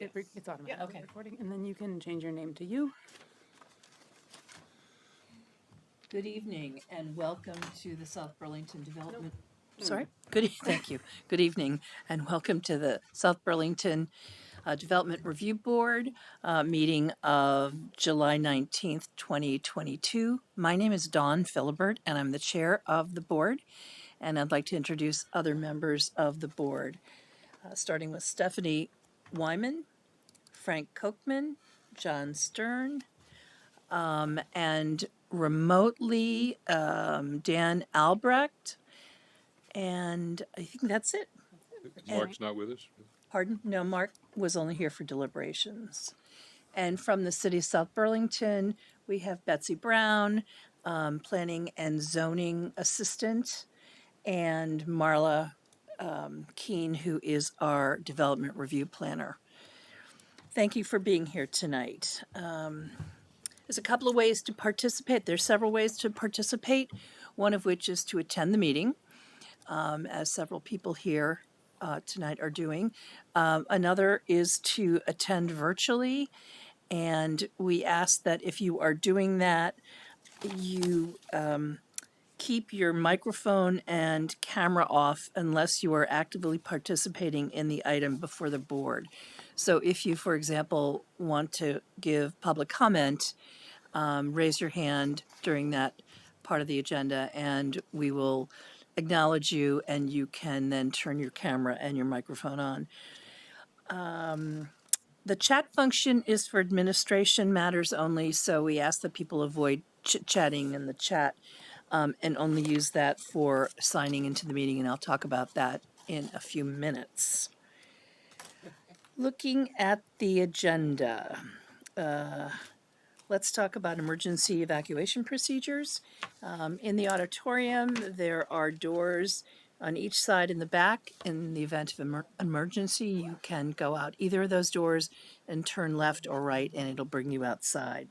It's automatic Okay. recording, and then you can change your name to you. Good evening and welcome to the South Burlington Development. Sorry? Thank you. Good evening and welcome to the South Burlington Development Review Board meeting of July 19th, 2022. My name is Dawn Philibert and I'm the chair of the board. And I'd like to introduce other members of the board, starting with Stephanie Wyman, Frank Kochman, John Stern, and remotely Dan Albrecht, and I think that's it. Mark's not with us? Pardon? No, Mark was only here for deliberations. And from the city of South Burlington, we have Betsy Brown, planning and zoning assistant, and Marla Keene, who is our development review planner. Thank you for being here tonight. There's a couple of ways to participate. There's several ways to participate, one of which is to attend the meeting, as several people here tonight are doing. Another is to attend virtually, and we ask that if you are doing that, you keep your microphone and camera off unless you are actively participating in the item before the board. So if you, for example, want to give public comment, raise your hand during that part of the agenda and we will acknowledge you and you can then turn your camera and your microphone on. The chat function is for administration matters only, so we ask that people avoid chit-chatting in the chat and only use that for signing into the meeting, and I'll talk about that in a few minutes. Looking at the agenda, let's talk about emergency evacuation procedures. In the auditorium, there are doors on each side in the back. In the event of emergency, you can go out either of those doors and turn left or right, and it'll bring you outside.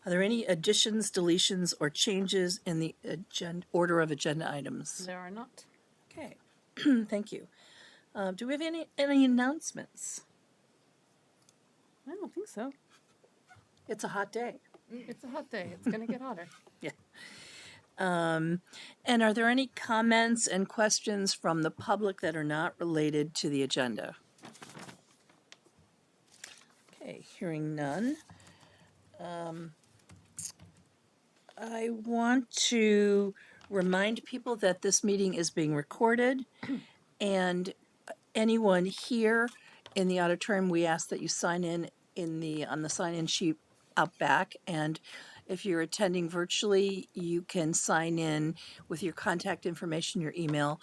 Are there any additions, deletions, or changes in the order of agenda items? There are not. Okay, thank you. Do we have any announcements? I don't think so. It's a hot day. It's a hot day. It's going to get hotter. Yeah. And are there any comments and questions from the public that are not related to the agenda? Okay, hearing none. I want to remind people that this meeting is being recorded and anyone here in the auditorium, we ask that you sign in on the sign-in sheet out back, and if you're attending virtually, you can sign in with your contact information, your email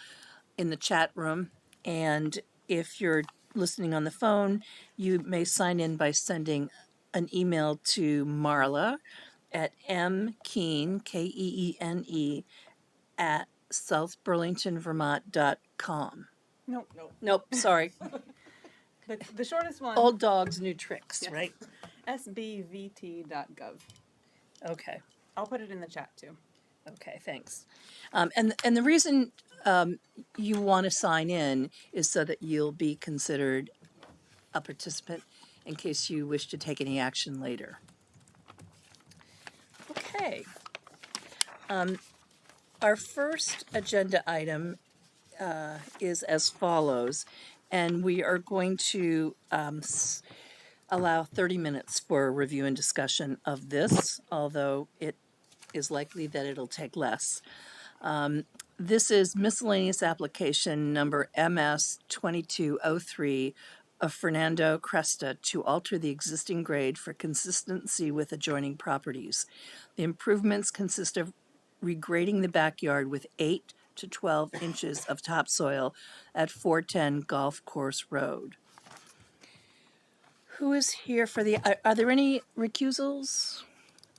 in the chat room, and if you're listening on the phone, you may sign in by sending an email to Marla at mkeene, Keene, at southburlingtonvermont.com. Nope. Nope, sorry. The shortest one. Old dogs, new tricks, Yes. right? sbvt.gov. Okay. I'll put it in the chat too. Okay, thanks. And the reason you want to sign in is so that you'll be considered a participant in case you wish to take any action later. Okay. Our first agenda item is as follows, and we are going to allow 30 minutes for review and discussion of this, although it is likely that it'll take less. This is miscellaneous application number MS 2203 of Fernando Cresta to alter the existing grade for consistency with adjoining properties. The improvements consist of regrading the backyard with 8 to 12 inches of topsoil at 410 Golf Course Road. Who is here for the, are there any recusals?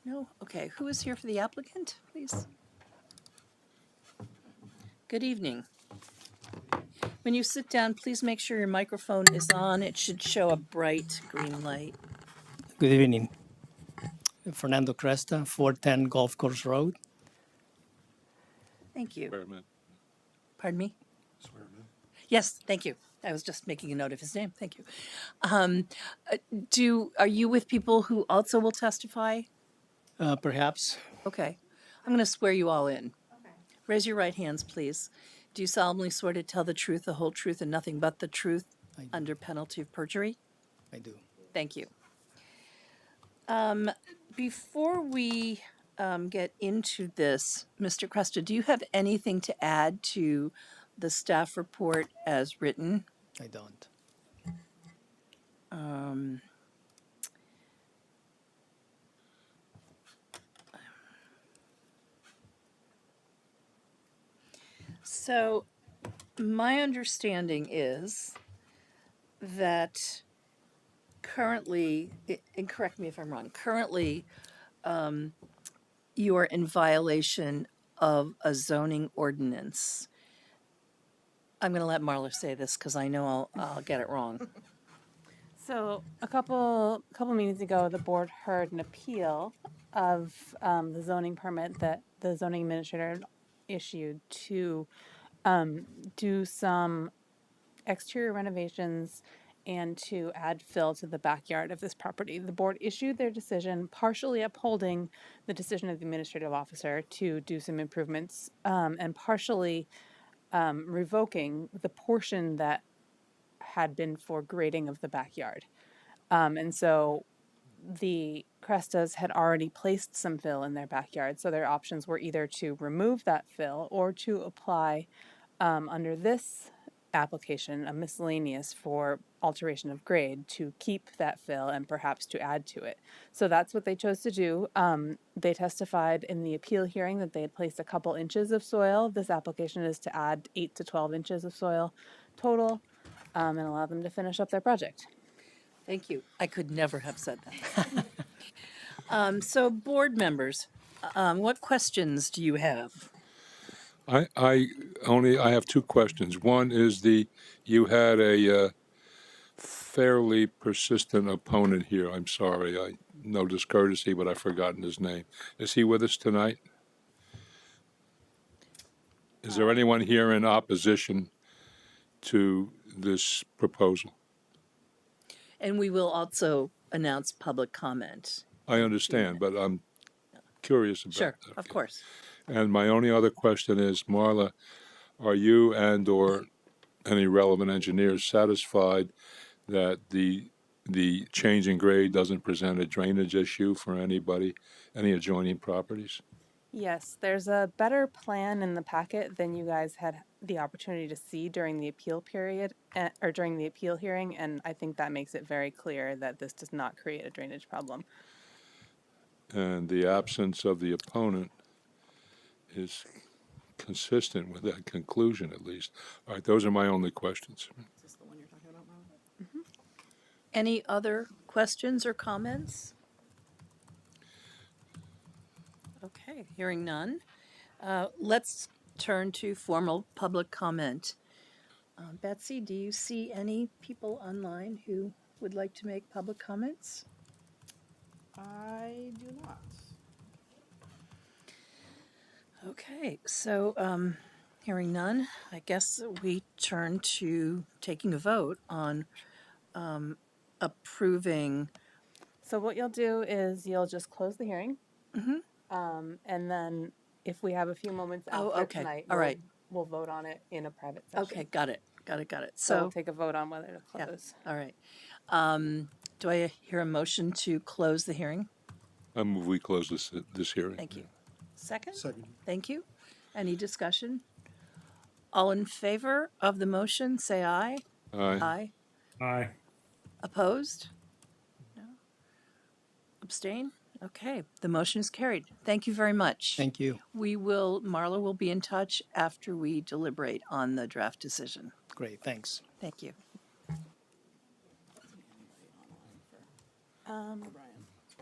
No? Okay, who is here for the applicant, please? Good evening. When you sit down, please make sure your microphone is on. It should show a bright green light. Good evening. Fernando Cresta, 410 Golf Course Road. Thank you. Swear him in. Pardon me? Swear him in. Yes, thank you. I was just making a note of his name. Thank you. Are you with people who also will testify? Perhaps Okay. I'm going to swear you all in. Raise your right hands, please. Do you solemnly swear to tell the truth, the whole truth, and nothing but the truth I do. under penalty of perjury? I do. Thank you. Before we get into this, Mr. Cresta, do you have anything to add to the staff report as written? I don't. So, my understanding is that currently, and correct me if I'm wrong, currently you are in violation of a zoning ordinance. I'm going to let Marla say this because I know I'll get it wrong. So a couple meetings ago, the board heard an appeal of the zoning permit that the zoning administrator issued to do some exterior renovations and to add fill to the backyard of this property. The board issued their decision, partially upholding the decision of the administrative officer to do some improvements, and partially revoking the portion that had been for grading of the backyard. And so the Crestas had already placed some fill in their backyard, so their options were either to remove that fill or to apply under this application a miscellaneous for alteration of grade to keep that fill and perhaps to add to it. So that's what they chose to do. They testified in the appeal hearing that they had placed a couple inches of soil. This application is to add 8 to 12 inches of soil total and allow them to finish up their project. Thank you. I could never have said that. So, board members, what questions do you have? I have two questions. One is you had a fairly persistent opponent here. I'm sorry, no discourtesy, but I've forgotten his name. Is he with us tonight? Is there anyone here in opposition to this proposal? And we will also announce public comment. I understand, but I'm curious about Sure, that. of course. And my only other question is, Marla, are you and/or any relevant engineers satisfied that the change in grade doesn't present a drainage issue for anybody, any adjoining properties? Yes, there's a better plan in the packet than you guys had the opportunity to see during the appeal period or during the appeal hearing, and I think that makes it very clear that this does not create a drainage problem. And the absence of the opponent is consistent with that conclusion, at least. All right, those are my only questions. Is this the one you're talking about, Marla? Any other questions or comments? Okay, hearing none. Let's turn to formal public comment. Betsy, do you see any people online who would like to make public comments? I do not. Okay, so hearing none, I guess we turn to taking a vote on approving. So what you'll do is you'll just close the hearing. And then if we have a few moments Oh, after okay. tonight, All right. we'll vote on it in a private session. Okay, got it. So we'll So, take a vote on whether to yeah, close. all right. Do I hear a motion to close the hearing? I move we close this hearing. Thank you. Second? Second. Thank you. Any discussion? All in favor of the motion, say aye. Aye. Aye. Aye. Opposed? No. Abstain? Okay, the motion is carried. Thank you very much. Thank you. Marla will be in touch after we deliberate on the draft decision. Great. Thanks. Thank you.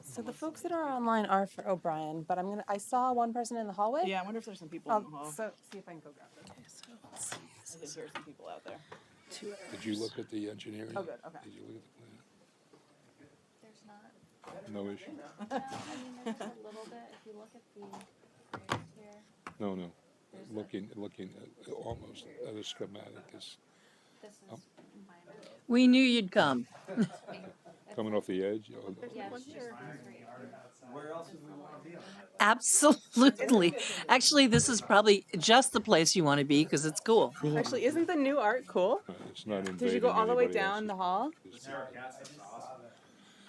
So the folks that are online are for O'Brien, but I saw one person in the hallway. Yeah, I wonder if there's some people in the hall. So see if I can go grab them. Okay, so let's see. I can hear some people out there. 2 hours. Did you look at the engineering? Oh, good, okay. Did you look at the plan? There's not, No issue? I mean, there's a little bit, if you look at the grades here, No. Looking at, almost at a schematic is, this is We knew you'd come. Coming off the edge? Yeah. Absolutely. Actually, this is probably just the place you want to be because it's cool. Actually, isn't the new art cool? It's not invading Did you go all the way anybody down the hall? else's-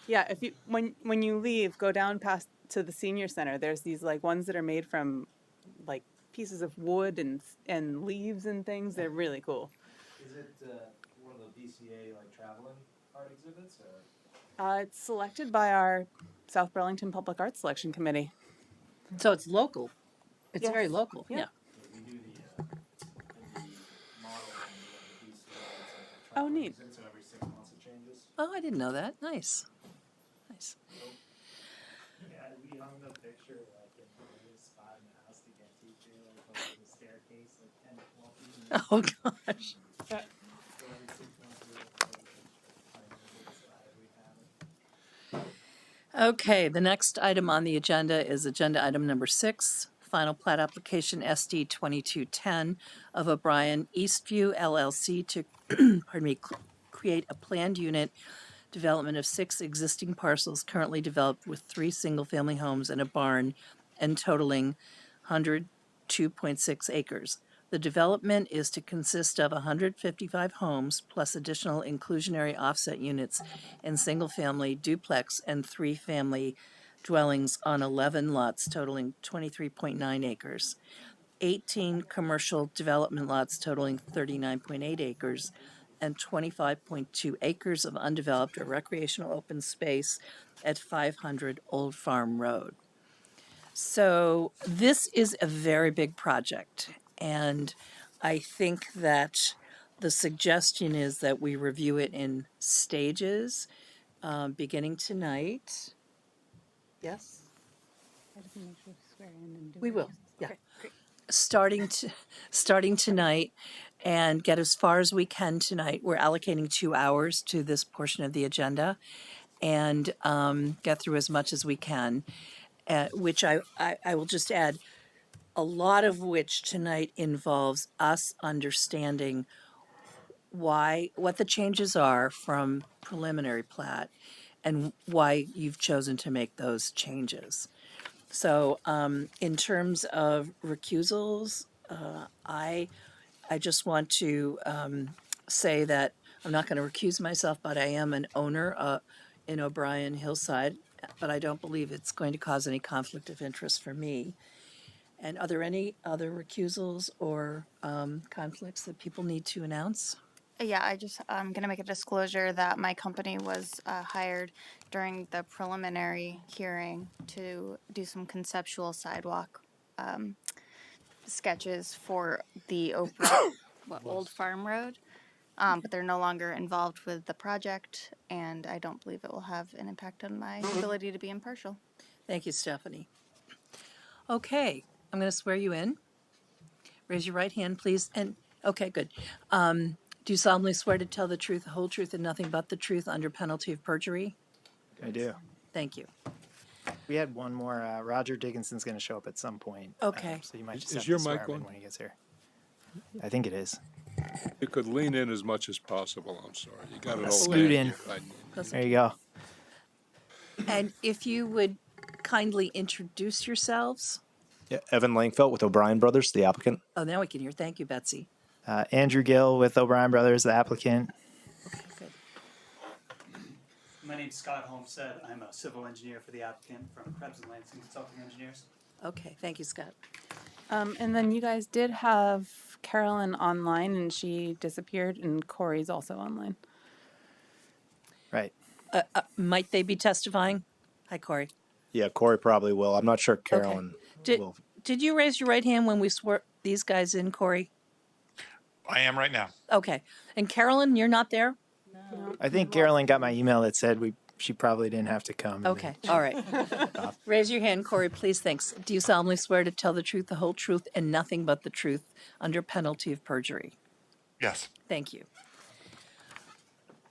Yeah, if you when you leave, go down past to the senior center. There's these like ones that are made from like pieces of wood and leaves and things. They're really cool. Is it one of the VCA like traveling art exhibits or? It's selected by our South Burlington Public Arts Selection Committee. So it's local. It's Yes. very local. Yeah. Yeah. We do the model and the VCA. Oh, neat. So every 6 months it changes. Oh, I didn't know that. Nice. Nice. Yeah, we hung the picture like in the weirdest spot in the house to get to too, like over the staircase, like 10 to 12 feet. And Oh, gosh. so every 6 months we look for it, like, the slide we have it. Okay, the next item on the agenda is agenda item number 6, final plat application SD 2210 of O'Brien Eastview LLC to, pardon me, create a planned unit development of 6 existing parcels currently developed with 3 single-family homes and a barn and totaling 102.6 acres. The development is to consist of 155 homes plus additional inclusionary offset units and single-family duplex and 3-family dwellings on 11 lots totaling 23.9 acres, 18 commercial development lots totaling 39.8 acres, and 25.2 acres of undeveloped or recreational open space at 500 Old Farm Road. So this is a very big project, and I think that the suggestion is that we review it in stages, beginning tonight. Yes? I just want to make sure to swear in and do We it. will, yeah. Okay, great. Starting tonight and get as far as we can tonight. We're allocating 2 hours to this portion of the agenda and get through as much as we can, which I will just add, a lot of which tonight involves us understanding what the changes are from preliminary plat and why you've chosen to make those changes. So in terms of recusals, I just want to say that I'm not going to recuse myself, but I am an owner in O'Brien Hillside, but I don't believe it's going to cause any conflict of interest for me. And are there any other recusals or conflicts that people need to announce? Yeah, I'm going to make a disclosure that my company was hired during the preliminary hearing to do some conceptual sidewalk sketches for the Old Farm Road. But they're no longer involved with the project, and I don't believe it will have an impact on my ability to be impartial. Thank you, Stephanie. Okay, I'm going to swear you in. Raise your right hand, please. And, okay, good. Do you solemnly swear to tell the truth, the whole truth, and nothing but the truth under penalty of perjury? I do. Thank you. We had one more. Roger Dickinson's going to show up at some point. Okay. So you might just Is have your to swear mic him in on? when he gets here. I think it is. You could lean in as much as possible, I'm sorry. You got an old Scoot man in. here. There you go. And if you would kindly introduce yourselves. Yeah, Evan Langfeld with O'Brien Brothers, the applicant. Oh, now we can hear. Thank you, Betsy. Andrew Gill with O'Brien Brothers, the applicant. Good. My name's Scott Homestead. I'm a civil engineer for the applicant from Krebs and Lansing Consulting Engineers. Okay, thank you, Scott. And then you guys did have Carolyn online, and she disappeared, and Corey's also online. Right. Might they be testifying? Hi, Corey. Yeah, Corey probably will. I'm not sure Carolyn will. Did you raise your right hand when we swore these guys in, Corey? I am right now. Okay. And Carolyn, you're not there? I think Carolyn got my email that said she probably didn't have to come. and Okay, all right. Raise your hand, Corey, please. Thanks. Do you solemnly swear to tell the truth, the whole truth, and nothing but the truth under penalty of perjury? Yes. Thank you.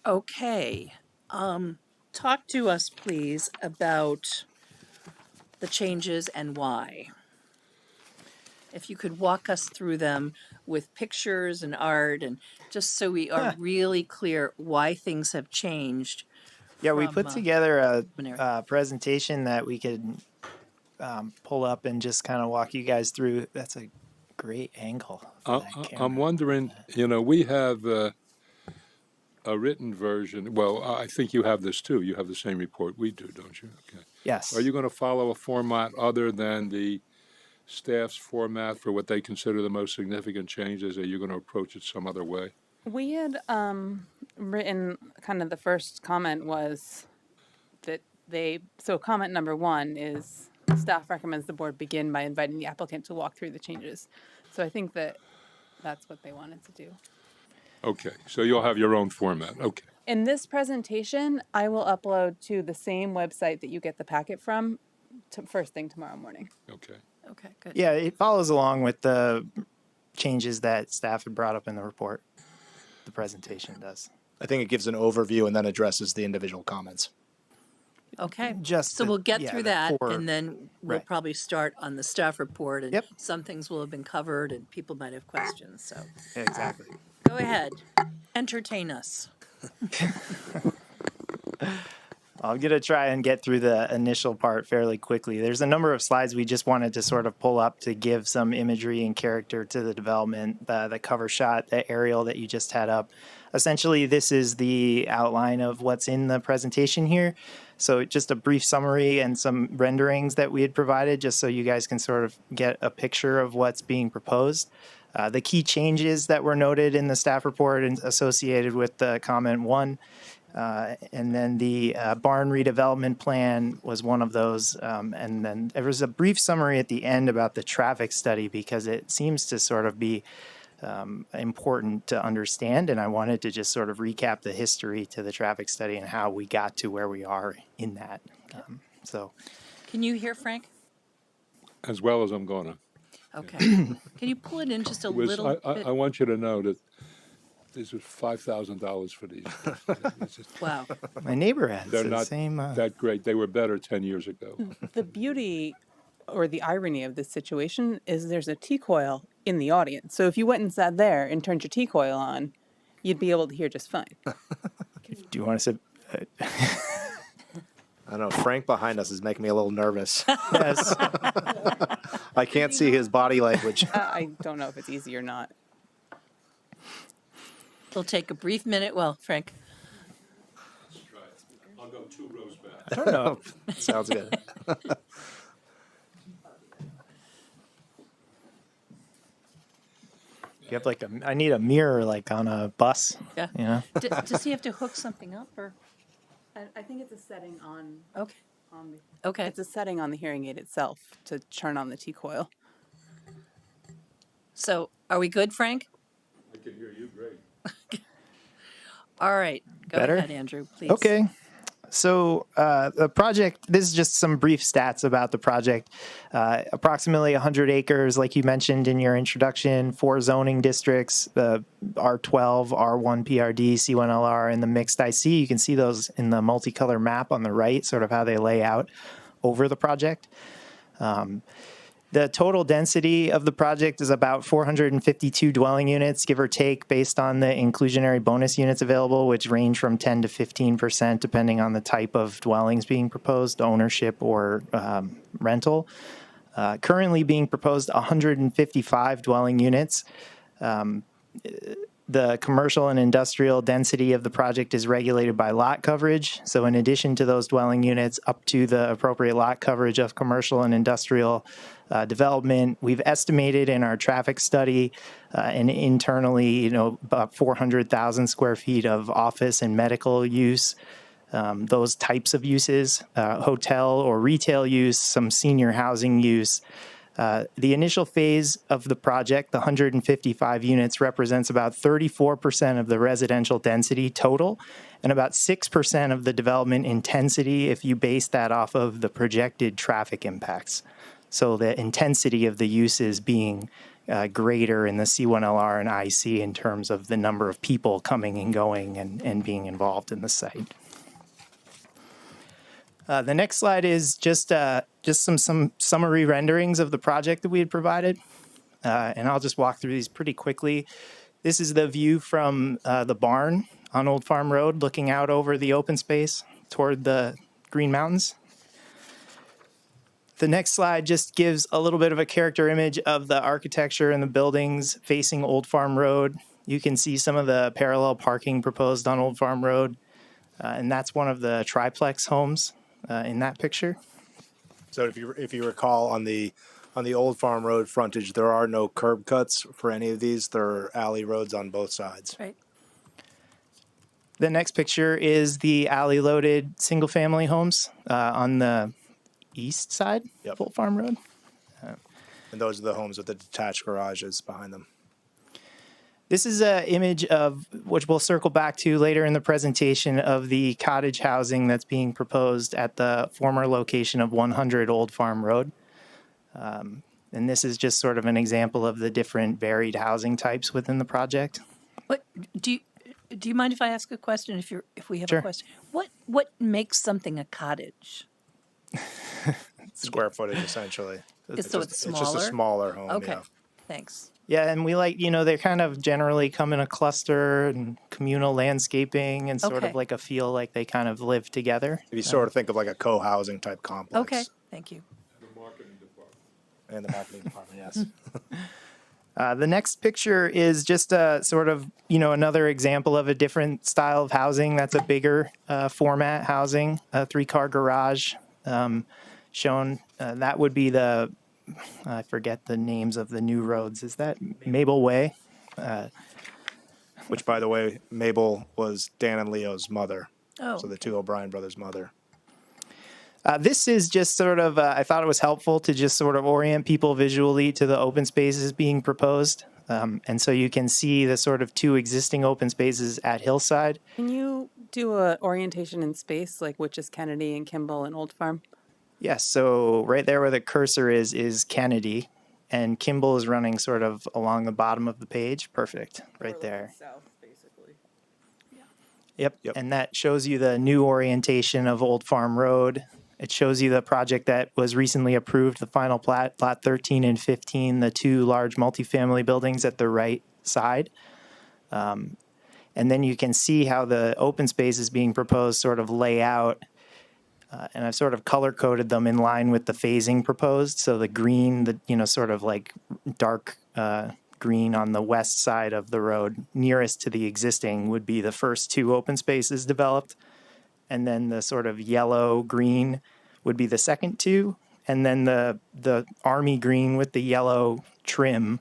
Okay. Talk to us, please, about the changes and why. if you could walk us through them with pictures and art, and just so we are really clear why things have changed. Yeah, we from, put together preliminary. a presentation that we could pull up and just kind of walk you guys through. That's a great angle for that camera. I'm wondering, we have a written version. Well, I think you have this too. You have the same report we do, don't you? Okay. Yes. Are you going to follow a format other than the staff's format for what they consider the most significant changes? Are you going to approach it some other way? We had written kind of the first comment was that so comment number 1 is staff recommends the board begin by inviting the applicant to walk through the changes. So I think that's what they wanted to do. Okay, so you'll have your own format. Okay. In this presentation, I will upload to the same website that you get the packet from first thing tomorrow morning. Okay. Okay, good. Yeah, it follows along with the changes that staff had brought up in the report. The presentation does. I think it gives an overview and then addresses the individual comments. Okay, Just so the- we'll get yeah, through the that, core- and then we'll right. probably start on the staff report, and Yep. some things will have been covered, and people might have questions, so Exactly. go ahead, entertain us. I'm going to try and get through the initial part fairly quickly. There's a number of slides we just wanted to sort of pull up to give some imagery and character to the development. The cover shot, the aerial that you just had up. Essentially, this is the outline of what's in the presentation here. So just a brief summary and some renderings that we had provided just so you guys can sort of get a picture of what's being proposed. The key changes that were noted in the staff report and associated with the comment 1. And then the barn redevelopment plan was one of those. And then there was a brief summary at the end about the traffic study because it seems to sort of be important to understand. And I wanted to just sort of recap the history to the traffic study and how we got to where we are in that. Can you hear Frank? As well as I'm going to. Okay. Can you pull it in just a little bit? I want you to know that these are $5,000 for these. It's just- Wow. My neighbor has They're the not same. that great. They were better 10 years ago. The beauty or the irony of this situation is there's a T-coil in the audience. So if you went and sat there and turned your T-coil on, you'd be able to hear just fine. Do you want to say? I don't know. Frank behind us is making me a little nervous. Yes. I can't see his body language. I don't know if it's easy or not. We'll take a brief minute. Well, Frank. Let's try it. I'll go 2 rows back. I don't know. Sounds good. You have like I need a mirror like on a bus. Yeah. You know? Does he have to hook something up, or? I think it's a setting on Okay. the Okay. it's a setting on the hearing aid itself to turn on the T-coil. So are we good, Frank? I can hear you great. All right. Go Better? ahead, Andrew, please. Okay. So the project, this is just some brief stats about the project. Approximately 100 acres, like you mentioned in your introduction, 4 zoning districts, the R12, R1 PRD, C1LR, and the mixed IC. You can see those in the multicolor map on the right, sort of how they lay out over the project. The total density of the project is about 452 dwelling units, give or take, based on the inclusionary bonus units available, which range from 10 to 15%, depending on the type of dwellings being proposed, ownership or rental. Currently being proposed 155 dwelling units. The commercial and industrial density of the project is regulated by lot coverage. So in addition to those dwelling units, up to the appropriate lot coverage of commercial and industrial development, we've estimated in our traffic study and internally, about 400,000 square feet of office and medical use. Those types of uses, hotel or retail use, some senior housing use. The initial phase of the project, the 155 units, represents about 34% of the residential density total and about 6% of the development intensity if you base that off of the projected traffic impacts. So the intensity of the uses being greater in the C1LR and IC in terms of the number of people coming and going and being involved in the site. The next slide is just some summary renderings of the project that we had provided. and I'll just walk through these pretty quickly. This is the view from the barn on Old Farm Road, looking out over the open space toward the Green Mountains. The next slide just gives a little bit of a character image of the architecture and the buildings facing Old Farm Road. You can see some of the parallel parking proposed on Old Farm Road, and that's one of the triplex homes in that picture. So if you recall on the Old Farm Road frontage, there are no curb cuts for any of these. There are alley roads on both sides. Right. The next picture is the alley-loaded single-family homes on the east side of Old Farm Road. And those are the homes with the detached garages behind them. This is an image of, which we'll circle back to later in the presentation, of the cottage housing that's being proposed at the former location of 100 Old Farm Road. And this is just sort of an example of the different varied housing types within the project. What do you mind if I ask a question? If we have Sure. a question, what makes something a cottage? Square footage, essentially. It's just a smaller? smaller home. Okay, Yeah. thanks. Yeah, and we like, they kind of generally come in a cluster and communal landscaping and sort Okay. of like a feel like they kind of live together. If you sort of think of like a co-housing type complex. Okay, thank you. The marketing department. And the marketing department, yes. The next picture is just a sort of, another example of a different style of housing. That's a bigger format housing, a 3-car garage shown. That would be I forget the names of the new roads. Is that Mabel Way? Which, by the way, Mabel was Dan and Leo's mother. Oh. So the two O'Brien brothers' mother. This is just sort of, I thought it was helpful to just sort of orient people visually to the open spaces being proposed. And so you can see the sort of 2 existing open spaces at Hillside. Can you do a orientation in space, like which is Kennedy and Kimball and Old Farm? Yes, so right there where the cursor is Kennedy, and Kimball is running sort of along the bottom of the page. Perfect, right there. South, basically. Yep, and that shows you the new orientation of Old Farm Road. It shows you the project that was recently approved, the final plat, Lot 13 and 15, the 2 large multifamily buildings at the right side. And then you can see how the open space is being proposed sort of lay out. And I've sort of color-coded them in line with the phasing proposed. So the green, sort of like dark green on the west side of the road nearest to the existing would be the first 2 open spaces developed. And then the sort of yellow-green would be the second 2. And then the army green with the yellow trim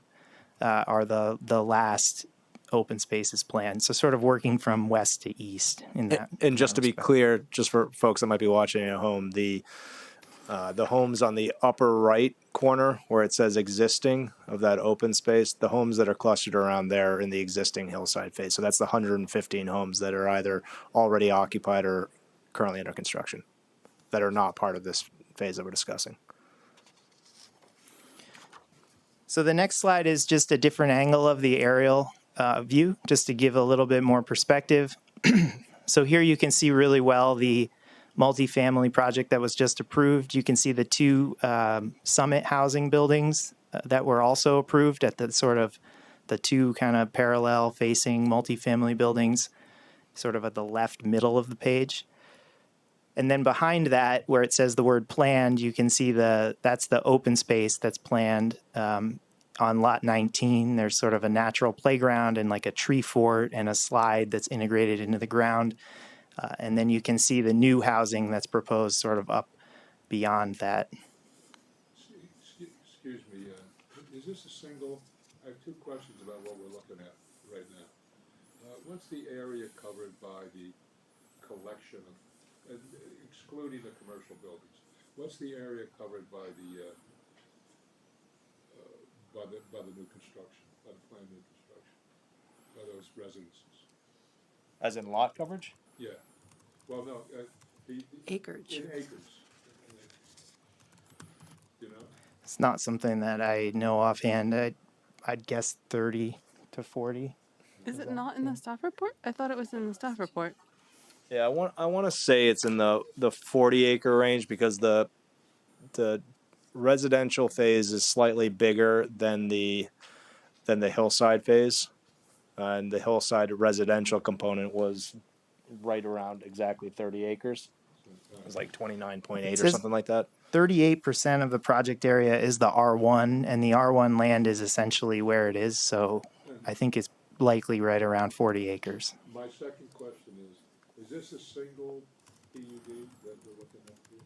are the last open spaces planned. So sort of working from west to east in that. And just to be clear, just for folks that might be watching at home, the homes on the upper right corner where it says existing of that open space, the homes that are clustered around there in the existing Hillside phase. So that's the 115 homes that are either already occupied or currently under construction that are not part of this phase that we're discussing. So the next slide is just a different angle of the aerial view, just to give a little bit more perspective. So here you can see really well the multifamily project that was just approved. You can see the 2 Summit housing buildings that were also approved at the sort of the 2 kind of parallel facing multifamily buildings, sort of at the left middle of the page. And then behind that, where it says the word planned, you can see that's the open space that's planned on lot 19. There's sort of a natural playground and like a tree fort and a slide that's integrated into the ground. And then you can see the new housing that's proposed sort of up beyond that. Excuse me, is this a single? I have 2 questions about what we're looking at right now. What's the area covered by the collection of, excluding the commercial buildings? What's the area covered by the by the new construction, by the planned new construction, by those residences? As in lot coverage? Yeah. Well, no. Acreage. In acres. You know? It's not something that I know offhand. I'd guess 30 to 40. Is it not in the staff report? I thought it was in the staff report. Yeah, I want to say it's in the 40 acre range because the residential phase is slightly bigger than the hillside phase, and the hillside residential component was right around exactly 30 acres. It was like 29.8 or something like that. 38% of the project area is the R1, and the R1 land is essentially where it is. So I think it's likely right around 40 acres. My second question is this a single PUD that we're looking at here?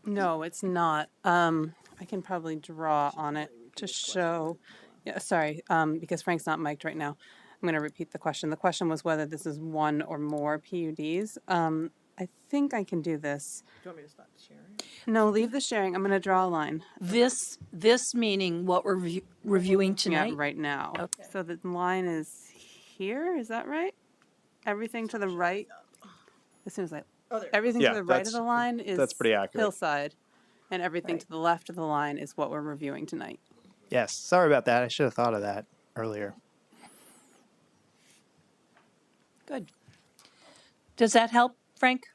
No, it's not. I can probably draw on it to show. Yeah, sorry, because Frank's not mic'd right now. I'm going to repeat the question. The question was whether this is one or more PUDs. I think I can do this. Do you want me to stop sharing? No, leave the sharing. I'm going to draw a line. This meaning what we're reviewing tonight? Yeah, right now. Okay. So the line is here. Is that right? Everything to the right. As soon as I, everything to the right of the line is that's pretty accurate. hillside, and everything to the left of the line is what we're reviewing tonight. Yes, sorry about that. I should have thought of that earlier. Good. Does that help, Frank?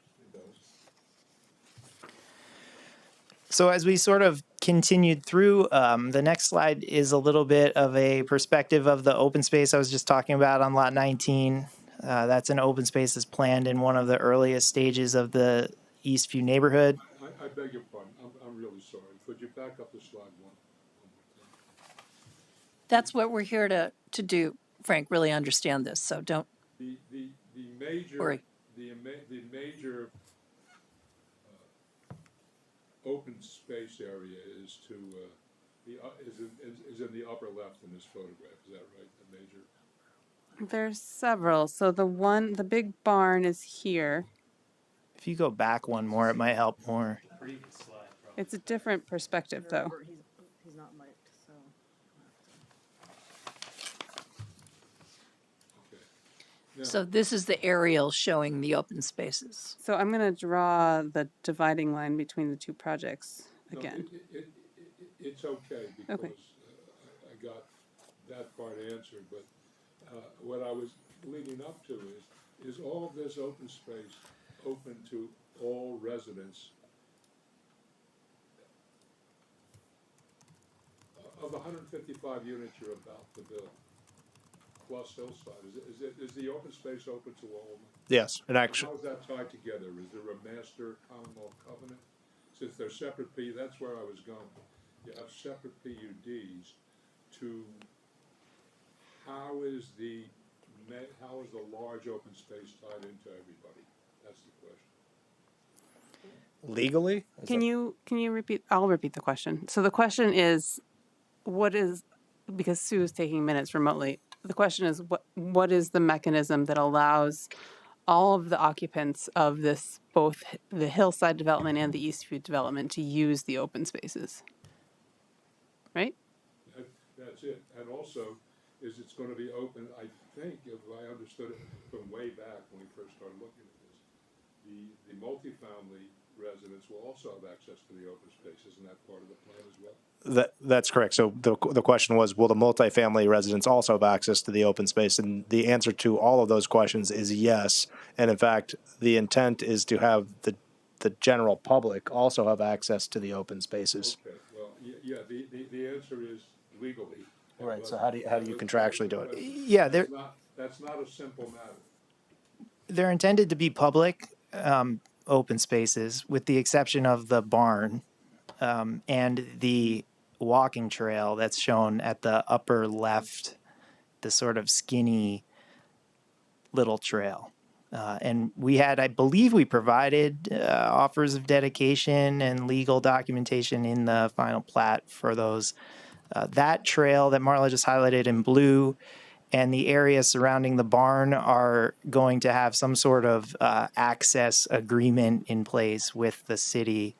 So as we sort of continued through, the next slide is a little bit of a perspective of the open space I was just talking about on lot 19. That's an open space that's planned in one of the earliest stages of the Eastview neighborhood. I beg your pardon. I'm really sorry. Could you back up the slide one? That's what we're here to do, Frank, really understand this. So don't The major worry. the major open space area is to is in the upper left in this photograph. Is that right? The major. There's several. So the big barn is here. If you go back one more, it might help more. Previous slide, probably. It's a different perspective, though. He's not mic'd, so. So this is the aerial showing the open spaces. So I'm going to draw the dividing line between the two projects again. No, it's okay because I got that part answered. But what I was leading up to is all of this open space open to all residents of the 155 units you're about to build, plus hillside. Is the open space open to all of them? Yes, and actually, How is that tied together? Is there a master Commonwealth covenant? Since they're separate that's where I was going. You have separate PUDs to, how is the large open space tied into everybody? That's the question. legally, Can you repeat? I'll repeat the question. So the question is, because Sue is taking minutes remotely, the question is what is the mechanism that allows all of the occupants of this, both the hillside development and the Eastview development, to use the open spaces? Right? That's it. And also, it's going to be open, I think, if I understood it from way back when we first started looking at this, the multifamily residents will also have access to the open space. Isn't that part of the plan as well? that's correct. So the question was, will the multifamily residents also have access to the open space? And the answer to all of those questions is yes. And in fact, the intent is to have the general public also have access to the open spaces. Okay, well, yeah, the answer is legally. Right. So how do you contractually do it? Yeah, That's not a simple matter. they're intended to be public open spaces, with the exception of the barn and the walking trail that's shown at the upper left, the sort of skinny little trail. And I believe we provided offers of dedication and legal documentation in the final plat for those. That trail that Marla just highlighted in blue and the area surrounding the barn are going to have some sort of access agreement in place with the city,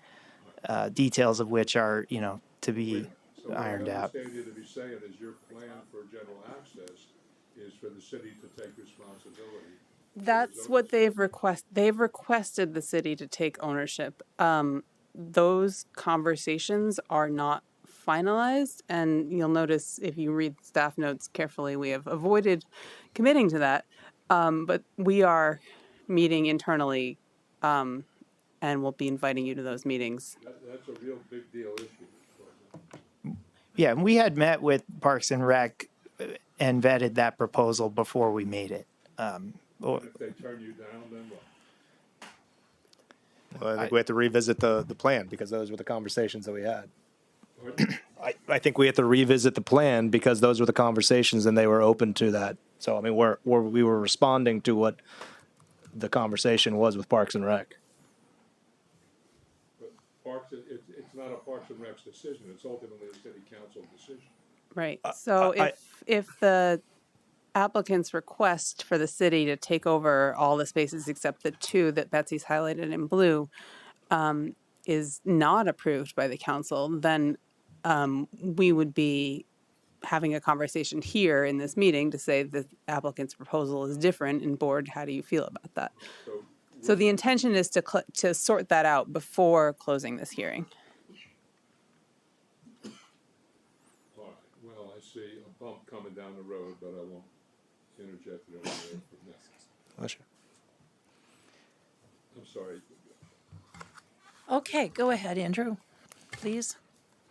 details of which are, to be ironed out. So what I understand you to be saying is your plan for general access is for the city to take responsibility. That's what they've requested. They've requested the city to take ownership. Those conversations are not finalized, and you'll notice if you read staff notes carefully, we have avoided committing to that. But we are meeting internally and and we'll be inviting you to those meetings. That's a real big deal issue. Yeah, and we had met with Parks and Rec and vetted that proposal before we made it. If they turn you down, then what? Well, I think we have to revisit the plan because those were the conversations that we had. I think we have to revisit the plan because those were the conversations and they were open to that. So, I mean, we were responding to what the conversation was with Parks and Rec. But it's not a Parks and Rec's decision. It's ultimately a city council decision. Right. So if the applicant's request for the city to take over all the spaces except the 2 that Betsy's highlighted in blue is not approved by the council, then we would be having a conversation here in this meeting to say the applicant's proposal is different, and board, how do you feel about that? So the intention is to sort that out before closing this hearing. All right. Well, I see a bump coming down the road, but I won't interject it over there for this. Oh, sure. I'm sorry. Okay, go ahead, Andrew, please.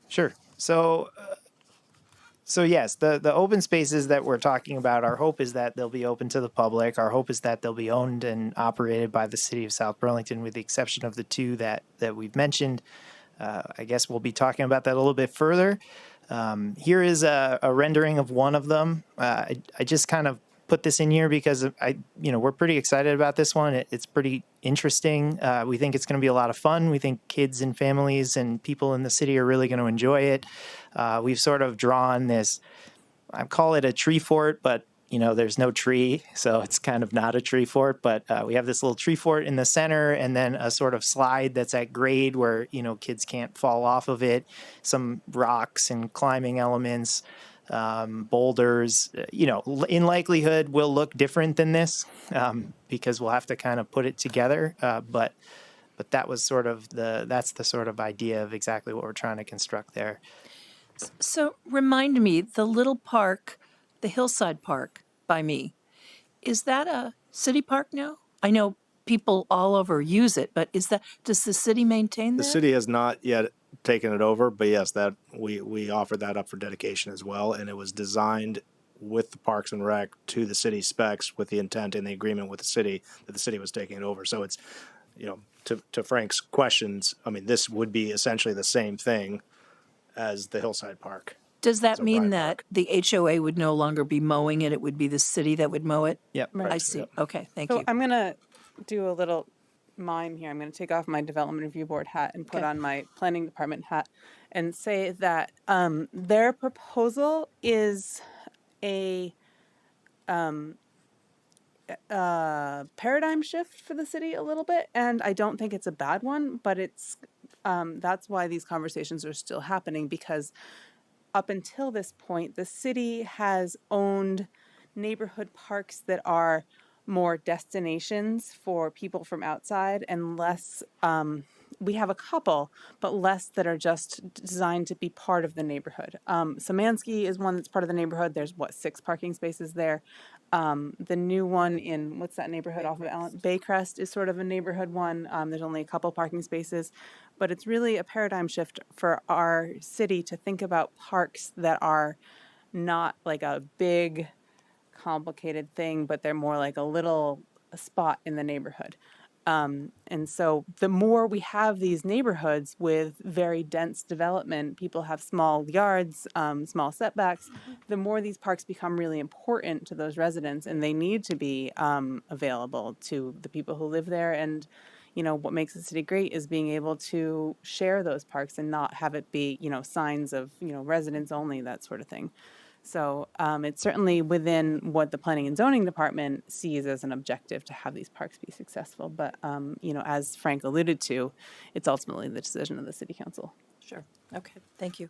Sure. So yes, the open spaces that we're talking about, our hope is that they'll be open to the public. Our hope is that they'll be owned and operated by the city of South Burlington, with the exception of the 2 that we've mentioned. I guess we'll be talking about that a little bit further. Here is a rendering of one of them. I just kind of put this in here because we're pretty excited about this one. It's pretty interesting. We think it's going to be a lot of fun. We think kids and families and people in the city are really going to enjoy it. We've sort of drawn this, I call it a tree fort, but there's no tree, so it's kind of not a tree fort, but we have this little tree fort in the center and then a sort of slide that's at grade where, kids can't fall off of it, some rocks and climbing elements, boulders, in likelihood will look different than this because we'll have to kind of put it together. But that was that's the sort of idea of exactly what we're trying to construct there. So remind me, the little park, the Hillside Park by me, is that a city park now? I know people all over use it, but does the city maintain that? The city has not yet taken it over, but yes, that we offered that up for dedication as well, and it was designed with the Parks and Rec to the city specs with the intent and the agreement with the city that the city was taking it over. So it's, to Frank's questions, I mean, this would be essentially the same thing as the Hillside Park. Does that mean that Park. the HOA would no longer be mowing it? It would be the city that would mow it? Yep. I see. Yep. Okay, thank So you. I'm going to do a little mime here. I'm going to take off my development review board hat and put Okay. on my planning department hat and say that their proposal is a paradigm shift for the city a little bit, and I don't think it's a bad one, but it's that's why these conversations are still happening, because up until this point, the city has owned neighborhood parks that are more destinations for people from outside and less, we have a couple, but less that are just designed to be part of the neighborhood. Samansky is one that's part of the neighborhood. There's 6 parking spaces there. The new one in, what's that neighborhood off of Allen? Baycrest is sort of a neighborhood one. There's only a couple parking spaces, but it's really a paradigm shift for our city to think about parks that are not like a big, complicated thing, but they're more like a little spot in the neighborhood. And so the more we have these neighborhoods with very dense development, people have small yards, small setbacks, the more these parks become really important to those residents, and they need to be available to the people who live there. And, what makes the city great is being able to share those parks and not have it be, signs of, residents only, that sort of thing. So it's certainly within what the planning and zoning department sees as an objective to have these parks be successful. But, as Frank alluded to, it's ultimately the decision of the city council. Sure. Okay, thank you.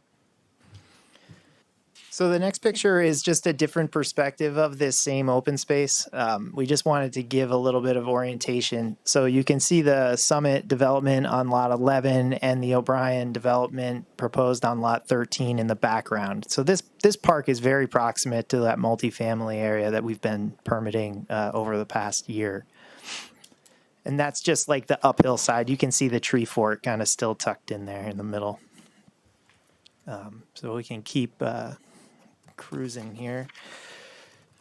So the next picture is just a different perspective of this same open space. We just wanted to give a little bit of orientation. So you can see the Summit development on lot 11 and the O'Brien development proposed on lot 13 in the background. So this park is very proximate to that multifamily area that we've been permitting over the past year. And that's just like the uphill side. You can see the tree fort kind of still tucked in there in the middle. So we can keep cruising here.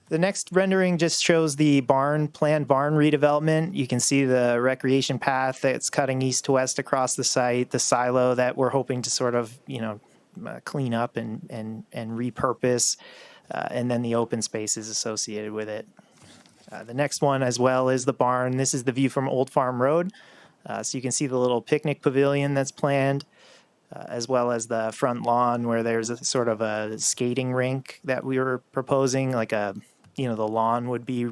The next rendering just shows the planned barn redevelopment. You can see the recreation path that's cutting east to west across the site, the silo that we're hoping to sort of, clean up and repurpose, and then the open spaces associated with it. The next one as well is the barn. This is the view from Old Farm Road. So you can see the little picnic pavilion that's planned, as well as the front lawn where there's a sort of a skating rink that we were proposing. Like the lawn would be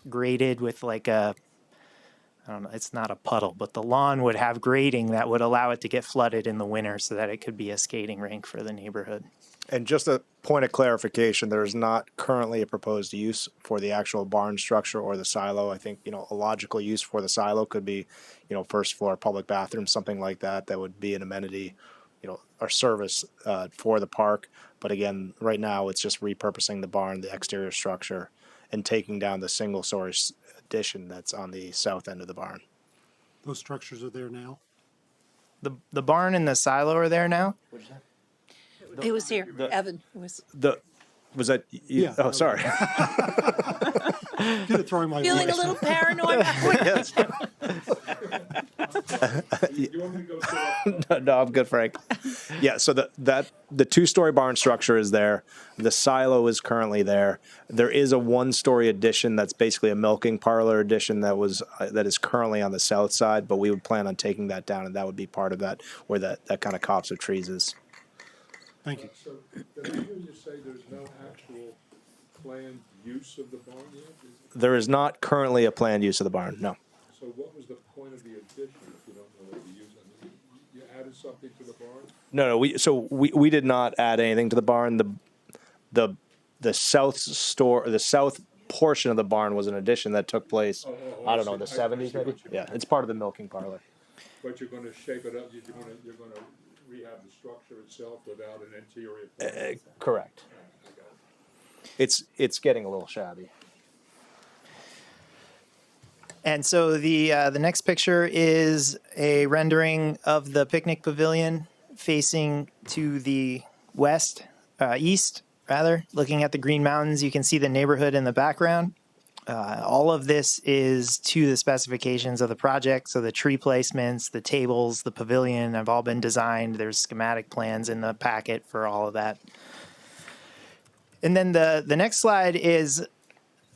graded with like I don't know, it's not a puddle, but the lawn would have grading that would allow it to get flooded in the winter so that it could be a skating rink for the neighborhood. And just a point of clarification, there is not currently a proposed use for the actual barn structure or the silo. I think, a logical use for the silo could be, first floor public bathroom, something like that. That would be an amenity, or service for the park. But again, right now it's just repurposing the barn, the exterior structure, and taking down the single story addition that's on the south end of the barn. Those structures are there now? The barn and the silo are there now? It was here, Evan. It was Was that you? Yeah. Oh, sorry. Good at throwing my feeling a voice. little paranoid. You want me to go sit up? No, I'm good, Frank. Yeah, so the two-story barn structure is there. The silo is currently there. There is a one-story addition that's basically a milking parlor addition that is currently on the south side, but we would plan on taking that down, and that would be part of that, where that kind of copse of trees is. Thank you. So, did I hear you say there's no actual planned use of the barn yet? There is not currently a planned use of the barn, no. So what was the point of the addition if you don't know what you use it? I mean, you added something to the barn? No, we did not add anything to the barn. The south portion of the barn was an addition that took place, I don't know, the 70s maybe? Yeah, it's part of the milking parlor. But you're gonna shape it up, you're gonna rehab the structure itself without an interior plan? Correct. It's getting a little shabby. And so the next picture is a rendering of the picnic pavilion facing to the east, looking at the Green Mountains. You can see the neighborhood in the background. All of this is to the specifications of the project. So the tree placements, the tables, the pavilion have all been designed. There's schematic plans in the packet for all of that. And then the next slide is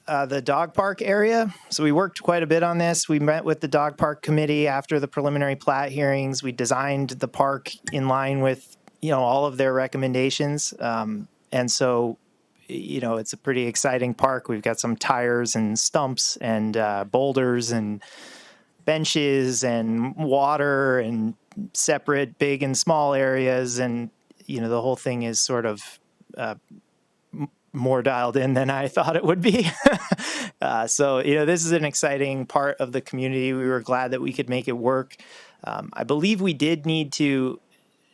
the dog park area. So we worked quite a bit on this. We met with the dog park committee after the preliminary plat hearings. We designed the park in line with, all of their recommendations. And so, it's a pretty exciting park. We've got some tires and stumps and boulders and benches and water and separate big and small areas. And, the whole thing is sort of more dialed in than I thought it would be. So, this is an exciting part of the community. We were glad that we could make it work. I believe we did need to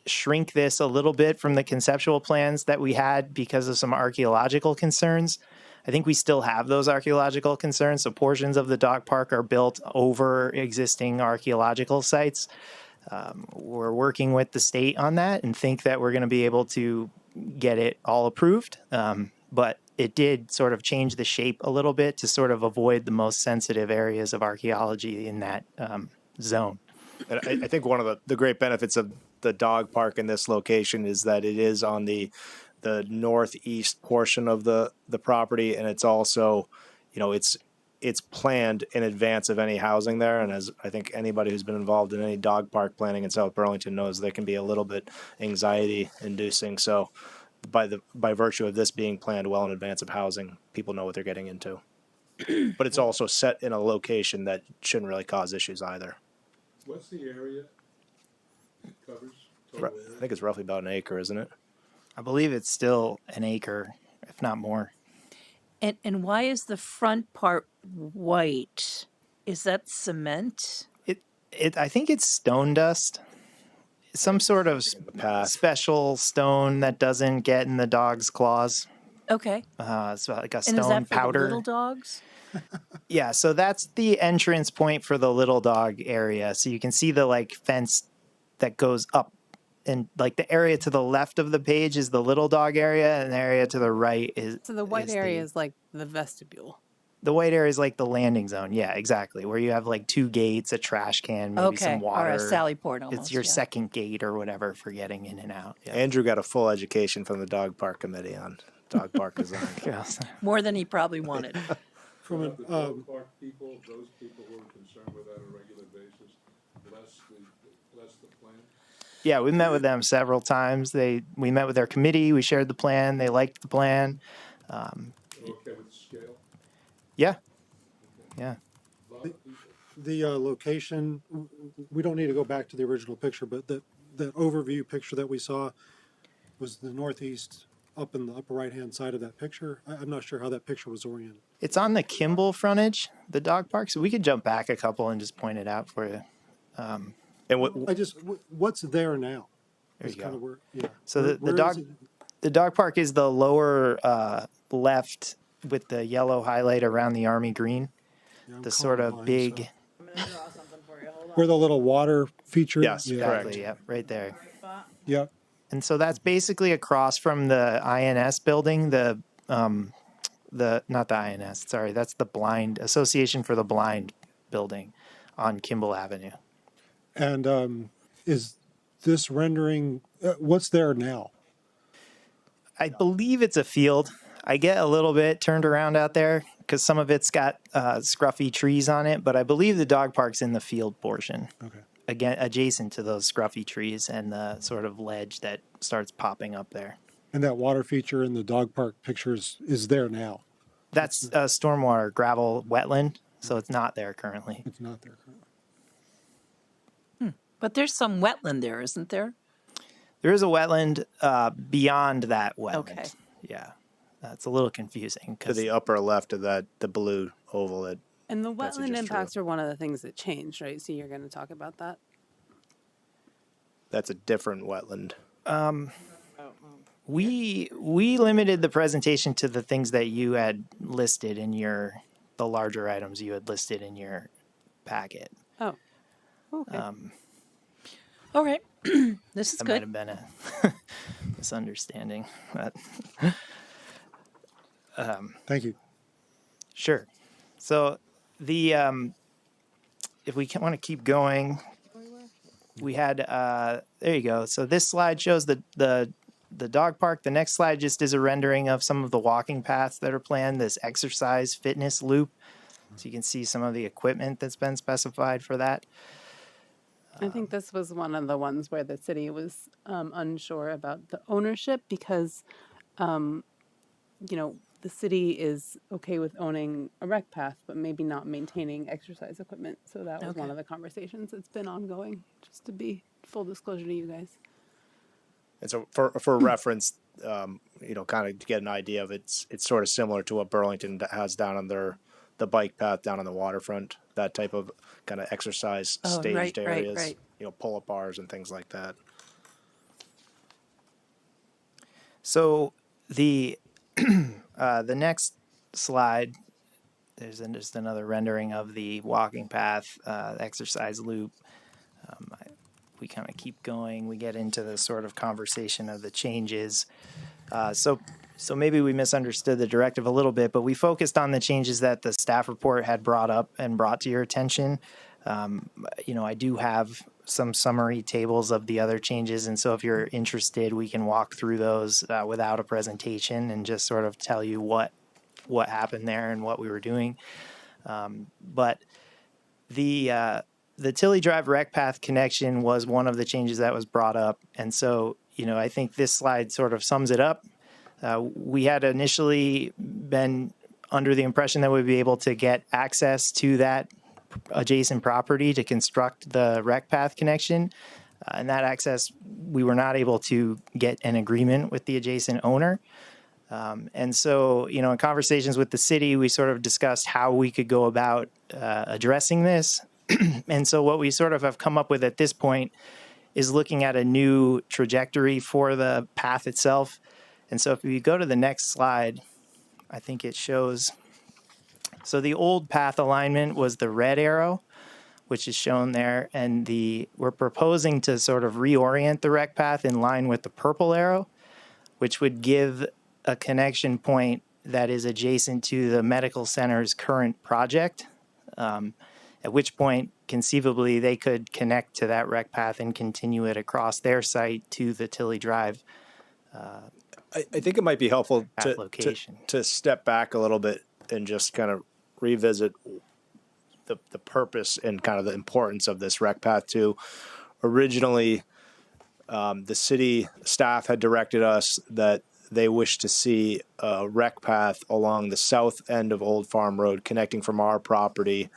shrink this a little bit from the conceptual plans that we had because of some archaeological concerns. I think we still have those archaeological concerns. So portions of the dog park are built over existing archaeological sites. We're working with the state on that and think that we're going to be able to get it all approved. But it did sort of change the shape a little bit to sort of avoid the most sensitive areas of archaeology in that zone. And I think one of the great benefits of the dog park in this location is that it is on the northeast portion of the property, and it's also, it's planned in advance of any housing there. And as I think anybody who's been involved in any dog park planning in South Burlington knows, there can be a little bit anxiety inducing. So by virtue of this being planned well in advance of housing, people know what they're getting into. But it's also set in a location that shouldn't really cause issues either. What's the area it covers? Total area? I think it's roughly about an acre, isn't it? I believe it's still an acre, if not more. And why is the front part white? Is that cement? I think it's stone dust. Some sort of special stone that doesn't get in the dog's claws. Okay. It's like a And is stone that for powder. the little dogs? Yeah, so that's the entrance point for the little dog area. So you can see the like fence that goes up, and like the area to the left of the page is the little dog area, and the area to the right is So the white is area is like the vestibule. the white area is like the landing zone. Yeah, exactly. Where you have like 2 gates, a trash can, maybe some Okay, water. or a sally port It's almost. your yeah. second gate or whatever for getting in and out. Yeah. Andrew got a full education from the dog park committee on dog park design. Yes. More than he probably wanted. From The an, dog park people, those people who are concerned with that on a regular basis, bless the plan. Yeah, we met with them several times. We met with their committee. We shared the plan. They liked the plan. Okay with the scale? Yeah. Yeah. the location, we don't need to go back to the original picture, but the overview picture that we saw was the northeast up in the upper right-hand side of that picture. I'm not sure how that picture was oriented. It's on the Kimball frontage, the dog park. So we could jump back a couple and just point it out for you. And what, What's there now? There Is you kind go. of where, yeah. So the Where is dog it? the dog park is the lower left with the yellow highlight around the army green. Yeah, I'm The sort of colorblind, big. so- I'm gonna draw something for you. Hold on. Where the little water feature? Yes, yeah. correct. Exactly. Yeah, right there. Right spot. Yep. And so that's basically across from the INS building, the not the INS, sorry, that's the Blind Association for the Blind building on Kimball Avenue. And is this rendering, what's there now? I believe it's a field. I get a little bit turned around out there because some of it's got scruffy trees on it, but I believe the dog park's in the field portion. Okay. Again, adjacent to those scruffy trees and the sort of ledge that starts popping up there. And that water feature in the dog park pictures is there now? That's a stormwater gravel wetland, so it's not there currently. It's not there currently. But there's some wetland there, isn't there? There is a wetland beyond that wetland. Okay. Yeah, that's a little confusing. to the upper left of that, the blue oval that And the That's wetland just impacts are one of the things that changed, right? So you're going to talk about that. that's a different wetland. we limited the presentation to the things that you had listed in the larger items you had listed in your packet. Oh, okay. All right. This is That might good. have been a misunderstanding, but Thank you. sure. So the if we want to keep going, we had there you go. So this slide shows the dog park. The next slide just is a rendering of some of the walking paths that are planned. This exercise fitness loop, so you can see some of the equipment that's been specified for that. I think this was one of the ones where the city was unsure about the ownership because, the city is okay with owning a rec path, but maybe not maintaining exercise equipment. So that was one Okay. of the conversations that's been ongoing, just to be full disclosure to you guys. And so for reference, kind of to get an idea of it's sort of similar to what Burlington has down on the bike path down on the waterfront, that type of kind of exercise Oh, staged right, areas, right. pull-up bars and things like that. So the the next slide, there's just another rendering of the walking path, exercise loop. We kind of keep going. We get into the sort of conversation of the changes. So maybe we misunderstood the directive a little bit, but we focused on the changes that the staff report had brought up and brought to your attention. I do have some summary tables of the other changes, and so if you're interested, we can walk through those without a presentation and just sort of tell you what happened there and what we were doing. But the Tilly Drive rec path connection was one of the changes that was brought up, and so I think this slide sort of sums it up. We had initially been under the impression that we'd be able to get access to that adjacent property to construct the rec path connection. And that access, we were not able to get an agreement with the adjacent owner. And so, in conversations with the city, we sort of discussed how we could go about addressing this. And so what we sort of have come up with at this point is looking at a new trajectory for the path itself. And so if you go to the next slide, I think it shows So the old path alignment was the red arrow, which is shown there, and we're proposing to sort of reorient the rec path in line with the purple arrow, which would give a connection point that is adjacent to the medical center's current project, at which point conceivably they could connect to that rec path and continue it across their site to the Tilly Drive I think it might be helpful location. to step back a little bit and just kind of revisit the purpose and kind of the importance of this rec path too. Originally, the city staff had directed us that they wished to see a rec path along the south end of Old Farm Road, connecting from our property,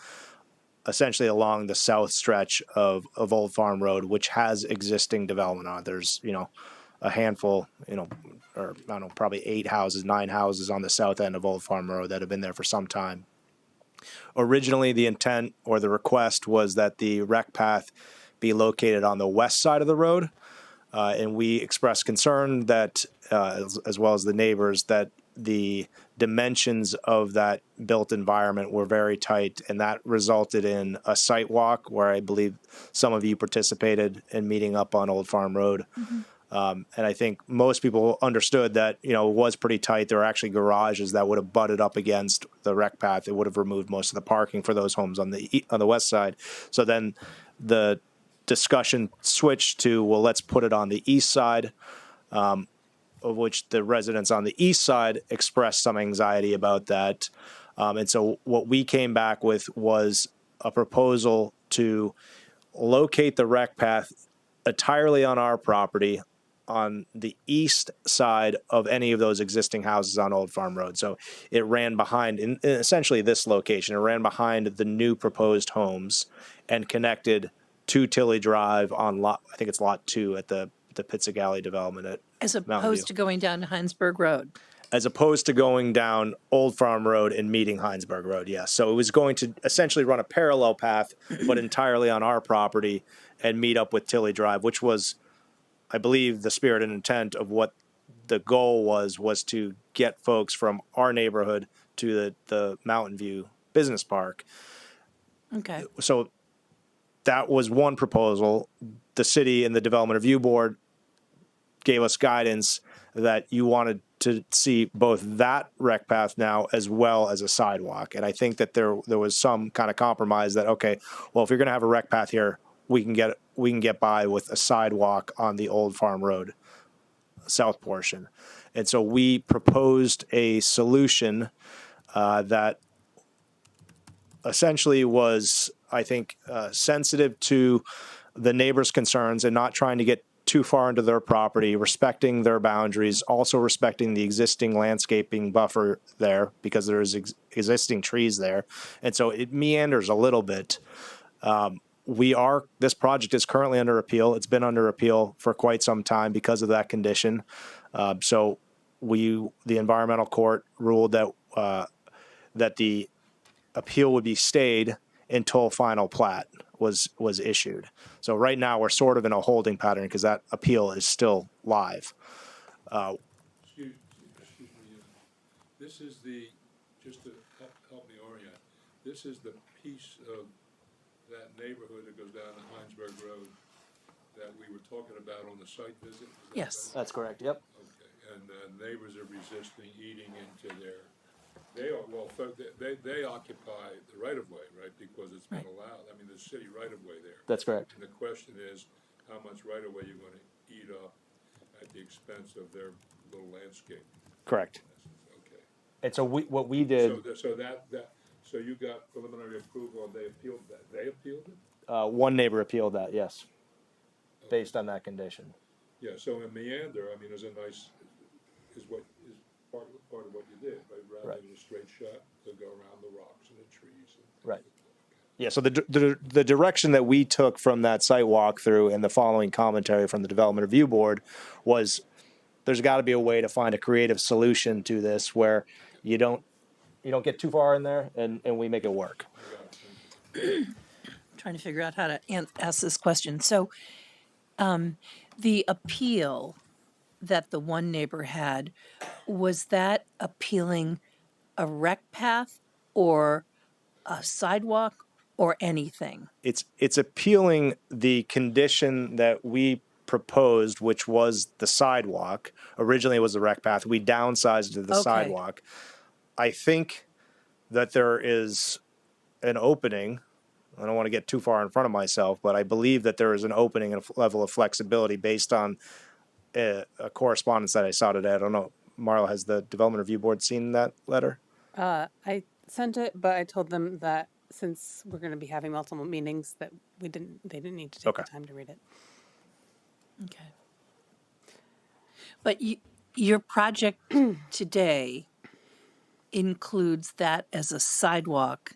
essentially along the south stretch of Old Farm Road, which has existing development on it. There's, a handful, or I don't know, probably 9 houses on the south end of Old Farm Road that have been there for some time. Originally, the intent or the request was that the rec path be located on the west side of the road. And we expressed concern that, as well as the neighbors, that the dimensions of that built environment were very tight, and that resulted in a site walk where I believe some of you participated in meeting up on Old Farm Road. Mm-hmm. And I think most people understood that, it was pretty tight. There were actually garages that would have butted up against the rec path. It would have removed most of the parking for those homes on the west side. So then the discussion switched to, well, let's put it on the east side, of which the residents on the east side expressed some anxiety about that. And so what we came back with was a proposal to locate the rec path entirely on our property on the east side of any of those existing houses on Old Farm Road. So it ran behind, in essentially this location, it ran behind the new proposed homes and connected to Tilly Drive on I think it's lot 2 at the Pitzig Alley development at As Mountain opposed View. to going down to Heinsberg Road. As opposed to going down Old Farm Road and meeting Heinsberg Road, yes. So it was going to essentially run a parallel path, but entirely on our property and meet up with Tilly Drive, which was, I believe, the spirit and intent of what the goal was to get folks from our neighborhood to the Mountain View Business Park. Okay. So that was one proposal. The city and the Development Review Board gave us guidance that you wanted to see both that rec path now as well as a sidewalk. And I think that there was some kind of compromise that, okay, well, if you're going to have a rec path here, we can get by with a sidewalk on the Old Farm Road south portion. And so we proposed a solution that essentially was, I think, sensitive to the neighbors' concerns and not trying to get too far into their property, respecting their boundaries, also respecting the existing landscaping buffer there because there's existing trees there. And so it meanders a little bit. This project is currently under appeal. It's been under appeal for quite some time because of that condition. So the environmental court ruled that the appeal would be stayed until final plat was issued. So right now we're sort of in a holding pattern because that appeal is still live. Excuse me. This is just to help me orient, this is the piece of that neighborhood that goes down to Heinsberg Road that we were talking about on the site visit? Yes. That's correct, yep. Okay, and neighbors are resisting eating into their, they occupy the right-of-way, right, because it's been allowed. I mean, there's city right-of-way there. That's correct. And the question is, how much right-of-way you're going to eat up at the expense of their little landscape? Correct. Okay. And so what we did, So you got preliminary approval, and they appealed that. They appealed it? one neighbor appealed that, yes, based on that condition. Yeah, so in Meander, I mean, is part of what you did, right? Rather than a straight shot to go around the rocks and the trees. Right. Yeah, so the direction that we took from that site walkthrough and the following commentary from the Development Review Board was there's got to be a way to find a creative solution to this where you don't get too far in there and we make it work. Trying to figure out how to ask this question. So the appeal that the one neighbor had, was that appealing a rec path or a sidewalk or anything? It's appealing the condition that we proposed, which was the sidewalk. Originally, it was the rec path. We downsized to the Okay. sidewalk. I think that there is an opening. I don't want to get too far in front of myself, but I believe that there is an opening and a level of flexibility based on a correspondence that I saw today. I don't know. Marla, has the Development Review Board seen that letter? I sent it, but I told them that since we're going to be having multiple meetings, that they didn't need to take Okay. the time to read it. Okay. But your project today includes that as a sidewalk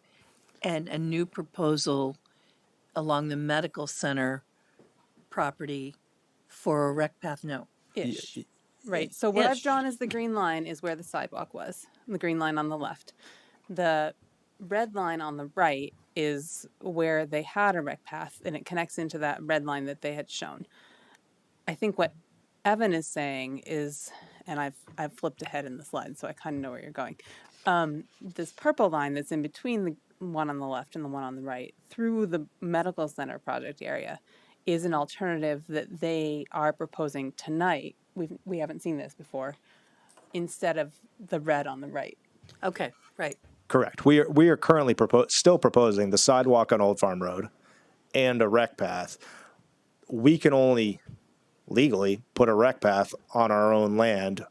and a new proposal along the medical center property for a rec path? No. Ish. Right. So what I've Ish. drawn as the green line is where the sidewalk was. The green line on the left. The red line on the right is where they had a rec path, and it connects into that red line that they had shown. I think what Evan is saying is, and I've flipped ahead in the slide, so I kind of know where you're going. This purple line that's in between the one on the left and the one on the right through the medical center project area is an alternative that they are proposing tonight. We haven't seen this before, instead of the red on the right. Okay, right. Correct. We are currently still proposing the sidewalk on Old Farm Road and a rec path. We can only legally put a rec path on our own land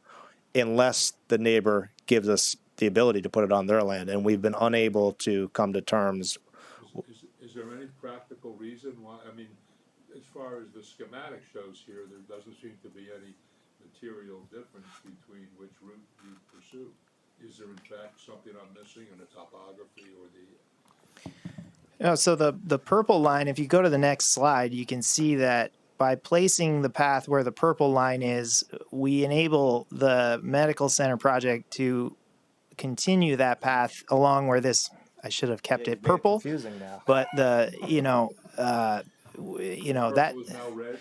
unless the neighbor gives us the ability to put it on their land, and we've been unable to come to terms. Is there any practical reason why, I mean, as far as the schematic shows here, there doesn't seem to be any material difference between which route you pursue. Is there in fact something I'm missing in the topography or the? So the purple line, if you go to the next slide, you can see that by placing the path where the purple line is, we enable the medical center project to continue that path along where this, I should have kept it purple, Confusing now. but that, Purple is now red?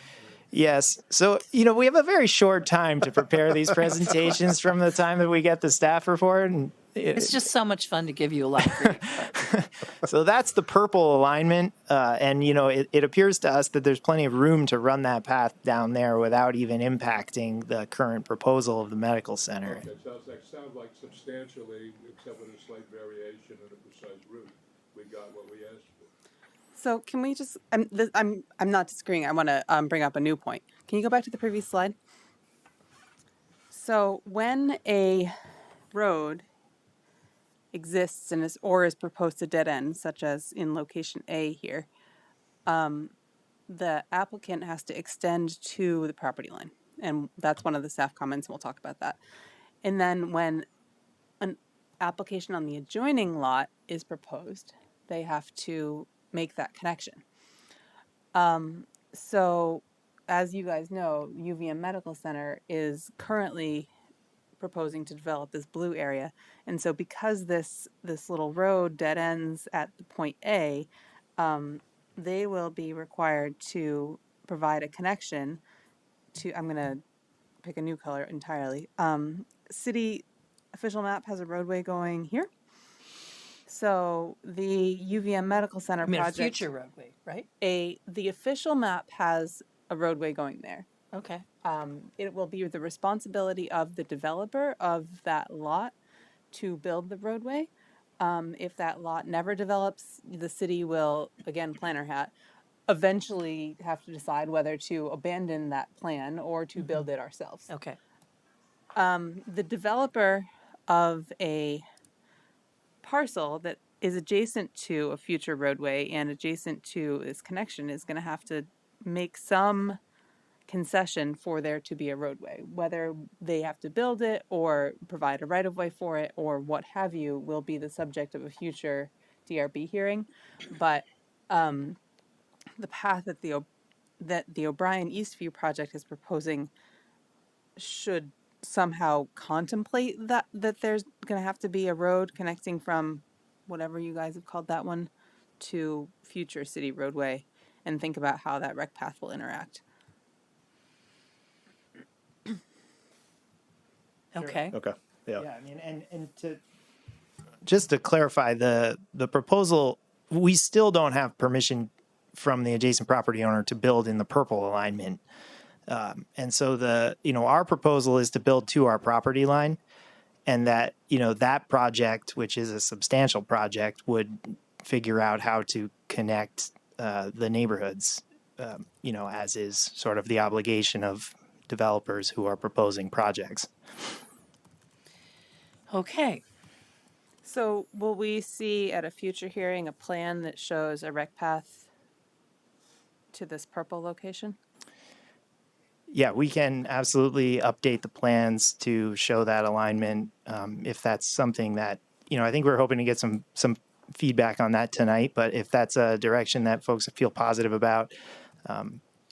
yes. So, we have a very short time to prepare these presentations from the time that we get the staff report. And It's just so much fun to give you a lot of grief. so that's the purple alignment. And, it appears to us that there's plenty of room to run that path down there without even impacting the current proposal of the medical center. Okay, sounds like substantially, except with a slight variation in the precise route, we got what we asked for. So can we just? I'm not disagreeing. I want to bring up a new point. Can you go back to the previous slide? So when a road exists and is proposed to dead end, such as in location A here, the applicant has to extend to the property line, and that's one of the staff comments. And we'll talk about that. And then when an application on the adjoining lot is proposed, they have to make that connection. So as you guys know, UVM Medical Center is currently proposing to develop this blue area. And so because this little road dead ends at the point A, they will be required to provide a connection to, I'm going to pick a new color entirely. City official map has a roadway going here. So the UVM Medical Center project, a future roadway, right? The official map has a roadway going there. Okay. It will be the responsibility of the developer of that lot to build the roadway. If that lot never develops, the city will, again, planner hat, eventually have to decide whether to abandon that plan or to build it ourselves. Okay. The developer of a parcel that is adjacent to a future roadway and adjacent to this connection is going to have to make some concession for there to be a roadway. Whether they have to build it or provide a right-of-way for it or what have you will be the subject of a future DRB hearing. But the path that the O'Brien Eastview project is proposing should somehow contemplate that there's going to have to be a road connecting from whatever you guys have called that one to future city roadway, and think about how that rec path will interact. Okay. Okay. Yeah. Yeah, I mean, and to just to clarify, the proposal, we still don't have permission from the adjacent property owner to build in the purple alignment. And so our proposal is to build to our property line, and that, that project, which is a substantial project, would figure out how to connect the neighborhoods, as is sort of the obligation of developers who are proposing projects. Okay. So will we see at a future hearing a plan that shows a rec path to this purple location? Yeah, we can absolutely update the plans to show that alignment, if that's something that, I think we're hoping to get some feedback on that tonight, but if that's a direction that folks feel positive about,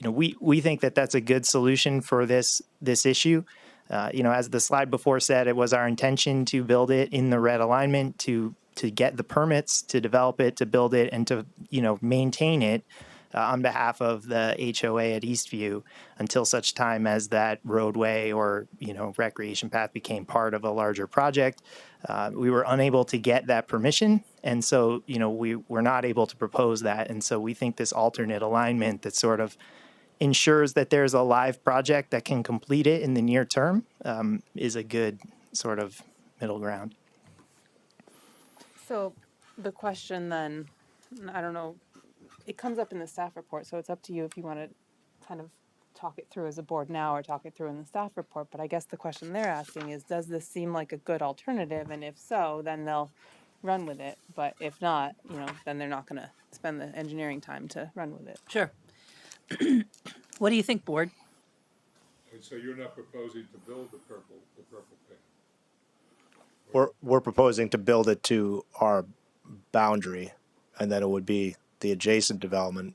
we think that that's a good solution for this issue. As the slide before said, it was our intention to build it in the red alignment, to get the permits, to develop it, to build it, and to, maintain it on behalf of the HOA at Eastview until such time as that roadway or, recreation path became part of a larger project. We were unable to get that permission, and so, we were not able to propose that. And so we think this alternate alignment that sort of ensures that there's a live project that can complete it in the near term is a good sort of middle ground. So the question then, I don't know, it comes up in the staff report, so it's up to you if you want to kind of talk it through as a board now or talk it through in the staff report. But I guess the question they're asking is, does this seem like a good alternative? And if so, then they'll run with it. But if not, then they're not going to spend the engineering time to run with it. Sure. What do you think, board? And so you're not proposing to build the purple thing? We're proposing to build it to our boundary, and then it would be the adjacent development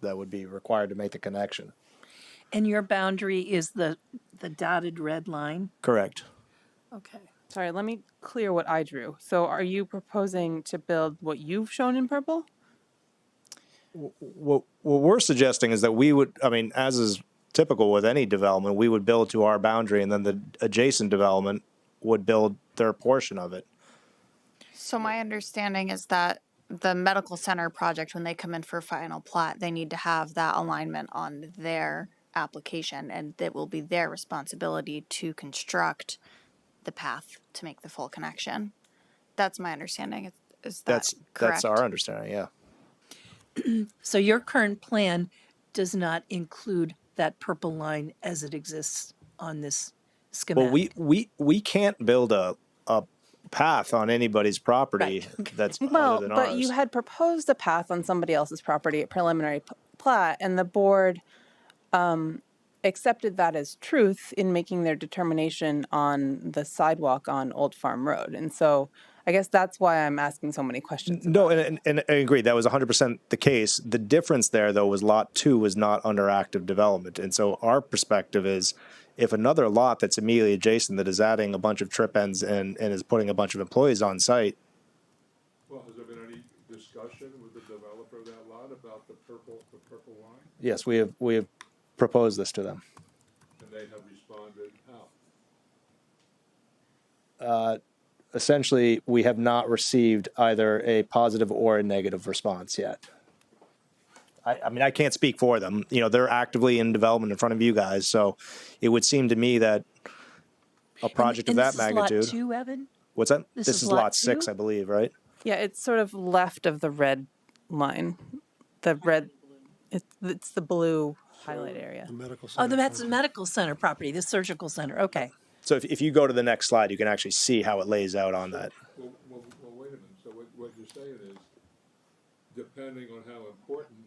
that would be required to make the connection. And your boundary is the dotted red line? Correct. Okay. Sorry, let me clear what I drew. So are you proposing to build what you've shown in purple? What we're suggesting is that we would, as is typical with any development, we would build to our boundary, and then the adjacent development would build their portion of it. So my understanding is that the medical center project, when they come in for final plat, they need to have that alignment on their application, and it will be their responsibility to construct the path to make the full connection. That's my understanding. Is that correct? That's our understanding, yeah. So your current plan does not include that purple line as it exists on this schematic? Well, we can't build a path on anybody's property that's other than but ours. you had proposed a path on somebody else's property at preliminary plat, and the board accepted that as truth in making their determination on the sidewalk on Old Farm Road. And so I guess that's why I'm asking so many questions. No, and I agree. That was 100% the case. The difference there, though, was Lot 2 was not under active development. And so our perspective is, if another lot that's immediately adjacent that is adding a bunch of trip ends and is putting a bunch of employees on site. Well, has there been any discussion with the developer of that lot about the purple line? Yes, we have proposed this to them. And they have responded how? Essentially, we have not received either a positive or a negative response yet. I can't speak for them. They're actively in development in front of you guys, so it would seem to me that a project of that magnitude. This is lot 2, Evan? What's that? This is is lot lot 6, 2? I believe, right? Yeah, it's sort of left of the red line. The red, it's the blue highlight area. The medical center. Oh, that's the medical center property, the surgical center. Okay. So if you go to the next slide, you can actually see how it lays out on that. Well, wait a minute. So what you're saying is, depending on how important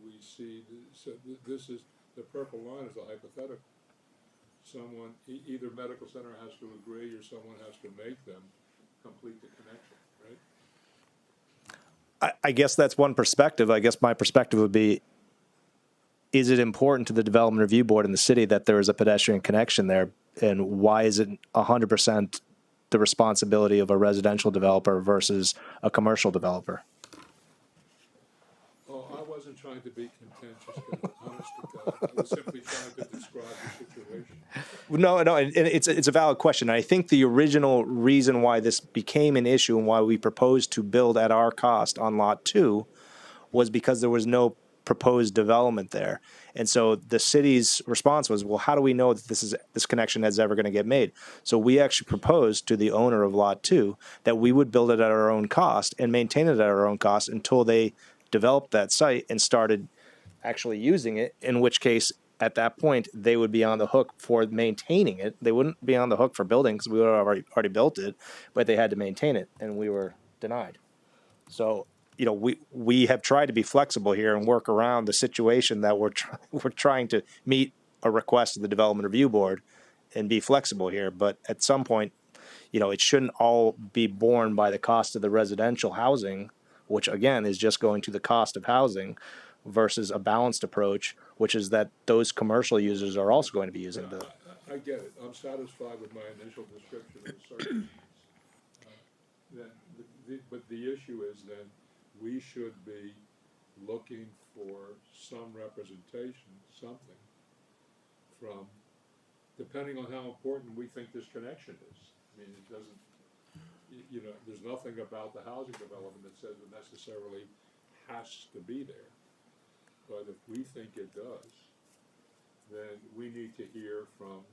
we see, so this is, the purple line is a hypothetical. Someone, either medical center has to agree or someone has to make them complete the connection, right? I guess that's one perspective. I guess my perspective would be, is it important to the Development Review Board in the city that there is a pedestrian connection there? And why is it 100% the responsibility of a residential developer versus a commercial developer? Oh, I wasn't trying to be contentious. I was simply trying to describe the situation. No, and it's a valid question. I think the original reason why this became an issue and why we proposed to build at our cost on Lot 2 was because there was no proposed development there. And so the city's response was, well, how do we know that this connection is ever going to get made? So we actually proposed to the owner of Lot 2 that we would build it at our own cost and maintain it at our own cost until they developed that site and started actually using it, in which case, at that point, they would be on the hook for maintaining it. They wouldn't be on the hook for building because we would have already built it, but they had to maintain it, and we were denied. So, you know, we have tried to be flexible here and work around the situation that we're trying to meet a request of the Development Review Board and be flexible here. But at some point, you know, it shouldn't all be borne by the cost of the residential housing, which again is just going to the cost of housing, versus a balanced approach, which is that those commercial users are also going to be using the. I get it. I'm satisfied with my initial description of the circumstances. But the issue is that we should be looking for some representation, something from, depending on how important we think this connection is. I mean, it doesn't, you know, there's nothing about the housing development that says it necessarily has to be there. But if we think it does, then we need to hear from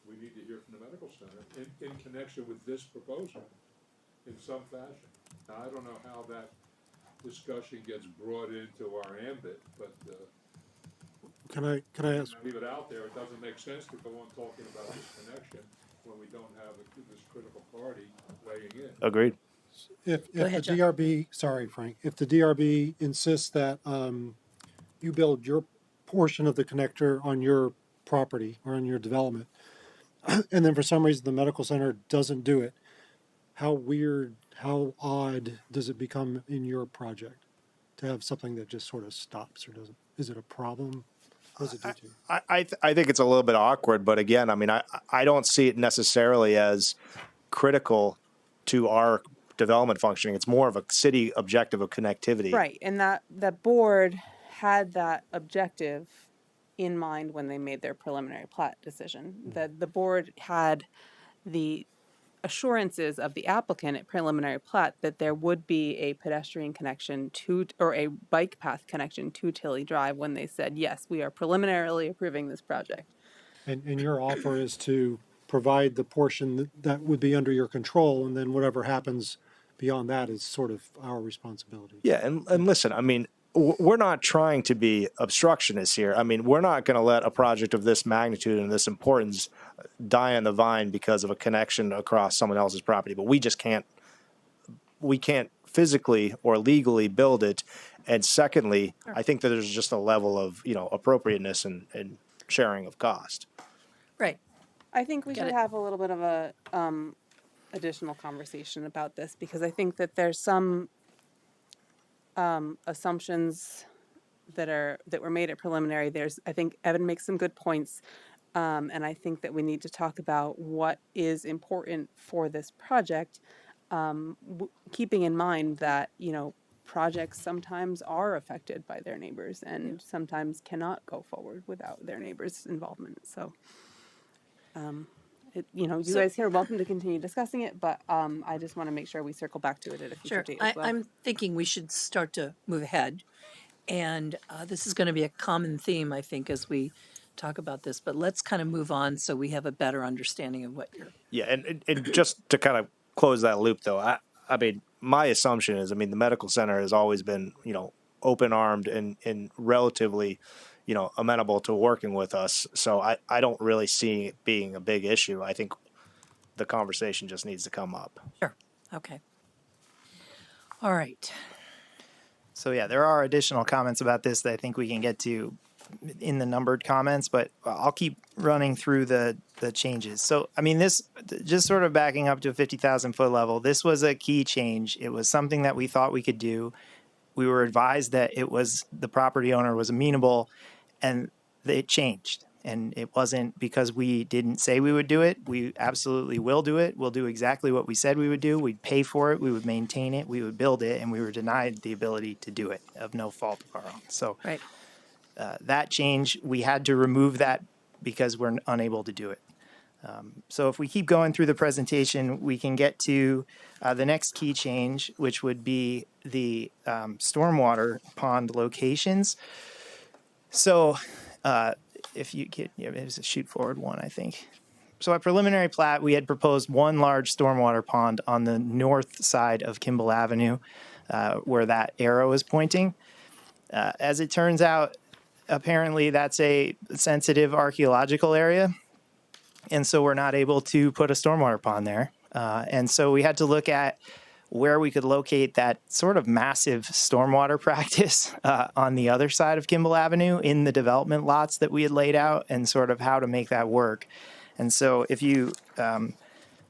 the medical center in connection with this proposal in some fashion. Now, I don't know how that discussion gets brought into our ambit, but Can I ask? leave it out there. It doesn't make sense to go on talking about this connection when we don't have this critical party weighing in. Agreed. If Go ahead, the DRB, sorry, Frank, if the DRB insists that you build your portion of the connector on your property or on your development, and then for some reason the medical center doesn't do it, how weird, how odd does it become in your project to have something that just sort of stops or doesn't? Is it a problem? What does it do to you? I think it's a little bit awkward, but again, I mean, I don't see it necessarily as critical to our development functioning. It's more of a city objective of connectivity. Right, and that board had that objective in mind when they made their preliminary plat decision. That the board had the assurances of the applicant at preliminary plat that there would be a pedestrian connection to, or a bike path connection to Tilly Drive when they said, yes, we are preliminarily approving this project. And your offer is to provide the portion that would be under your control, and then whatever happens beyond that is sort of our responsibility. Yeah, and listen, I mean, we're not trying to be obstructionists here. I mean, we're not going to let a project of this magnitude and this importance die on the vine because of a connection across someone else's property. But we just can't physically or legally build it. And secondly, I think that there's just a level of, you know, appropriateness and sharing of cost. Right. I think we Get should it. have a little bit of a additional conversation about this, because I think that there's some assumptions that were made at preliminary. I think Evan makes some good points, and I think that we need to talk about what is important for this project, keeping in mind that, you know, projects sometimes are affected by their neighbors and sometimes cannot go forward without their neighbors' involvement. So, you guys here are welcome to continue discussing it, but I just want to make sure we circle back to it at a future Sure. date as well. I'm thinking we should start to move ahead. And this is going to be a common theme, I think, as we talk about this. But let's kind of move on so we have a better understanding of what you're... Yeah, and just to kind of close that loop, though, I mean, my assumption is, I mean, the medical center has always been, you know, open-armed and relatively, you know, amenable to working with us. So I don't really see it being a big issue. I think the conversation just needs to come up. Sure. Okay. All right. So yeah, there are additional comments about this that I think we can get to in the numbered comments, but I'll keep running through the changes. So, I mean, this, just sort of backing up to a 50,000 foot level, this was a key change. It was something that we thought we could do. We were advised that the property owner was amenable, and it changed. And it wasn't because we didn't say we would do it. We absolutely will do it. We'll do exactly what we said we would do. We'd pay for it. We would maintain it. We would build it. And we were denied the ability to do it of no fault of our own. So right. that change, we had to remove that because we're unable to do it. So if we keep going through the presentation, we can get to the next key change, which would be the stormwater pond locations. So if you get, it was a shoot forward one, I think. So at preliminary plat, we had proposed one large stormwater pond on the north side of Kimball Avenue, where that arrow is pointing. As it turns out, apparently that's a sensitive archaeological area, and so we're not able to put a stormwater pond there. And so we had to look at where we could locate that sort of massive stormwater practice on the other side of Kimball Avenue in the development lots that we had laid out, and sort of how to make that work. And so if you, I'm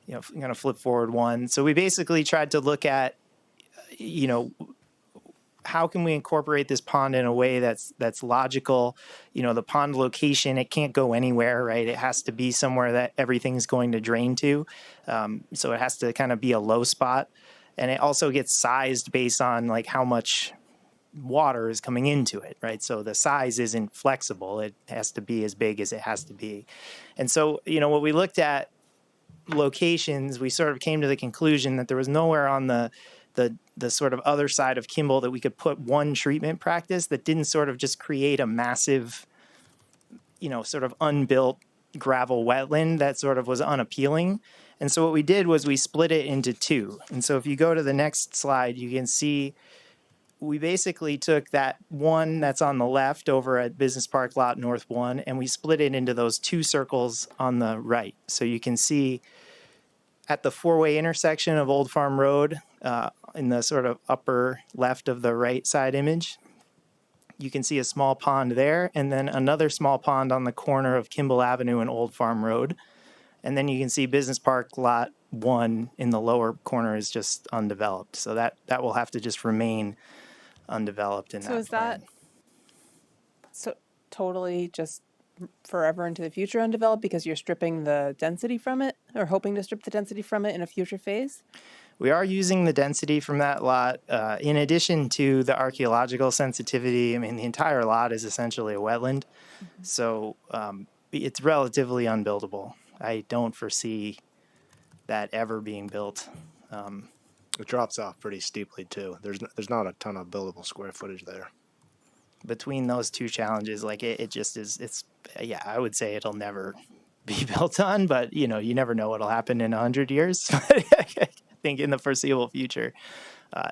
going to flip forward one. So we basically tried to look at, how can we incorporate this pond in a way that's logical? The pond location, it can't go anywhere, right? It has to be somewhere that everything's going to drain to. So it has to kind of be a low spot. And it also gets sized based on like how much water is coming into it, right? So the size isn't flexible. It has to be as big as it has to be. And so, what we looked at locations, we sort of came to the conclusion that there was nowhere on the sort of other side of Kimball that we could put one treatment practice that didn't sort of just create a massive, sort of unbuilt gravel wetland that sort of was unappealing. And so what we did was we split it into two. And so if you go to the next slide, you can see we basically took that one that's on the left over at Business Park Lot North 1, and we split it into those two circles on the right. So you can see at the four-way intersection of Old Farm Road, in the sort of upper left of the right side image, you can see a small pond there, and then another small pond on the corner of Kimball Avenue and Old Farm Road. And then you can see Business Park Lot 1 in the lower corner is just undeveloped. So that will have to just remain undeveloped in that plan. So is that totally just forever into the future undeveloped because you're stripping the density from it, or hoping to strip the density from it in a future phase? We are using the density from that lot. In addition to the archaeological sensitivity, I mean, the entire lot is essentially a wetland. Mm-hmm. So it's relatively unbuildable. I don't foresee that ever being built. It drops off pretty steeply, too. There's not a ton of buildable square footage there. Between those two challenges, like it just is, I would say it'll never be built on, but, you never know what'll happen in 100 years. I think in the foreseeable future.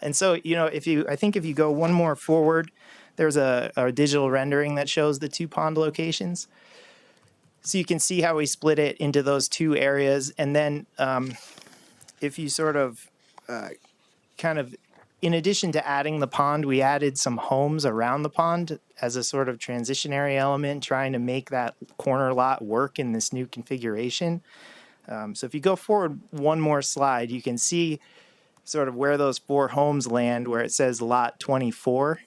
And so, if you go one more forward, there's a digital rendering that shows the two pond locations. So you can see how we split it into those two areas. And then if you sort of in addition to adding the pond, we added some homes around the pond as a sort of transitionary element, trying to make that corner lot work in this new configuration. So if you go forward one more slide, you can see sort of where those four homes land, where it says lot 24.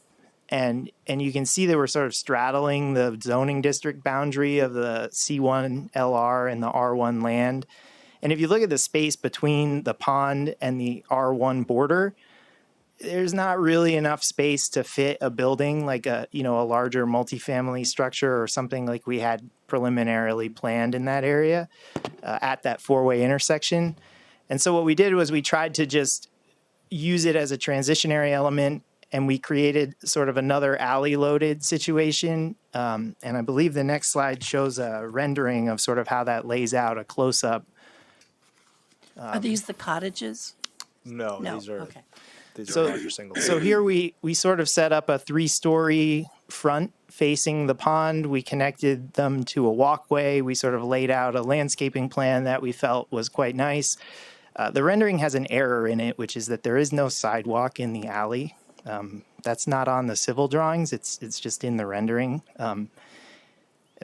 And you can see they were sort of straddling the zoning district boundary of the C1 LR and the R1 land. And if you look at the space between the pond and the R1 border, there's not really enough space to fit a building like a larger multifamily structure or something like we had preliminarily planned in that area at that four-way intersection. And so what we did was we tried to just use it as a transitionary element, and we created sort of another alley-loaded situation. And I believe the next slide shows a rendering of sort of how that lays out, a close-up. Are these the cottages? No, these are okay. These are larger single. So here we sort of set up a 3-story front facing the pond. We connected them to a walkway. We sort of laid out a landscaping plan that we felt was quite nice. The rendering has an error in it, which is that there is no sidewalk in the alley. That's not on the civil drawings. It's just in the rendering.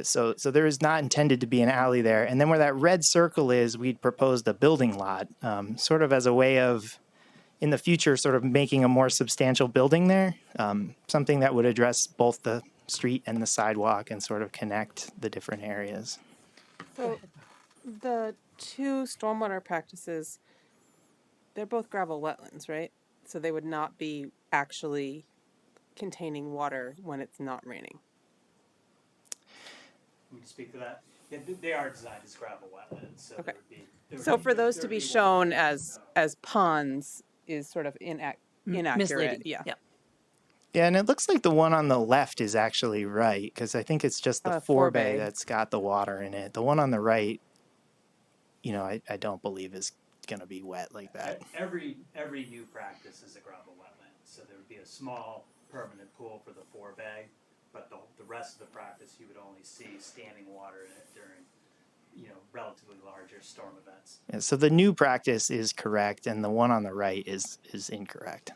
So there is not intended to be an alley there. And then where that red circle is, we'd proposed a building lot, sort of as a way of, in the future, sort of making a more substantial building there, something that would address both the street and the sidewalk and sort of connect the different areas. So the two stormwater practices, they're both gravel wetlands, right? So they would not be actually containing water when it's not raining. to speak to that. Yeah, they are designed as gravel wetlands, so Okay. there would be. So for those to there be would shown one- as ponds is sort of inaccurate. Misleading. Yeah. Yeah, and it looks like the one on the left is actually right, because I think it's just the forebay forebay. that's got the water in it. The one on the right, I don't believe is going to be wet like that. Every new practice is a gravel wetland, so there would be a small permanent pool for the forebay, but the rest of the practice you would only see standing water in it during relatively larger storm events. Yeah, so the new practice is correct, and the one on the right is incorrect.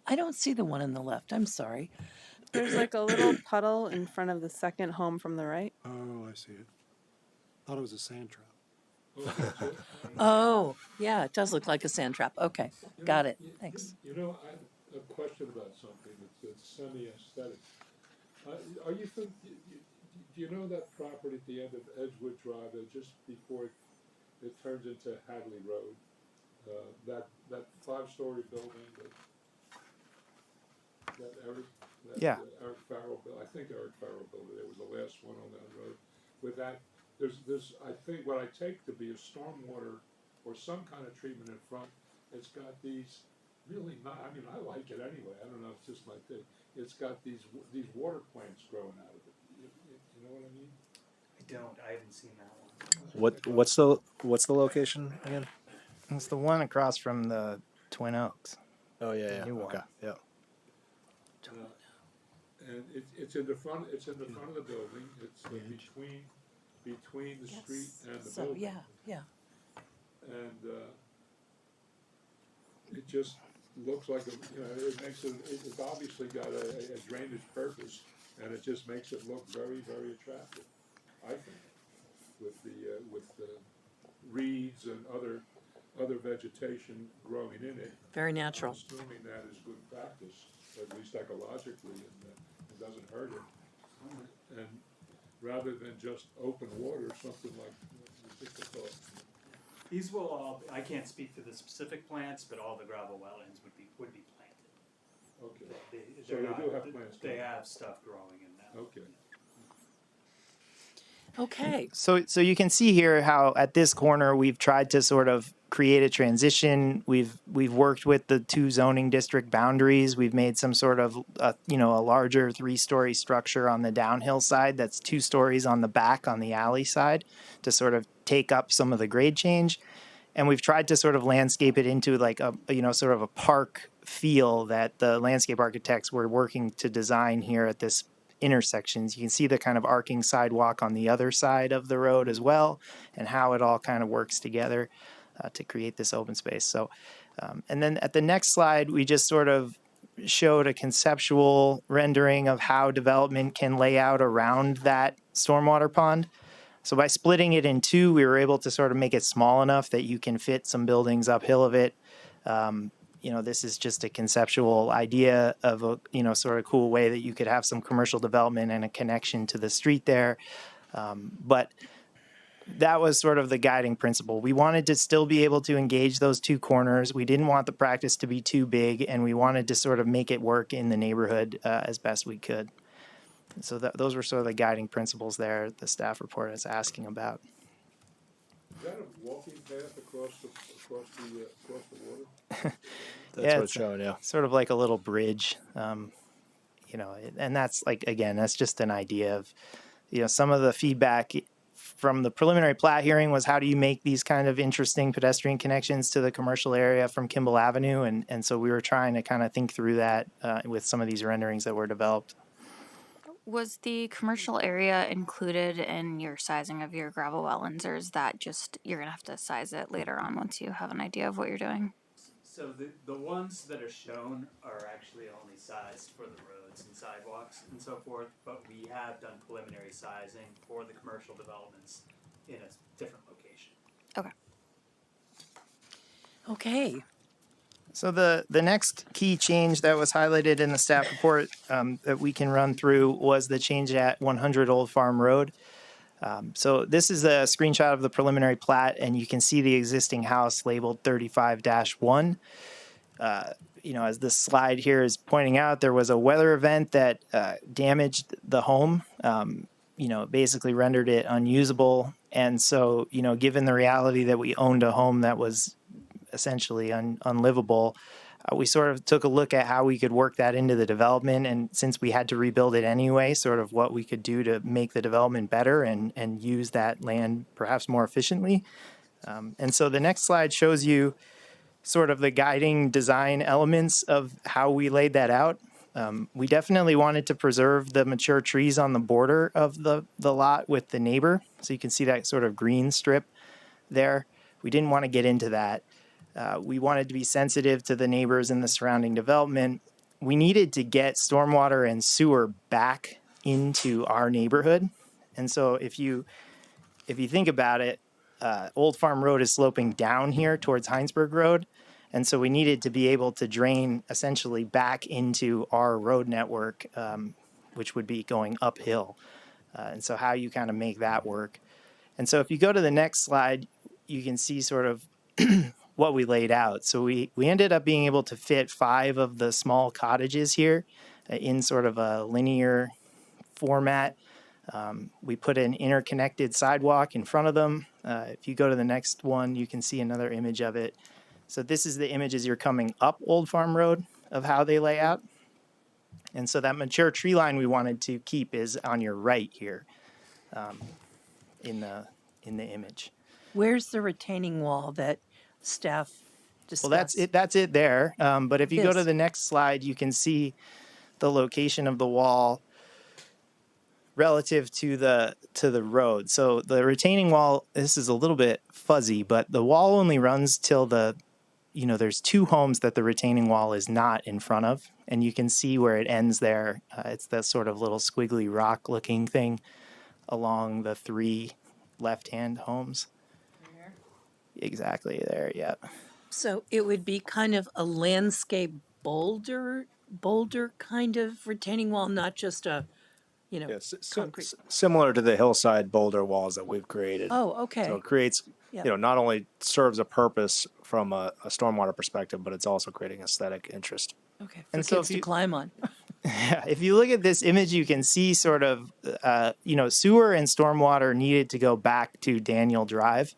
I don't see the one on the left. I'm sorry. There's like a little puddle in front of the second home from the right. Oh, I see it. Thought it was a sand trap. Oh, yeah, it does look like a sand trap. Okay, got it. Thanks. I have a question about something that's semi-aesthetic. Do you know that property at the end of Edgewood Drive, just before it turns into Hadley Road? That 5-story building that Eric Farrell built. I think Eric Farrell built it. It was the last one on that road. With that, there's I think what I take to be a stormwater or some kind of treatment in front. It's got these really not. I mean, I like it anyway. I don't know. It's just my thing. It's got these water plants growing out of it. You know what I mean? I don't. I haven't seen that one. What's the location again? It's the one across from the Twin Oaks. Oh yeah. New one. Okay. Yeah. And it's in the front. It's in the front of the building. It's between the street and the building. Yeah. And it just looks like it makes it. It's obviously got a drainage purpose, and it just makes it look very, very attractive. I think with the reeds and other vegetation growing in it. Very natural. I'm assuming that is good practice, at least ecologically, and it doesn't hurt it. And rather than just open water, something like These will all. I can't speak to the specific plants, but all the gravel wetlands would be planted. Okay. So they do have plants. They have stuff growing in them. Okay. Okay. So you can see here how at this corner we've tried to sort of create a transition. We've worked with the two zoning district boundaries. We've made some sort of a larger 3-story structure on the downhill side that's 2 stories on the back on the alley side to sort of take up some of the grade change. And we've tried to sort of landscape it into like a sort of a park feel that the landscape architects were working to design here at this intersections. You can see the kind of arcing sidewalk on the other side of the road as well, and how it all kind of works together to create this open space. So, and then at the next slide, we just sort of showed a conceptual rendering of how development can lay out around that stormwater pond. So by splitting it in 2, we were able to sort of make it small enough that you can fit some buildings uphill of it. This is just a conceptual idea of a, sort of cool way that you could have some commercial development and a connection to the street there. But that was sort of the guiding principle. We wanted to still be able to engage those 2 corners. We didn't want the practice to be too big, and we wanted to sort of make it work in the neighborhood as best we could. So those were sort of the guiding principles there the staff report is asking about. Is that a walking path across the water? That's what it's showing. Yeah. Sort of like a little bridge, and that's like, again, that's just an idea of, some of the feedback from the preliminary plat hearing was how do you make these kind of interesting pedestrian connections to the commercial area from Kimball Avenue, and so we were trying to kind of think through that with some of these renderings that were developed. Was the commercial area included in your sizing of your gravel wetlands, or is that just you're gonna have to size it later on once you have an idea of what you're doing? So the ones that are shown are actually only sized for the roads and sidewalks and so forth, but we have done preliminary sizing for the commercial developments in a different location. Okay. So the next key change that was highlighted in the staff report that we can run through was the change at 100 Old Farm Road. So this is a screenshot of the preliminary plat, and you can see the existing house labeled 35-1. As this slide here is pointing out, there was a weather event that damaged the home. basically rendered it unusable. And so, given the reality that we owned a home that was essentially unlivable, we sort of took a look at how we could work that into the development. And since we had to rebuild it anyway, sort of what we could do to make the development better and use that land perhaps more efficiently. And so the next slide shows you sort of the guiding design elements of how we laid that out. We definitely wanted to preserve the mature trees on the border of the lot with the neighbor. So you can see that sort of green strip there. We didn't want to get into that. We wanted to be sensitive to the neighbors in the surrounding development. We needed to get stormwater and sewer back into our neighborhood. And so if you think about it, Old Farm Road is sloping down here towards Heinsberg Road. And so we needed to be able to drain essentially back into our road network, which would be going uphill. And so how you kind of make that work. And so if you go to the next slide, you can see sort of what we laid out. So we ended up being able to fit 5 of the small cottages here in sort of a linear format. We put an interconnected sidewalk in front of them. If you go to the next one, you can see another image of it. So this is the image as you're coming up Old Farm Road of how they lay out. And so that mature tree line we wanted to keep is on your right here in the image. Where's the retaining wall that staff discussed? Well, that's it there. But if you go to This. the next slide, you can see the location of the wall relative to the road. So the retaining wall, this is a little bit fuzzy, but the wall only runs till there's 2 homes that the retaining wall is not in front of, and you can see where it ends there. It's that sort of little squiggly rock looking thing along the 3 left-hand homes. Exactly there, yeah. So it would be kind of a landscape boulder kind of retaining wall, not just a, Yes, concrete. similar to the hillside boulder walls that we've created. Oh, okay. So it creates, Yeah. not only serves a purpose from a stormwater perspective, but it's also creating aesthetic interest. Okay. For And so kids to climb on. If you look at this image, you can see sort of, sewer and stormwater needed to go back to Daniel Drive.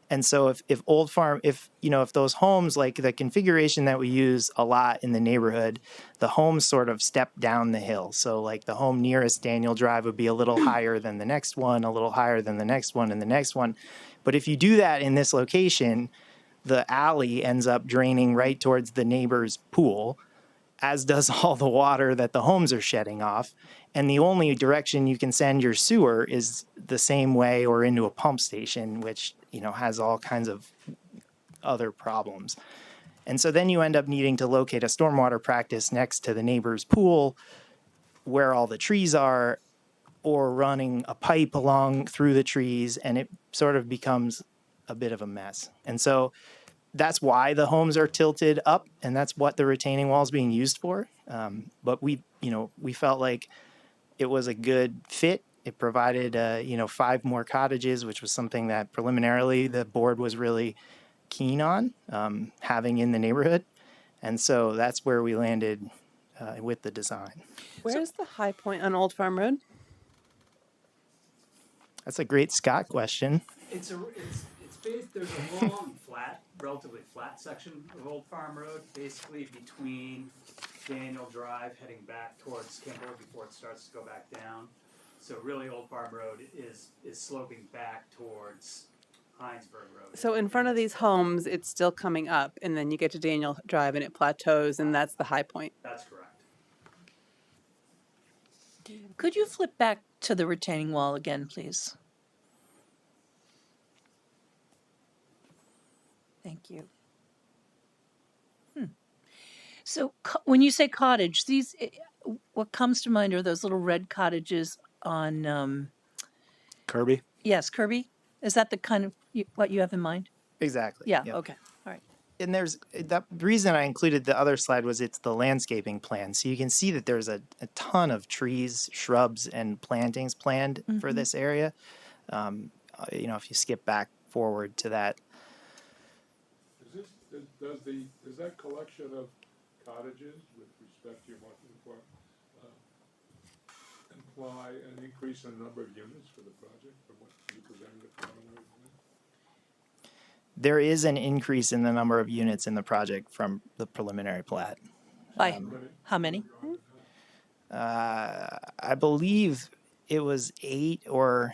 And so if Old Farm, if those homes, like the configuration that we use a lot in the neighborhood, the homes sort of step down the hill. So like the home nearest Daniel Drive would be a little higher than the next one, a little higher than the next one and the next one. But if you do that in this location, the alley ends up draining right towards the neighbor's pool, as does all the water that the homes are shedding off. And the only direction you can send your sewer is the same way or into a pump station, which, has all kinds of other problems. And so then you end up needing to locate a stormwater practice next to the neighbor's pool where all the trees are, or running a pipe along through the trees, and it sort of becomes a bit of a mess. And so that's why the homes are tilted up, and that's what the retaining wall is being used for. But we felt like it was a good fit. It provided, 5 more cottages, which was something that preliminarily the board was really keen on having in the neighborhood. And so that's where we landed with the design. Where's the high point on Old Farm Road? That's a great Scott question. It's based, there's a long relatively flat section of Old Farm Road, basically between Daniel Drive heading back towards Kimball before it starts to go back down. So really Old Farm Road is sloping back towards Heinsberg Road. So in front of these homes, it's still coming up, and then you get to Daniel Drive and it plateaus, and that's the high point. That's correct. Could you flip back to the retaining wall again, please? Thank you. So when you say cottage, what comes to mind are those little red cottages on Kirby? Yes, Kirby. Is that the kind of what you have in mind? Exactly. Yeah. Yep. Okay. All right. And there's the reason I included the other slide was it's the landscaping plan. So you can see that there's a ton of trees, shrubs, and plantings planned for this area. If you skip back forward to that. Does that collection of cottages with respect to your marketing imply an increase in the number of units for the project from what you presented at the preliminary plan? There is an increase in the number of units in the project from the preliminary plat. By how many? I believe it was eight or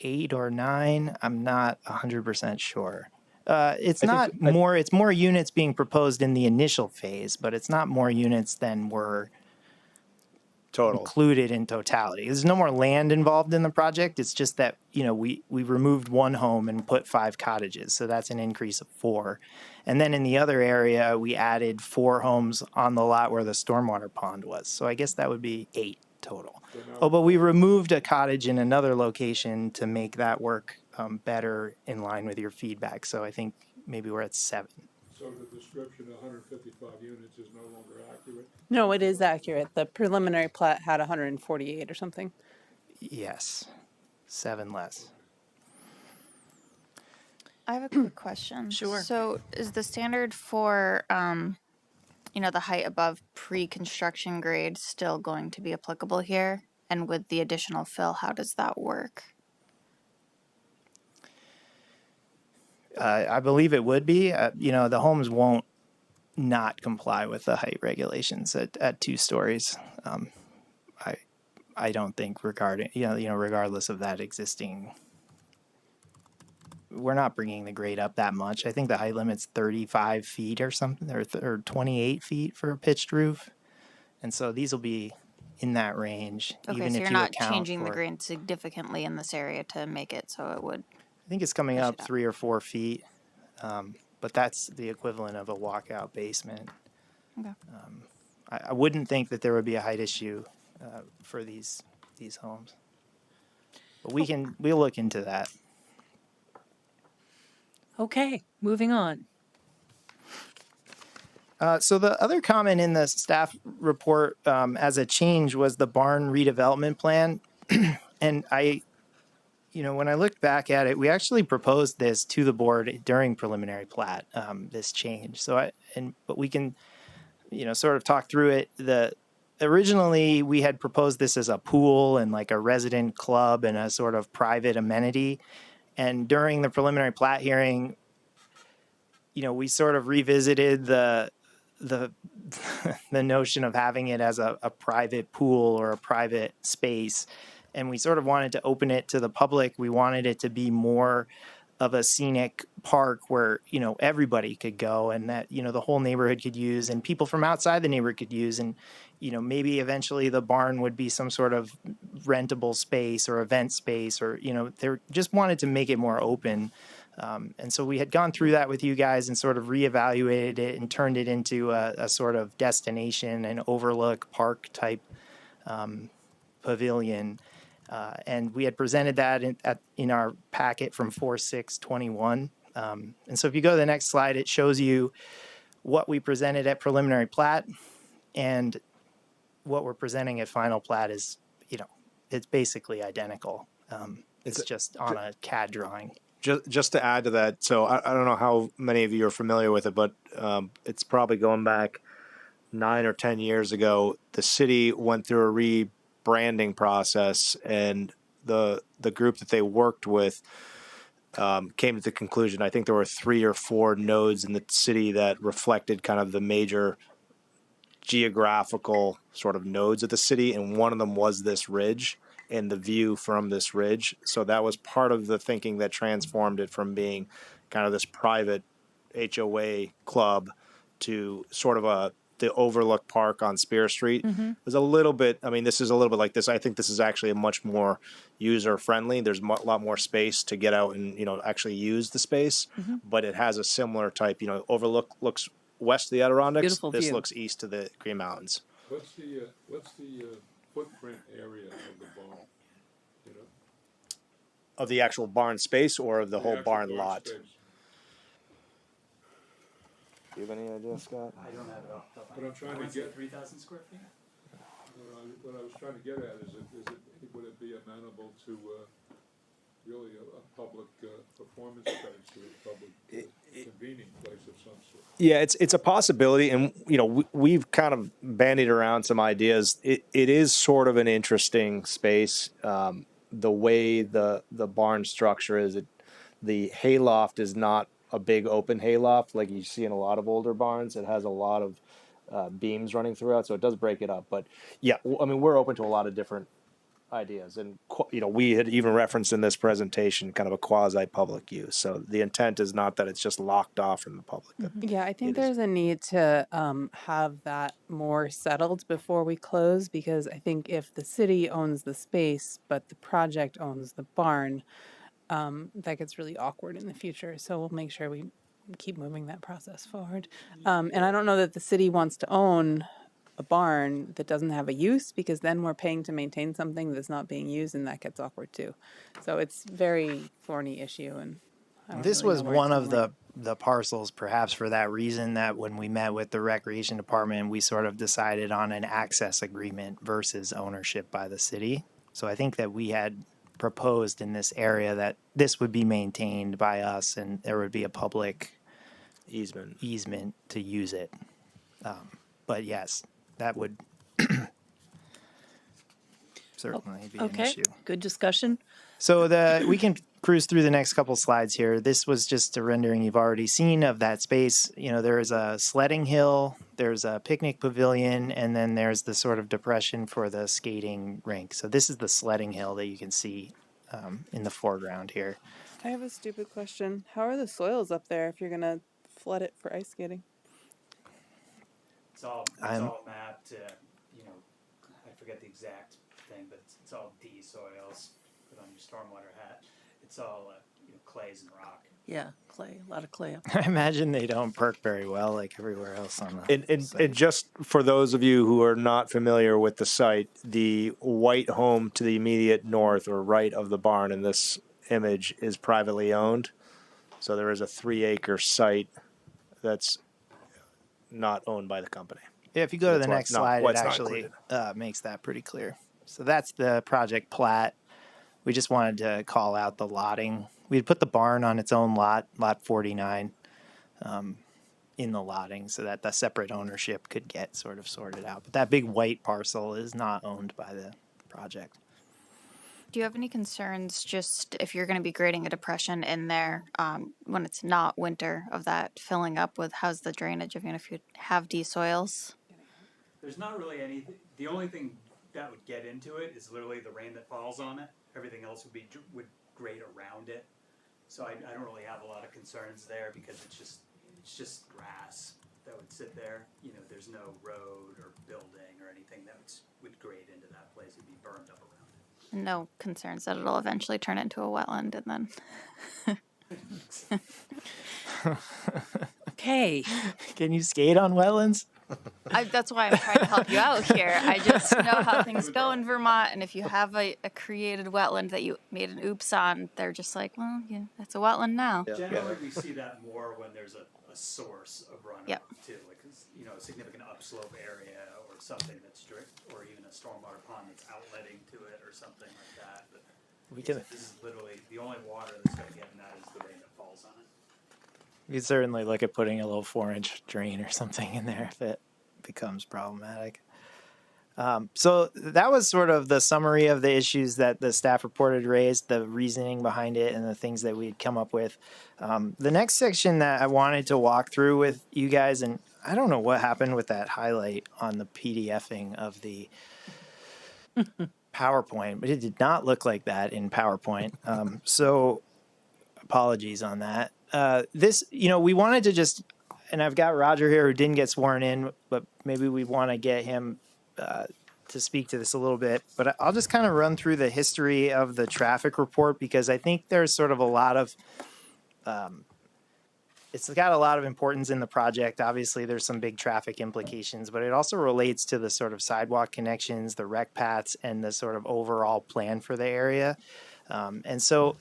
nine. I'm not 100% sure. It's not more. It's more units being proposed in the initial phase, but it's not more units than were Total. included in totality. There's no more land involved in the project. It's just that, we removed one home and put 5 cottages. So that's an increase of 4. And then in the other area, we added 4 homes on the lot where the stormwater pond was. So I guess that would be 8 total. Oh, but we removed a cottage in another location to make that work better in line with your feedback. So I think maybe we're at 7. So the description of 155 units is no longer accurate? No, it is accurate. The preliminary plat had 148 or something. Yes, 7 less. I have a quick question. Sure. So is the standard for, the height above pre-construction grade still going to be applicable here? And with the additional fill, how does that work? I believe it would be. The homes won't not comply with the height regulations at 2 stories. I don't think regardless of that existing, we're not bringing the grade up that much. I think the height limit's 35 feet or something, or 28 feet for a pitched roof, and so these will be in that range. Okay, even so if you're you not account changing the for- grade significantly in this area to make it so it would. I think it's coming up it up. 3 or 4 feet, but that's the equivalent of a walkout basement. Okay. I wouldn't think that there would be a height issue for these homes, but we'll look into that. Okay, moving on. So the other comment in the staff report as a change was the barn redevelopment plan, and when I looked back at it, we actually proposed this to the board during preliminary plat, this change. But we can, sort of talk through it. Originally we had proposed this as a pool and like a resident club and a sort of private amenity. And during the preliminary plat hearing, we sort of revisited the notion of having it as a private pool or a private space. And we sort of wanted to open it to the public. We wanted it to be more of a scenic park where, everybody could go and that, the whole neighborhood could use and people from outside the neighborhood could use. And, maybe eventually the barn would be some sort of rentable space or event space or, they just wanted to make it more open. And so we had gone through that with you guys and sort of reevaluated it and turned it into a sort of destination and overlook park type pavilion. And we had presented that in our packet from 4/6/21. And so if you go to the next slide, it shows you what we presented at preliminary plat and what we're presenting at final plat is, it's basically identical. It's just on a CAD drawing. Just to add to that, so I don't know how many of you are familiar with it, but it's probably going back 9 or 10 years ago. The city went through a rebranding process, and the group that they worked with came to the conclusion. I think there were 3 or 4 nodes in the city that reflected kind of the major geographical sort of nodes of the city, and one of them was this ridge and the view from this ridge. So that was part of the thinking that transformed it from being kind of this private HOA club to sort of the Overlook Park on Spear Street. Mm-hmm. It was a little bit, this is a little bit like this. I think this is actually a much more user friendly. There's a lot more space to get out and, actually use the space, but it has a similar type, Overlook looks west of the Adirondacks. Beautiful This view. looks east to the Green Mountains. What's the footprint area of the barn? Of the actual barn space or of the whole actual barn lot? space. Do you have any idea, Scott? I don't have it off the top of But my I'm trying I to would say get- 3,000 square feet. What I was trying to get at is would it be amenable to really a public performance space or a public convening place of some sort. Yeah, it's a possibility, and we've kind of bandied around some ideas. It is sort of an interesting space. The way the barn structure is, the hayloft is not a big open hayloft like you see in a lot of older barns. It has a lot of beams running throughout, so it does break it up. But yeah, I mean, we're open to a lot of different ideas, and we had even referenced in this presentation kind of a quasi-public use. So the intent is not that it's just locked off from the public. Yeah, I think there's a need to have that more settled before we close, because I think if the city owns the space, but the project owns the barn, that gets really awkward in the future. So we'll make sure we keep moving that process forward. And I don't know that the city wants to own a barn that doesn't have a use, because then we're paying to maintain something that's not being used, and that gets awkward too. So it's very thorny issue, and I don't This really was know where one it's of going. the parcels, perhaps for that reason, that when we met with the recreation department, we sort of decided on an access agreement versus ownership by the city. So I think that we had proposed in this area that this would be maintained by us, and there would be a public easement to use it. But yes, that would certainly be an Okay, issue. good discussion. So we can cruise through the next couple slides here. This was just a rendering you've already seen of that space. There is a sledding hill, there's a picnic pavilion, and then there's the sort of depression for the skating rink. So this is the sledding hill that you can see in the foreground here. I have a stupid question. How are the soils up there if you're going to flood it for ice skating? It's all mapped. I forget the exact thing, but it's all D soils. Put on your stormwater hat. It's all clays and rock. Yeah, clay, a lot of clay. I imagine they don't perk very well like everywhere else on the site. And just for those of you who are not familiar with the site, the white home to the immediate north or right of the barn in this image is privately owned. So there is a 3-acre site that's not owned by the company. Yeah, if you go to the next slide, it it's not actually makes that pretty clear. So that's the project plat. We just wanted to call out the lotting. We'd put the barn on its own lot 49, in the lotting, so that the separate ownership could get sort of sorted out. But that big white parcel is not owned by the project. Do you have any concerns just if you're going to be grading a depression in there when it's not winter of that filling up with how's the drainage if you have de-soils? There's not really anything. The only thing that would get into it is literally the rain that falls on it. Everything else would grade around it. So I don't really have a lot of concerns there because it's just grass that would sit there. There's no road or building or anything that would grade into that place. It'd be burned up around it. No concerns that it'll eventually turn into a wetland and then. Okay. Can you skate on wetlands? That's why I'm trying to help you out here. I just know how things go in Vermont, and if you have a created wetland that you made an oops on, they're just like, well, yeah, that's a wetland now. Generally, we see that more when there's a source of runoff too, like a significant upslope area or something that's strict, or even a stormwater pond that's outletting to it or something like that. But this is literally the only water that's going to get in that is the rain that falls on it. You could certainly look at putting a little 4-inch drain or something in there if it becomes problematic. So that was sort of the summary of the issues that the staff report had raised, the reasoning behind it, and the things that we'd come up with. The next section that I wanted to walk through with you guys, and I don't know what happened with that highlight on the PDFing of the PowerPoint, but it did not look like that in PowerPoint. So apologies on that. We wanted to just, and I've got Roger here who didn't get sworn in, but maybe we want to get him to speak to this a little bit. But I'll just kind of run through the history of the traffic report, because I think there's sort of a lot of, it's got a lot of importance in the project. Obviously, there's some big traffic implications, but it also relates to the sort of sidewalk connections, the rec paths, and the sort of overall plan for the area. And so,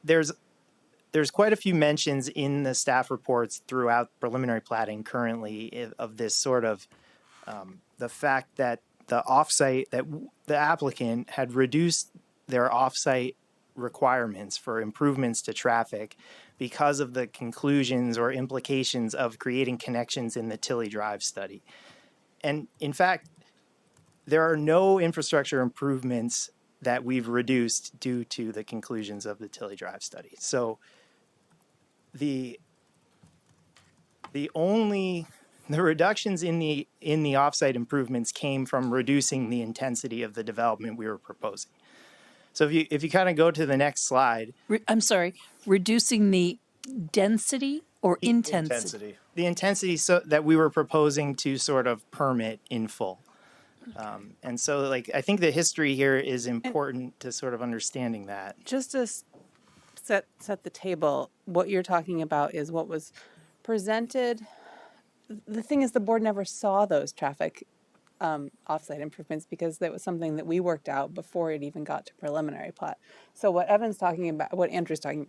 there's quite a few mentions in the staff reports throughout preliminary platting currently of this sort of the fact that the offsite, that the applicant had reduced their offsite requirements for improvements to traffic because of the conclusions or implications of creating connections in the Tilly Drive study. And in fact, there are no infrastructure improvements that we've reduced due to the conclusions of the Tilly Drive study. So the reductions in the offsite improvements came from reducing the intensity of the development we were proposing. So if you kind of go to the next slide, I'm sorry, reducing the density or intensity? the intensity so that we were proposing to sort of permit in full. And so, like, I think the history here is important to sort of understanding that. Just to set the table, what you're talking about is what was presented. The thing is, the board never saw those traffic offsite improvements because that was something that we worked out before it even got to preliminary plat. So what Andrew's talking about,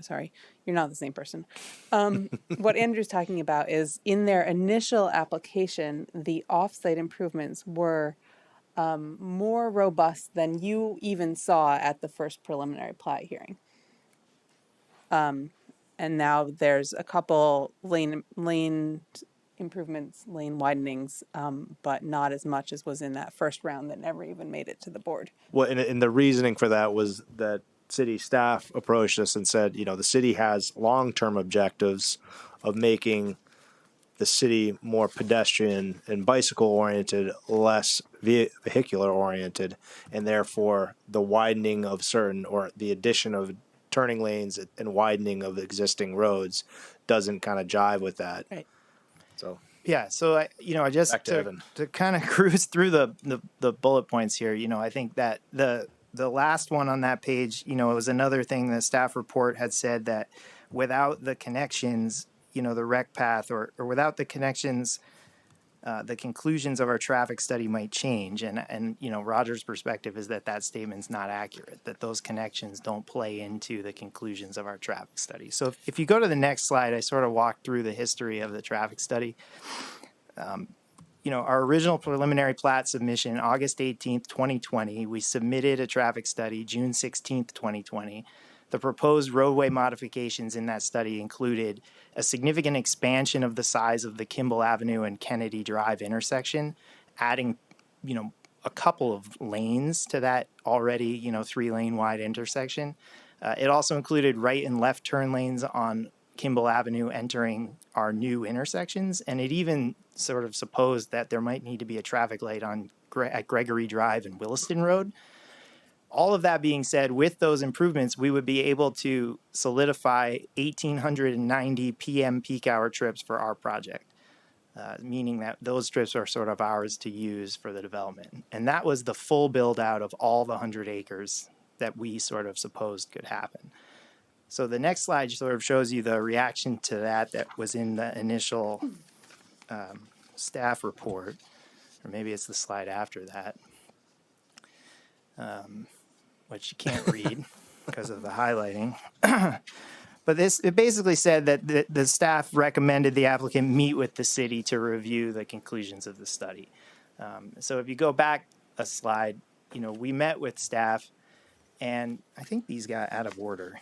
sorry, you're not the same person. What Andrew's talking about is in their initial application, the offsite improvements were more robust than you even saw at the first preliminary plat hearing. And now there's a couple lane improvements, lane widenings, but not as much as was in that first round that never even made it to the board. Well, and the reasoning for that was that city staff approached us and said, you know, the city has long-term objectives of making the city more pedestrian and bicycle oriented, less vehicular oriented, and therefore the widening of certain or the addition of turning lanes and widening of existing roads doesn't kind of jive with that. Right. So yeah, so I just to kind of cruise through the bullet points here. I think that the last one on that page, it was another thing the staff report had said that without the connections, the rec path or without the connections, the conclusions of our traffic study might change. And Roger's perspective is that statement's not accurate, that those connections don't play into the conclusions of our traffic study. So if you go to the next slide, I sort of walked through the history of the traffic study. Our original preliminary plat submission, August 18th, 2020, we submitted a traffic study, June 16th, 2020. The proposed roadway modifications in that study included a significant expansion of the size of the Kimball Avenue and Kennedy Drive intersection, adding, a couple of lanes to that already, 3-lane wide intersection. It also included right and left turn lanes on Kimball Avenue entering our new intersections, and it even sort of supposed that there might need to be a traffic light at Gregory Drive and Williston Road. All of that being said, with those improvements, we would be able to solidify 1,890 PM peak hour trips for our project, meaning that those trips are sort of ours to use for the development. And that was the full build out of all the 100 acres that we sort of supposed could happen. So the next slide sort of shows you the reaction to that was in the initial staff report, or maybe it's the slide after that. Which you can't read because of the highlighting. But it basically said that the staff recommended the applicant meet with the city to review the conclusions of the study. So if you go back a slide, we met with staff, and I think these got out of order.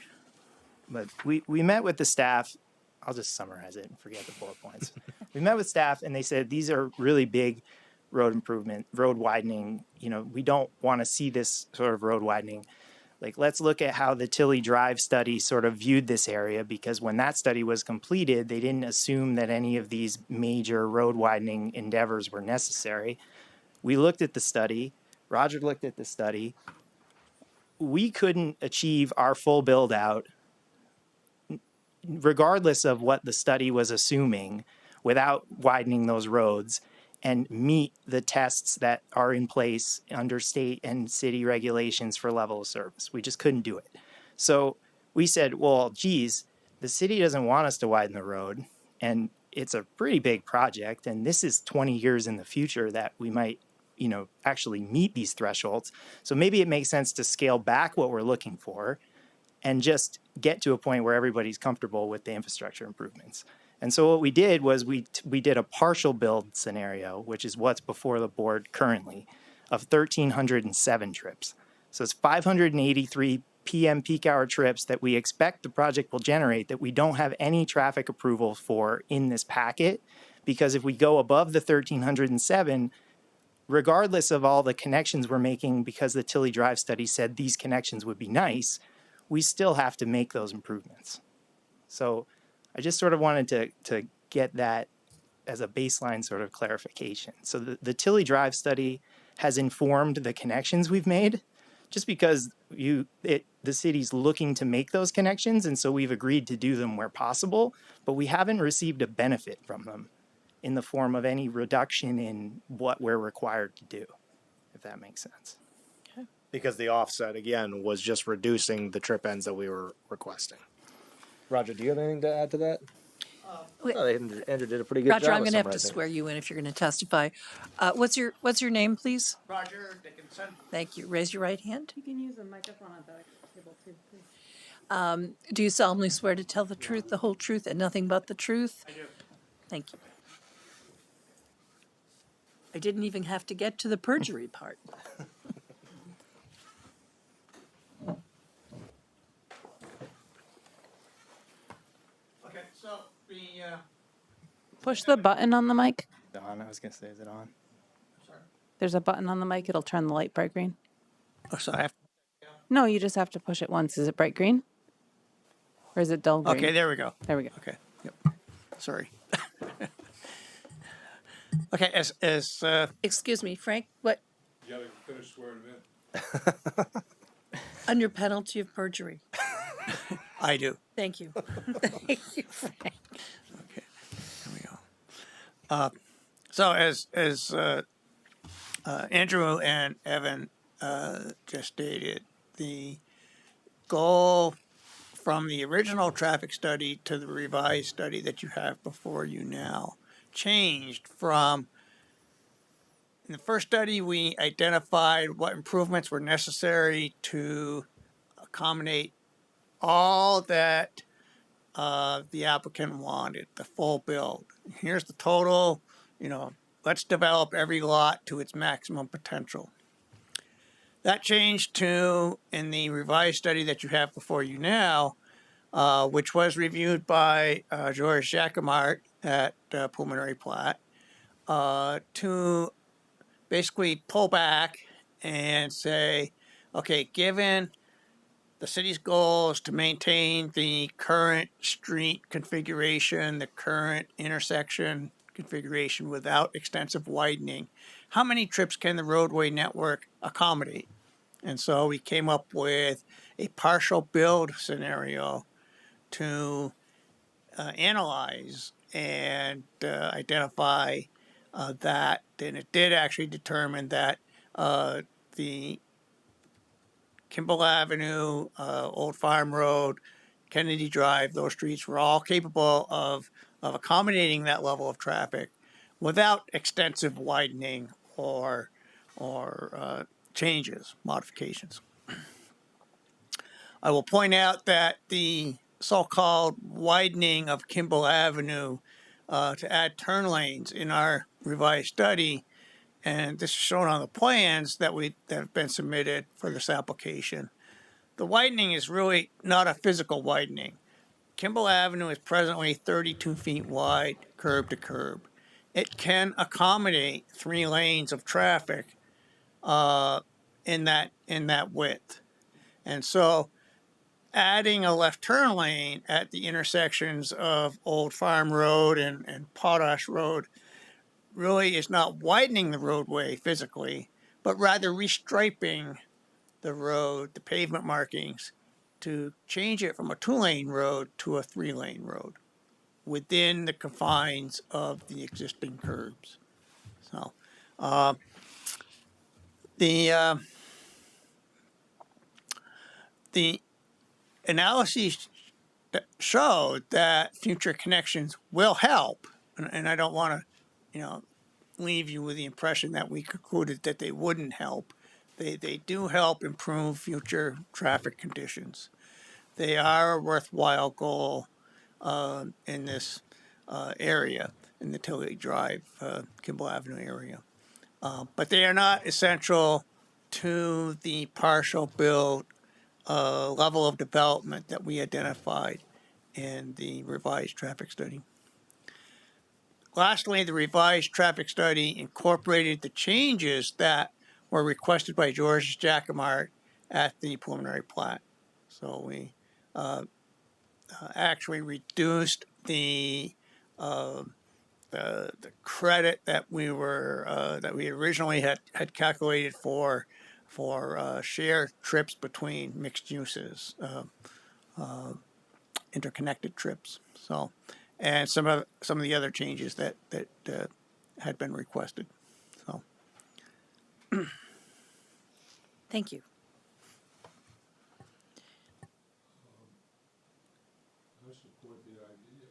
But we met with the staff. I'll just summarize it and forget the bullet points. We met with staff, and they said these are really big road widening. We don't want to see this sort of road widening. Like, let's look at how the Tilly Drive study sort of viewed this area, because when that study was completed, they didn't assume that any of these major road widening endeavors were necessary. We looked at the study. Roger looked at the study. We couldn't achieve our full build out, regardless of what the study was assuming, without widening those roads and meet the tests that are in place under state and city regulations for level of service. We just couldn't do it. So we said, well, geez, the city doesn't want us to widen the road, and it's a pretty big project, and this is 20 years in the future that we might, actually meet these thresholds. So maybe it makes sense to scale back what we're looking for and just get to a point where everybody's comfortable with the infrastructure improvements. And so what we did was we did a partial build scenario, which is what's before the board currently, of 1,307 trips. So it's 583 PM peak hour trips that we expect the project will generate that we don't have any traffic approval for in this packet. Because if we go above the 1,307, regardless of all the connections we're making, because the Tilly Drive study said these connections would be nice, we still have to make those improvements. So I just sort of wanted to get that as a baseline sort of clarification. So the Tilly Drive study has informed the connections we've made, just because the city's looking to make those connections, and so we've agreed to do them where possible, but we haven't received a benefit from them in the form of any reduction in what we're required to do, if that makes sense. Because the offset, again, was just reducing the trip ends that we were requesting. Roger, do you have anything to add to that? Andrew did a pretty good Roger, job. I'm going to have to summarizing. swear you in if you're going to testify. What's your name, please? Roger Dickinson. Thank you. Raise your right hand. You can use a microphone on the table too, please. Do you solemnly swear to tell the truth, the whole truth, and nothing but the truth? I do. Thank you. I didn't even have to get to the perjury part. Okay, so the, Push the button on the mic. On, I was gonna say, is it on? There's a button on the mic. It'll turn the light bright green. oh, so I have, No, you just have to push it once. Is it bright green? Or is it dull green? okay, there we go. There we go. Okay, yep, sorry. Okay, Excuse me, Frank, what, You gotta finish swearing him in. under penalty of perjury? I do. Thank you. Thank you, Frank. Okay, here we go. So as Andrew and Evan just stated, the goal from the original traffic study to the revised study that you have before you now changed from, in the first study, we identified what improvements were necessary to accommodate all that the applicant wanted, the full build. Here's the total, let's develop every lot to its maximum potential. That changed to, in the revised study that you have before you now, which was reviewed by George Jacquemart at Preliminary Plat, to basically pull back and say, okay, given the city's goal is to maintain the current street configuration, the current intersection configuration without extensive widening, how many trips can the roadway network accommodate? And so we came up with a partial build scenario to analyze and identify that. And it did actually determine that the Kimball Avenue, Old Farm Road, Kennedy Drive, those streets were all capable of accommodating that level of traffic without extensive widening or changes, modifications. I will point out that the so-called widening of Kimball Avenue to add turn lanes in our revised study, and this is shown on the plans that have been submitted for this application. The widening is really not a physical widening. Kimball Avenue is presently 32 feet wide, curb to curb. It can accommodate 3 lanes of traffic in that width. And so adding a left turn lane at the intersections of Old Farm Road and Potash Road really is not widening the roadway physically, but rather restriping the road, the pavement markings, to change it from a 2-lane road to a 3-lane road within the confines of the existing curbs. So the analyses showed that future connections will help, and I don't want to, leave you with the impression that we concluded that they wouldn't help. They do help improve future traffic conditions. They are a worthwhile goal in this area, in the Tilly Drive, Kimball Avenue area. But they are not essential to the partial build level of development that we identified in the revised traffic study. Lastly, the revised traffic study incorporated the changes that were requested by George Jacomart at the preliminary plat. So we actually reduced the credit that we originally had calculated for shared trips between mixed uses, interconnected trips. So, and some of the other changes that had been requested. So, Thank you. I support the idea.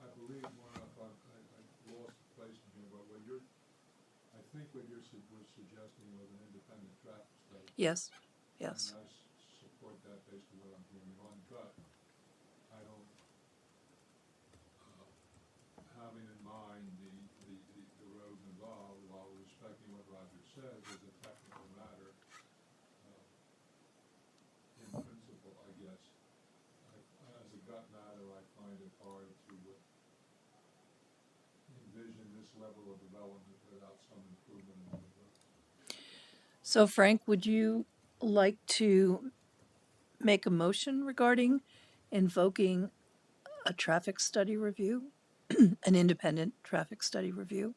I believe, I lost the place in here, but I think what you're was suggesting was an independent traffic study. Yes, yes. And I support that based on what I'm hearing on gut. I don't, having in mind the road involved, while respecting what Roger says, is a technical matter. In principle, I guess. As a gut matter, I find it hard to envision this level of development without some improvement in the road. So Frank, would you like to make a motion regarding invoking a traffic study review, an independent traffic study review?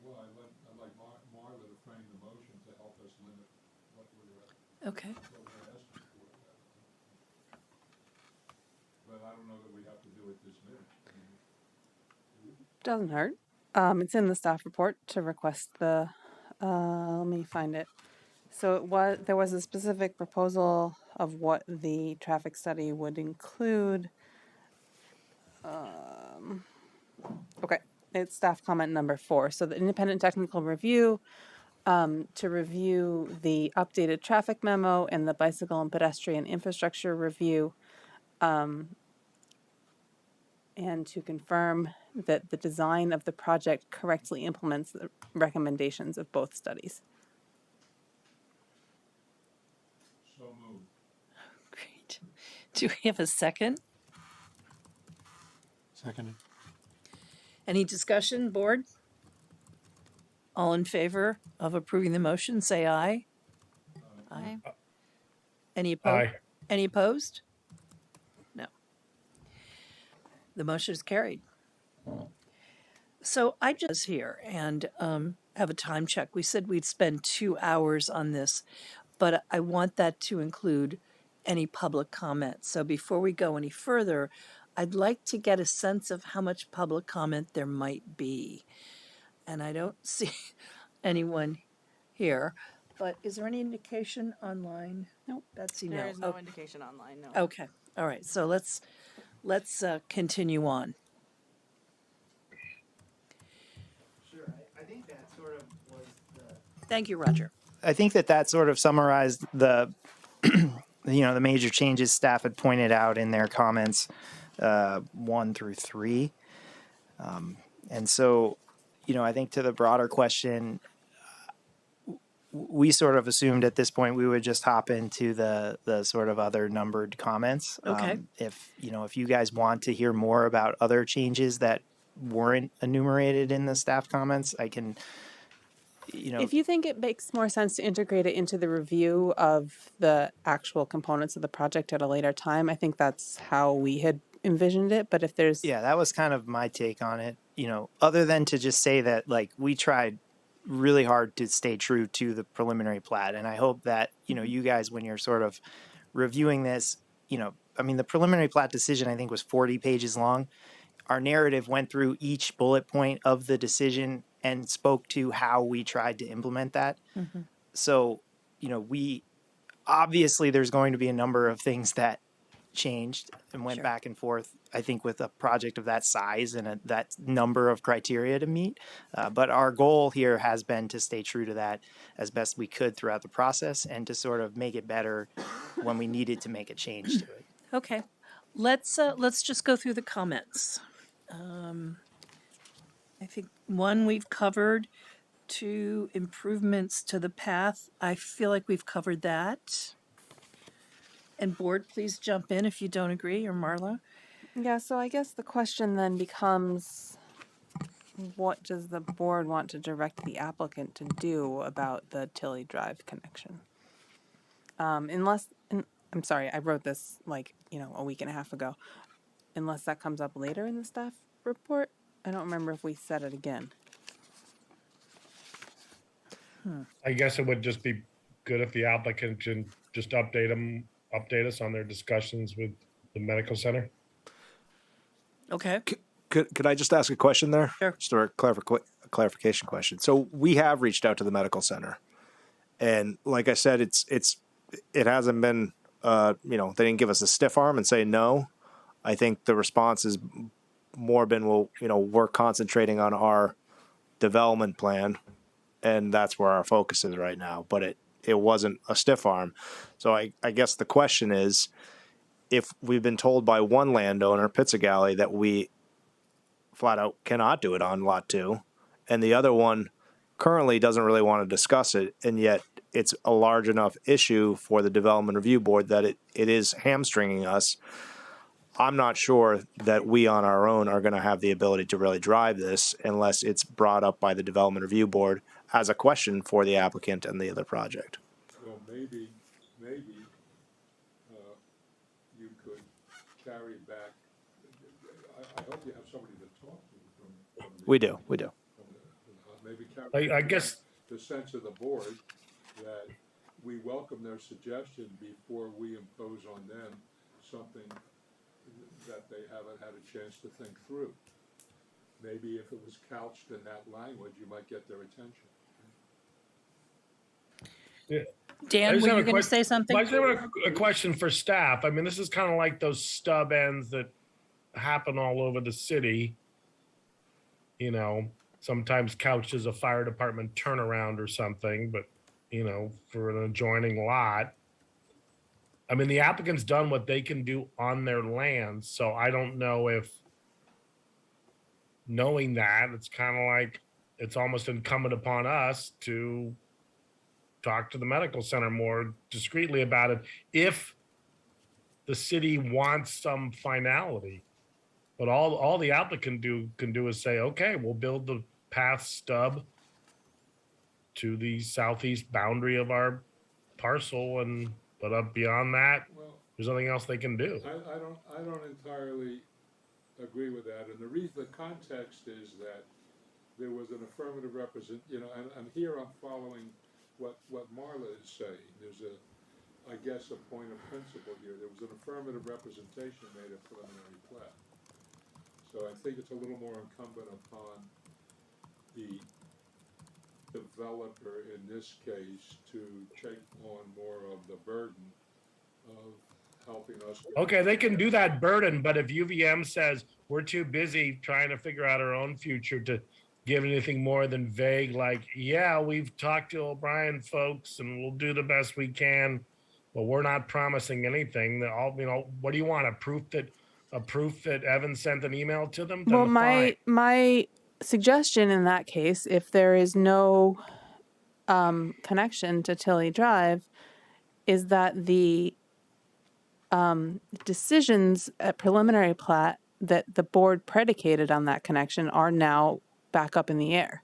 Well, I'd like Marla to frame the motion to help us limit what we're Okay. asking for. But I don't know that we have to do it this minute. Doesn't hurt. It's in the staff report to request the, let me find it. So there was a specific proposal of what the traffic study would include. Okay, it's staff comment number 4. So the independent technical review, to review the updated traffic memo and the bicycle and pedestrian infrastructure review, and to confirm that the design of the project correctly implements the recommendations of both studies. So moved. Great. Do we have a second? Seconded. Any discussion, board? All in favor of approving the motion, say aye. Aye. Any opposed? Aye. Any opposed? No. The motion is carried. So I just here and have a time check. We said we'd spend 2 hours on this, but I want that to include any public comment. So before we go any further, I'd like to get a sense of how much public comment there might be. And I don't see anyone here, but is there any indication online? Nope. Betsy, There no. is no Oh, indication online, no. okay. All right. So let's continue on. Sure, I think that sort of was the Thank you, Roger. I think that sort of summarized the, the major changes staff had pointed out in their comments, 1 through 3. And so, I think to the broader question, we sort of assumed at this point we would just hop into the sort of other numbered comments. Okay. If you guys want to hear more about other changes that weren't enumerated in the staff comments, I can, If you think it makes more sense to integrate it into the review of the actual components of the project at a later time, I think that's how we had envisioned it. But if there's... Yeah, that was kind of my take on it. Other than to just say that, like, we tried really hard to stay true to the preliminary plat. And I hope that, you guys, when you're sort of reviewing this, the preliminary plat decision, I think, was 40 pages long. Our narrative went through each bullet point of the decision and spoke to how we tried to implement that. Mm-hmm. So, we obviously there's going to be a number of things that changed and went Sure. back and forth, I think, with a project of that size and that number of criteria to meet. But our goal here has been to stay true to that as best we could throughout the process and to sort of make it better when we needed to make a change to it. Okay. Let's just go through the comments. I think 1 we've covered, 2 improvements to the path. I feel like we've covered that. And board, please jump in if you don't agree, or Marla. Yeah, so I guess the question then becomes, what does the board want to direct the applicant to do about the Tilly Drive connection? I'm sorry, I wrote this like, a week and a half ago. Unless that comes up later in the staff report. I don't remember if we said it again. I guess it would just be good if the applicant can just update us on their discussions with the medical center. Okay. Could I just ask a question there? Sure. Just a clarification question. So we have reached out to the medical center, and like I said, it hasn't been they didn't give us a stiff arm and say no. I think the response has more been, well, we're concentrating on our development plan, and that's where our focus is right now. But it wasn't a stiff arm. So I guess the question is, if we've been told by one landowner, Pizza Galley, that we flat out cannot do it on lot 2, and the other one currently doesn't really want to discuss it, and yet it's a large enough issue for the development review board that it is hamstringing us. I'm not sure that we on our own are going to have the ability to really drive this unless it's brought up by the development review board as a question for the applicant and the other project. Well, maybe you could carry back. I hope you have somebody to talk to from We do. maybe carry I guess the sense of the board that we welcome their suggestion before we impose on them something that they haven't had a chance to think through. Maybe if it was couched in that language, you might get their attention. Dan, were you going to say something? I just have a question for staff. I mean, this is kind of like those stub ends that happen all over the city. Sometimes couched as a fire department turnaround or something, but, for an adjoining lot. I mean, the applicant's done what they can do on their land, so I don't know if, knowing that, it's kind of like it's almost incumbent upon us to talk to the medical center more discreetly about it if the city wants some finality. But all the applicant can do is say, okay, we'll build the path stub to the southeast boundary of our parcel, but up beyond that, there's nothing else they can do. I don't entirely agree with that, and the context is that there was an affirmative and here I'm following what Marla is saying. There's I guess a point of principle here. There was an affirmative representation made at preliminary plat. So I think it's a little more incumbent upon the developer in this case to take on more of the burden of helping us. Okay, they can do that burden, but if UVM says we're too busy trying to figure out our own future to give anything more than vague, like, yeah, we've talked to O'Brien folks and we'll do the best we can, but we're not promising anything. What do you want? A proof that Evan sent an email to them? Well, my suggestion in that case, if there is no connection to Tilly Drive, is that the decisions at preliminary plat that the board predicated on that connection are now back up in the air.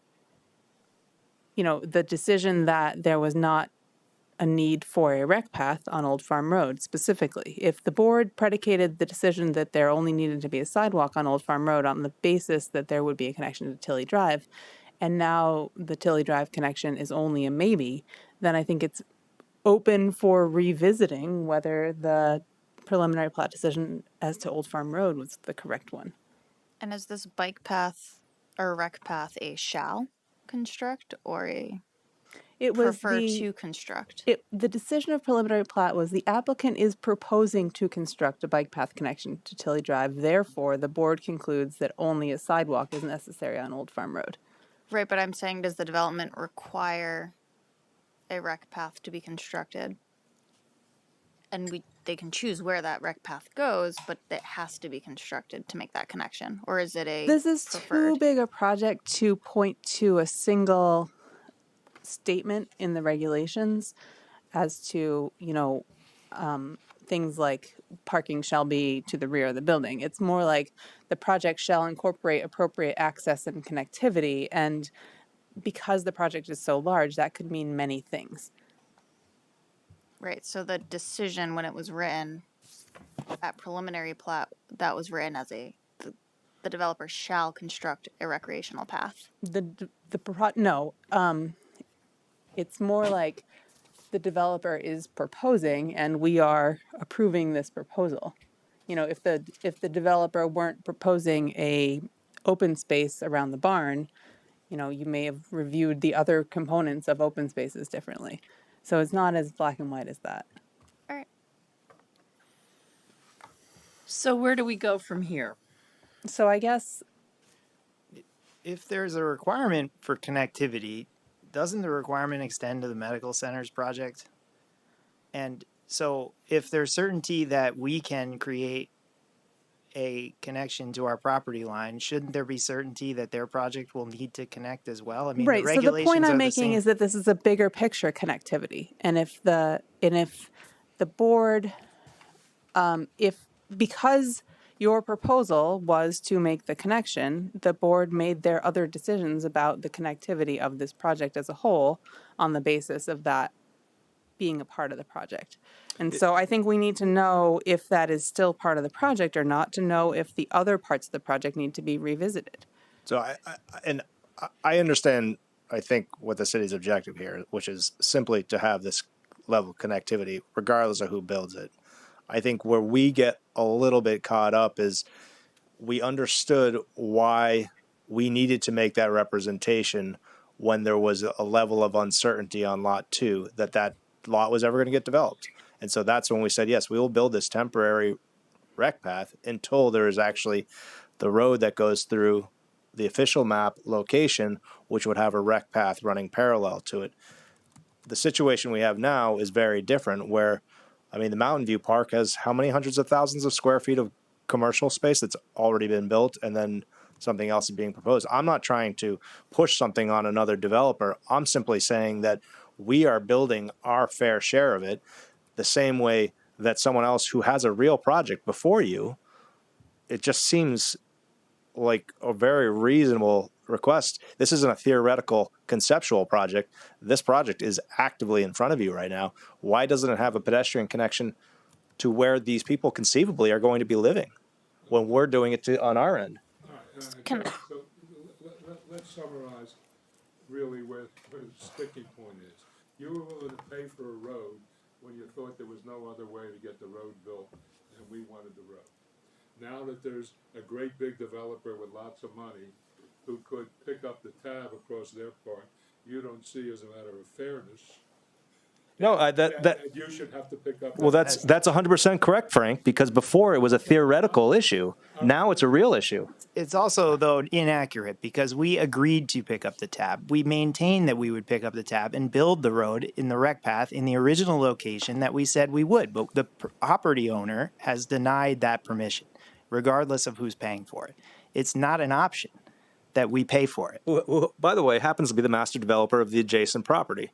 The decision that there was not a need for a rec path on Old Farm Road specifically. If the board predicated the decision that there only needed to be a sidewalk on Old Farm Road on the basis that there would be a connection to Tilly Drive, and now the Tilly Drive connection is only a maybe, then I think it's open for revisiting whether the preliminary plat decision as to Old Farm Road was the correct one. And is this bike path or rec path a shall construct or a prefer to construct? The decision of preliminary plat was the applicant is proposing to construct a bike path connection to Tilly Drive. Therefore, the board concludes that only a sidewalk is necessary on Old Farm Road. Right, but I'm saying, does the development require a rec path to be constructed? And they can choose where that rec path goes, but it has to be constructed to make that connection. Or is it This is too big a project to point to a single statement in the regulations as to, things like parking shall be to the rear of the building. It's more like the project shall incorporate appropriate access and connectivity. And because the project is so large, that could mean many things. Right, so the decision when it was written, at preliminary plat, that was written as the developer shall construct a recreational path. It's more like the developer is proposing and we are approving this proposal. You know, if the developer weren't proposing a open space around the barn, you know, you may have reviewed the other components of open spaces differently. So it's not as black and white as that. All right. So where do we go from here? So I guess If there's a requirement for connectivity, doesn't the requirement extend to the medical centers project? And so if there's certainty that we can create a connection to our property line, shouldn't there be certainty that their project will need to connect as well? I mean, right. the So the regulations point are I'm the making same. is that this is a bigger picture connectivity, and if the board, because your proposal was to make the connection, the board made their other decisions about the connectivity of this project as a whole on the basis of that being a part of the project. And so I think we need to know if that is still part of the project or not, to know if the other parts of the project need to be revisited. So I understand, I think, what the city's objective here, which is simply to have this level of connectivity, regardless of who builds it. I think where we get a little bit caught up is we understood why we needed to make that representation when there was a level of uncertainty on lot 2 that lot was ever going to get developed. And so that's when we said, yes, we will build this temporary rec path until there is actually the road that goes through the official map location, which would have a rec path running parallel to it. The situation we have now is very different where, I mean, the Mountain View Park has how many hundreds of thousands of square feet of commercial space that's already been built, and then something else is being proposed. I'm not trying to push something on another developer. I'm simply saying that we are building our fair share of it the same way that someone else who has a real project before you. It just seems like a very reasonable request. This isn't a theoretical conceptual project. This project is actively in front of you right now. Why doesn't it have a pedestrian connection to where these people conceivably are going to be living when we're doing it on our end? Can So let's summarize really where the sticking point is. You were willing to pay for a road when you thought there was no other way to get the road built, and we wanted the road. Now that there's a great big developer with lots of money who could pick up the tab across their part, you don't see as a matter of fairness. No, You should have to pick up. well, that's 100% correct, Frank, because before it was a theoretical issue. Now it's a real issue. It's also, though, inaccurate because we agreed to pick up the tab. We maintained that we would pick up the tab and build the road in the rec path in the original location that we said we would. But the property owner has denied that permission, regardless of who's paying for it. It's not an option that we pay for it. Who, by the way, happens to be the master developer of the adjacent property.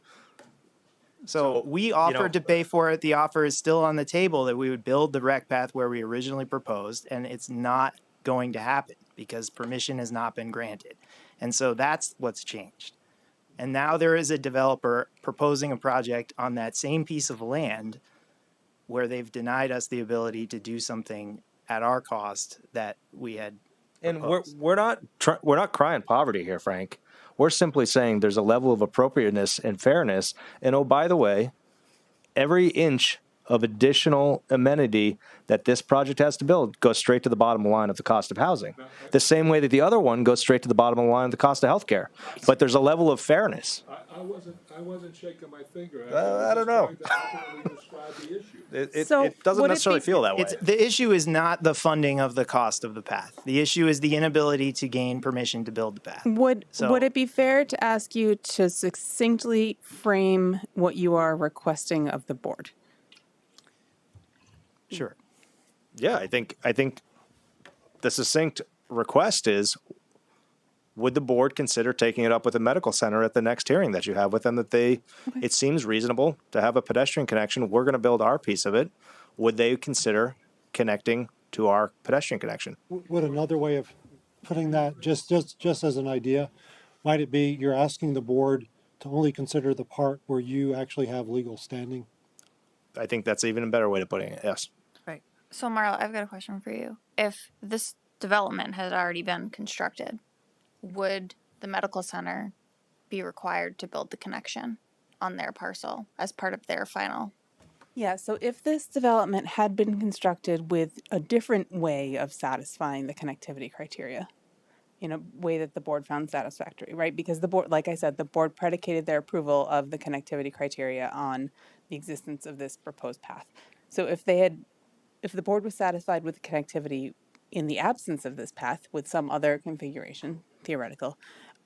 So we offered to pay for it. The offer is still on the table that we would build the rec path where we originally proposed, and it's not going to happen because permission has not been granted. And so that's what's changed. And now there is a developer proposing a project on that same piece of land where they've denied us the ability to do something at our cost that we had proposed. And we're not crying poverty here, Frank. We're simply saying there's a level of appropriateness and fairness. And oh, by the way, every inch of additional amenity that this project has to build goes straight to the bottom line of the cost of housing. The same way that the other one goes straight to the bottom line of the cost of healthcare. But there's a level of fairness. I wasn't shaking my finger. I don't know. Describe the issue. It So doesn't would it necessarily be- feel that way. The issue is not the funding of the cost of the path. The issue is the inability to gain permission to build the path. Would So- it be fair to ask you to succinctly frame what you are requesting of the board? Sure. Yeah, I think the succinct request is, would the board consider taking it up with the medical center at the next hearing that you have with them, that it seems reasonable to have a pedestrian connection. We're going to build our piece of it. would they consider connecting to our pedestrian connection? Would another way of putting that, just as an idea, might it be you're asking the board to only consider the part where you actually have legal standing? I think that's even a better way of putting it. Yes. Right. So Marla, I've got a question for you. If this development had already been constructed, would the medical center be required to build the connection on their parcel as part of their final? Yeah, so if this development had been constructed with a different way of satisfying the connectivity criteria, in a way that the board found satisfactory, right? Because the board, like I said, the board predicated their approval of the connectivity criteria on the existence of this proposed path. So if the board was satisfied with the connectivity in the absence of this path with some other configuration, theoretical,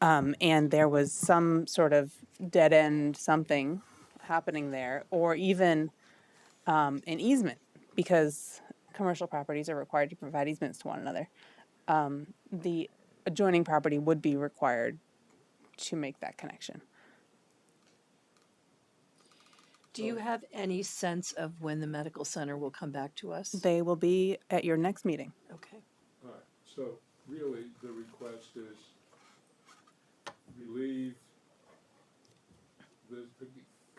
and there was some sort of dead end something happening there, or even an easement, because commercial properties are required to provide easements to one another, the adjoining property would be required to make that connection. Do you have any sense of when the medical center will come back to us? They will be at your next meeting. Okay. All right, so really the request is relieve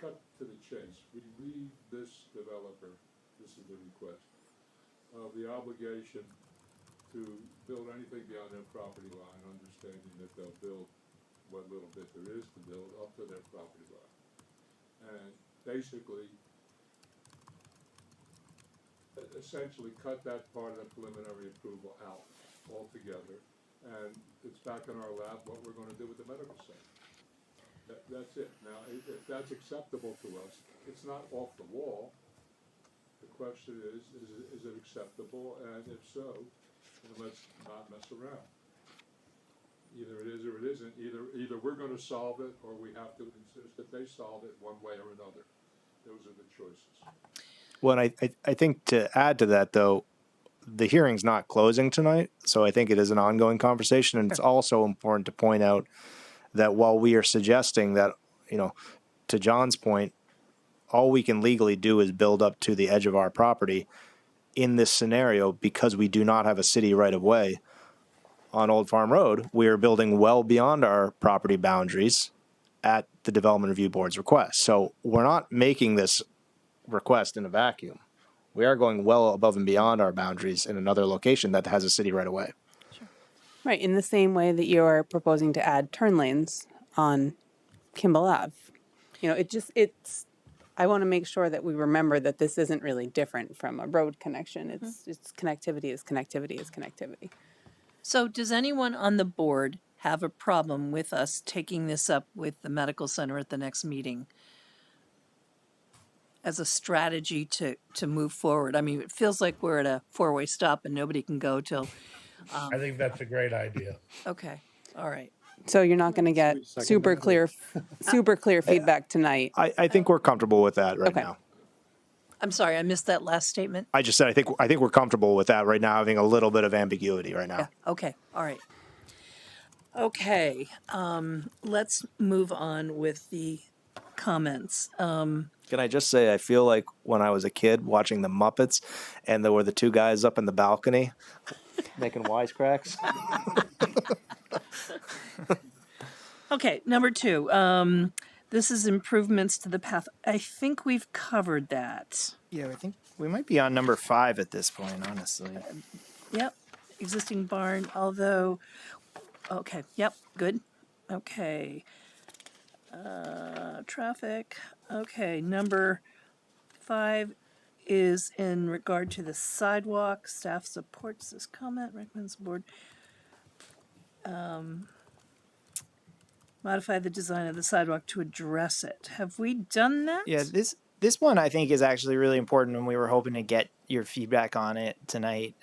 cut to the chase, relieve this developer, this is the request, of the obligation to build anything beyond their property line, understanding that they'll build what little bit there is to build up to their property line. And basically, essentially cut that part of the preliminary approval out altogether. And it's back in our lap what we're going to do with the medical center. That's it. Now, if that's acceptable to us, it's not off the wall. The question is it acceptable? And if so, then let's not mess around. Either it is or it isn't. Either we're going to solve it, or we have to insist that they solve it one way or another. Those are the choices. Well, and I think to add to that, though, the hearing's not closing tonight, so I think it is an ongoing conversation, and it's also important to point out that while we are suggesting that, to John's point, all we can legally do is build up to the edge of our property in this scenario, because we do not have a city right of way on Old Farm Road, we are building well beyond our property boundaries at the Development Review Board's request. So we're not making this request in a vacuum. We are going well above and beyond our boundaries in another location that has a city right of way. Right, in the same way that you're proposing to add turn lanes on Kimball Ave. I want to make sure that we remember that this isn't really different from a road connection. It's connectivity is connectivity is connectivity. So does anyone on the board have a problem with us taking this up with the medical center at the next meeting as a strategy to move forward? I mean, it feels like we're at a four-way stop and nobody can go till... I think that's a great idea. Okay, all right. So you're not going to get super clear feedback tonight. I think we're comfortable with that right now. I'm sorry, I missed that last statement. I just said I think we're comfortable with that right now, having a little bit of ambiguity right now. Yeah, okay, all right. Okay, let's move on with the comments. Can I just say, I feel like when I was a kid watching the Muppets and there were the two guys up in the balcony making wisecracks. Okay, number 2. This is improvements to the path. I think we've covered that. Yeah, I think we might be on number 5 at this point, honestly. Yep, existing barn, although, okay, yep, good. Okay. Traffic, okay, number 5 is in regard to the sidewalk. Staff supports this comment, recommends the board modify the design of the sidewalk to address it. Have we done that? Yeah, this one I think is actually really important, and we were hoping to get your feedback on it tonight,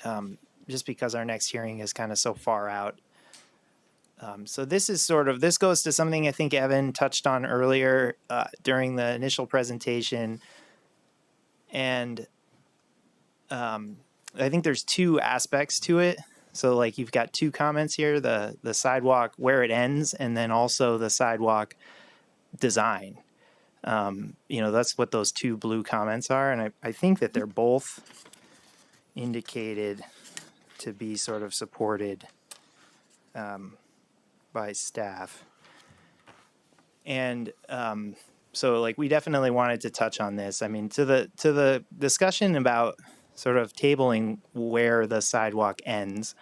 just because our next hearing is kind of so far out. So this goes to something I think Evan touched on earlier during the initial presentation. And I think there's 2 aspects to it. So like you've got 2 comments here, the sidewalk, where it ends, and then also the sidewalk design. That's what those two blue comments are. And I think that they're both indicated to be sort of supported by staff. And so like we definitely wanted to touch on this. I mean, to the discussion about sort of tabling where the sidewalk ends,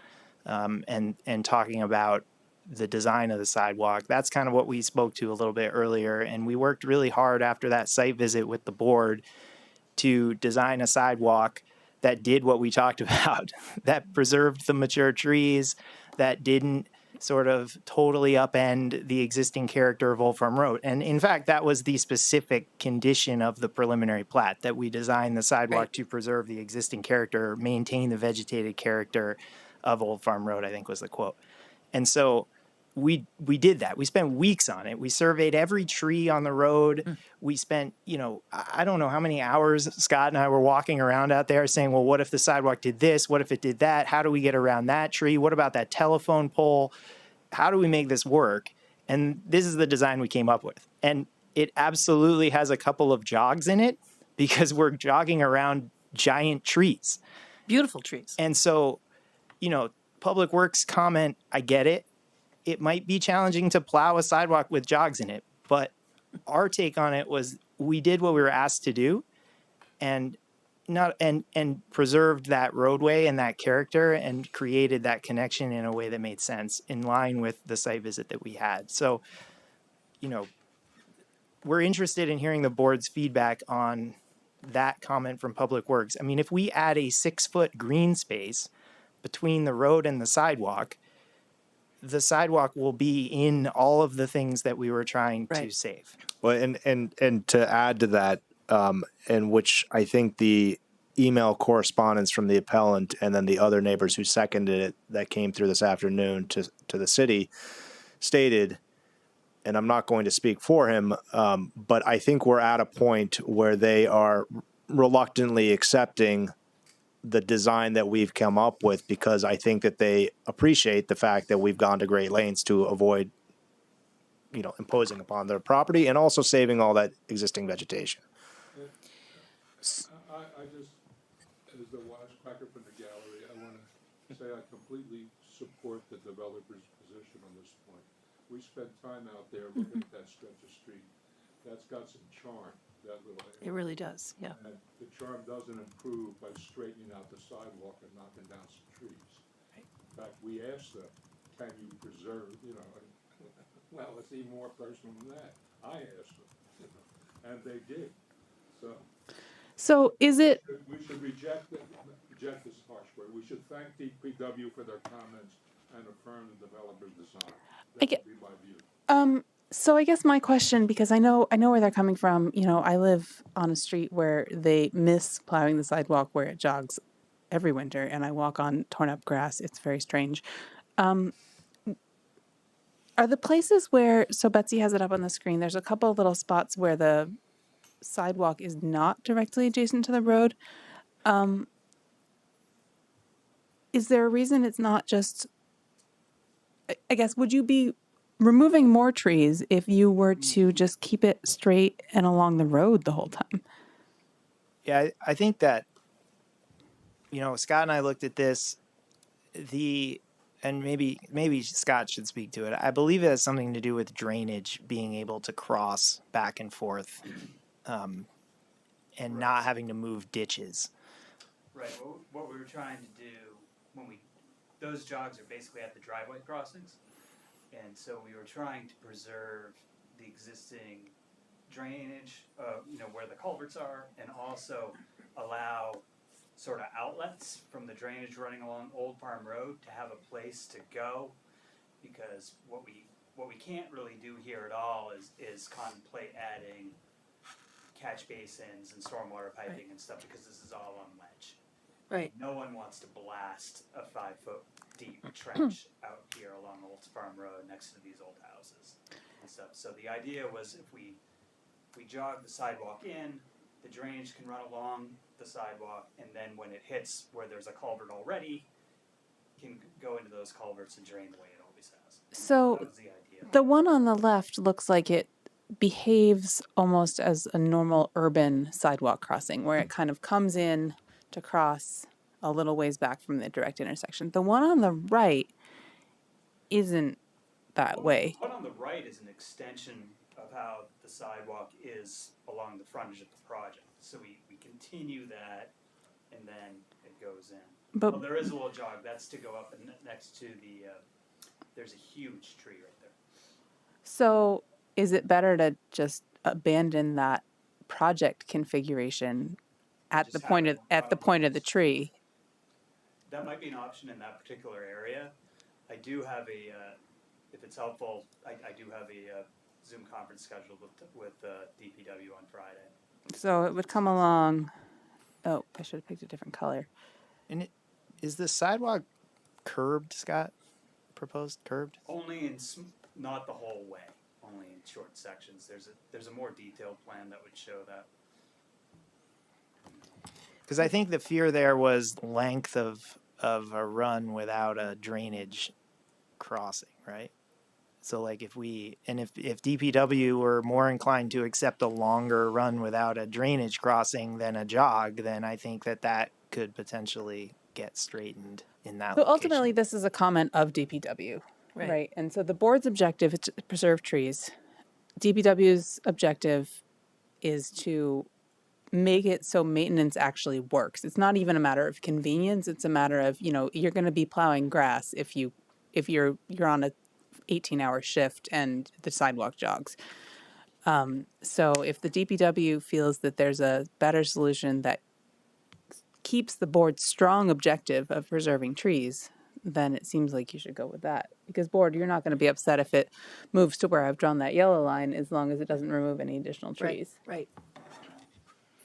and talking about the design of the sidewalk, that's kind of what we spoke to a little bit earlier. And we worked really hard after that site visit with the board to design a sidewalk that did what we talked about, that preserved the mature trees, that didn't sort of totally upend the existing character of Old Farm Road. And in fact, that was the specific condition of the preliminary plat, that we designed the sidewalk to preserve the existing character, maintain the vegetated character of Old Farm Road, I think was the quote. And so we did that. We spent weeks on it. We surveyed every tree on the road. We spent, I don't know how many hours Scott and I were walking around out there saying, well, what if the sidewalk did this? What if it did that? How do we get around that tree? What about that telephone pole? How do we make this work? And this is the design we came up with. And it absolutely has a couple of jogs in it because we're jogging around giant trees. Beautiful trees. And so, Public Works comment, I get it. It might be challenging to plow a sidewalk with jogs in it, but our take on it was we did what we were asked to do and preserved that roadway and that character and created that connection in a way that made sense in line with the site visit that we had. So, we're interested in hearing the board's feedback on that comment from Public Works. I mean, if we add a 6-foot green space between the road and the sidewalk will be in all of the things that we were trying to save. Well, and to add to that, in which I think the email correspondence from the appellant and then the other neighbors who seconded it that came through this afternoon to the city stated, and I'm not going to speak for him, but I think we're at a point where they are reluctantly accepting the design that we've come up with, because I think that they appreciate the fact that we've gone to great lengths to avoid, imposing upon their property and also saving all that existing vegetation. I just, as the wisecracker from the gallery, I want to say I completely support the developer's position on this point. We spent time out there looking at that stretch of street. That's got some charm, that little area. It really does, yeah. And the charm doesn't improve by straightening out the sidewalk and knocking down some trees. Right. In fact, we asked them, can you preserve, well, it's even more personal than that. I asked them, and they did. So is it? We should reject this harsh word. We should thank DPW for their comments and affirm the developer's design. That would be my view. So I guess my question, because I know where they're coming from. I live on a street where they miss plowing the sidewalk where it jogs every winter, and I walk on torn up grass. It's very strange. Are the places where, so Betsy has it up on the screen, there's a couple of little spots where the sidewalk is not directly adjacent to the road. Is there a reason it's not just, I guess, would you be removing more trees if you were to just keep it straight and along the road the whole time? Yeah, I think that, Scott and I looked at this, and maybe Scott should speak to it. I believe it has something to do with drainage, being able to cross back and forth, and not having to move ditches. Right. What we were trying to do those jogs are basically at the driveway crossings, and so we were trying to preserve the existing drainage, where the culverts are, and also allow sort of outlets from the drainage running along Old Farm Road to have a place to go, because what we can't really do here at all is contemplate adding catch basins and stormwater piping and stuff, because this is all on ledge. Right. No one wants to blast a 5-foot deep trench out here along Old Farm Road next to these old houses and stuff. So the idea was if we jog the sidewalk in, the drainage can run along the sidewalk, and then when it hits where there's a culvert already, can go into those culverts and drain the way it always has. So that was the idea. The one on the left looks like it behaves almost as a normal urban sidewalk crossing where it kind of comes in to cross a little ways back from the direct intersection. The one on the right isn't that way. The one on the right is an extension of how the sidewalk is along the frontage of the project. So we continue that and then it goes in. But Well, there is a little jog, that's to go up and next to the, there's a huge tree right there. so is it better to just abandon that project configuration at the Just point have of it at the point of the tree? That might be an option in that particular area. I do have a, if it's helpful, I do have a Zoom conference scheduled with DPW on Friday. So it would come along. Oh, I should have picked a different color. And is the sidewalk curbed, Scott? Proposed curbed? Only in, not the whole way, only in short sections. There's a more detailed plan that would show that. Because I think the fear there was length of a run without a drainage crossing, right? So like if DPW were more inclined to accept a longer run without a drainage crossing than a jog, then I think that could potentially get straightened in that So location. ultimately, this is a comment of DPW, right? And so the board's objective is to preserve trees. DPW's objective is to make it so maintenance actually works. It's not even a matter of convenience. It's a matter of, you're going to be plowing grass if you're on a 18-hour shift and the sidewalk jogs. So if the DPW feels that there's a better solution that keeps the board's strong objective of preserving trees, then it seems like you should go with that. Because board, you're not going to be upset if it moves to where I've drawn that yellow line as long as it doesn't remove any additional trees. Right.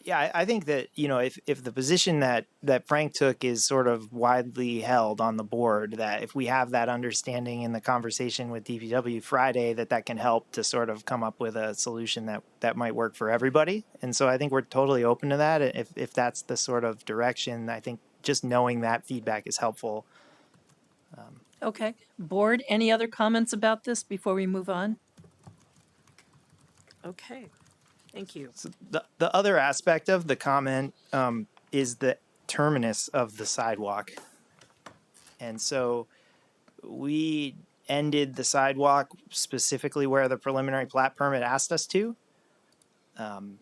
Yeah, I think that, if the position that Frank took is sort of widely held on the board, that if we have that understanding in the conversation with DPW Friday, that can help to sort of come up with a solution that might work for everybody. And so I think we're totally open to that. If that's the sort of direction, I think just knowing that feedback is helpful. Okay. Board, any other comments about this before we move on? Okay. Thank you. So the other aspect of the comment is the terminus of the sidewalk. And so we ended the sidewalk specifically where the preliminary plat permit asked us to. And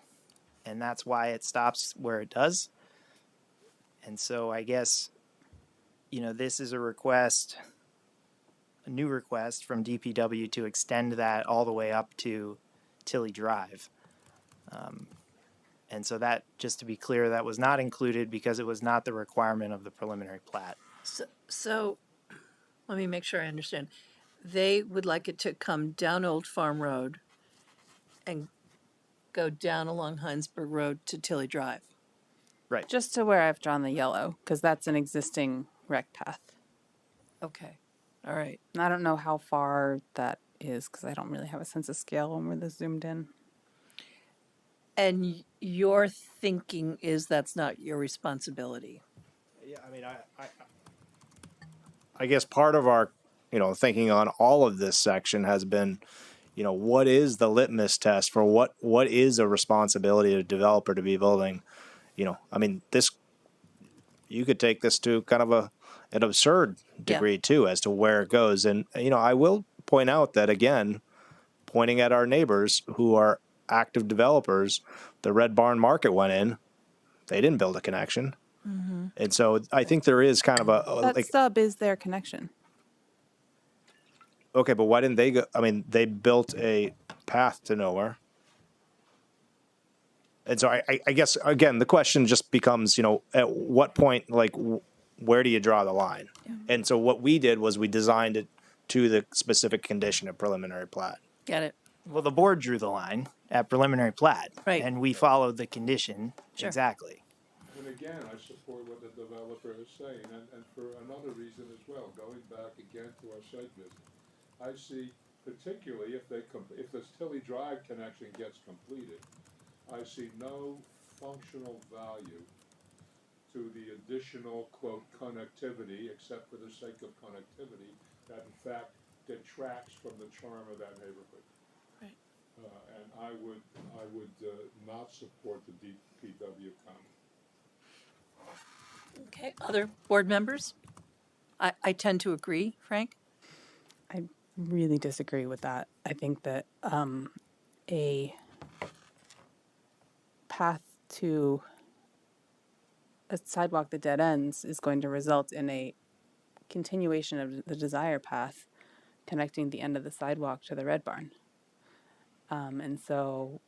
that's why it stops where it does. And so I guess, this is a new request from DPW to extend that all the way up to Tilly Drive. And so that, just to be clear, that was not included because it was not the requirement of the preliminary plat. So let me make sure I understand. They would like it to come down Old Farm Road and go down along Heinsberg Road to Tilly Drive. Right. Just to where I've drawn the yellow, because that's an existing rec path. Okay. All right. And I don't know how far that is because I don't really have a sense of scale when we're this zoomed in. And your thinking is that's not your responsibility. Yeah, I mean, I guess part of our, thinking on all of this section has been, what is the litmus test for what is a responsibility of a developer to be building? I mean, you could take this to kind of an absurd degree too, as to where it goes. And, I will point out that, again, pointing at our neighbors who are active developers, the Red Barn Market went in, they didn't build a connection. Mm-hmm. And so I think there is kind of that stub is their connection. Okay, but why didn't they go? I mean, they built a path to nowhere. And so I guess, again, the question just becomes, at what point, where do you draw the line? Yeah. And so what we did was we designed it to the specific condition of preliminary plat. Got it. Well, the board drew the line at preliminary plat. Right. And we followed the condition. Sure. Exactly. And again, I support what the developer is saying, and for another reason as well, going back again to our site visit. I see, particularly if this Tilly Drive connection gets completed, I see no functional value to the additional, quote, connectivity, except for the sake of connectivity, that in fact detracts from the charm of that neighborhood. Right. and I would not support the DPW comment. Okay, other board members? I tend to agree, Frank. I really disagree with that. I think that a path to a sidewalk that dead ends is going to result in a continuation of the desire path connecting the end of the sidewalk to the Red Barn. And so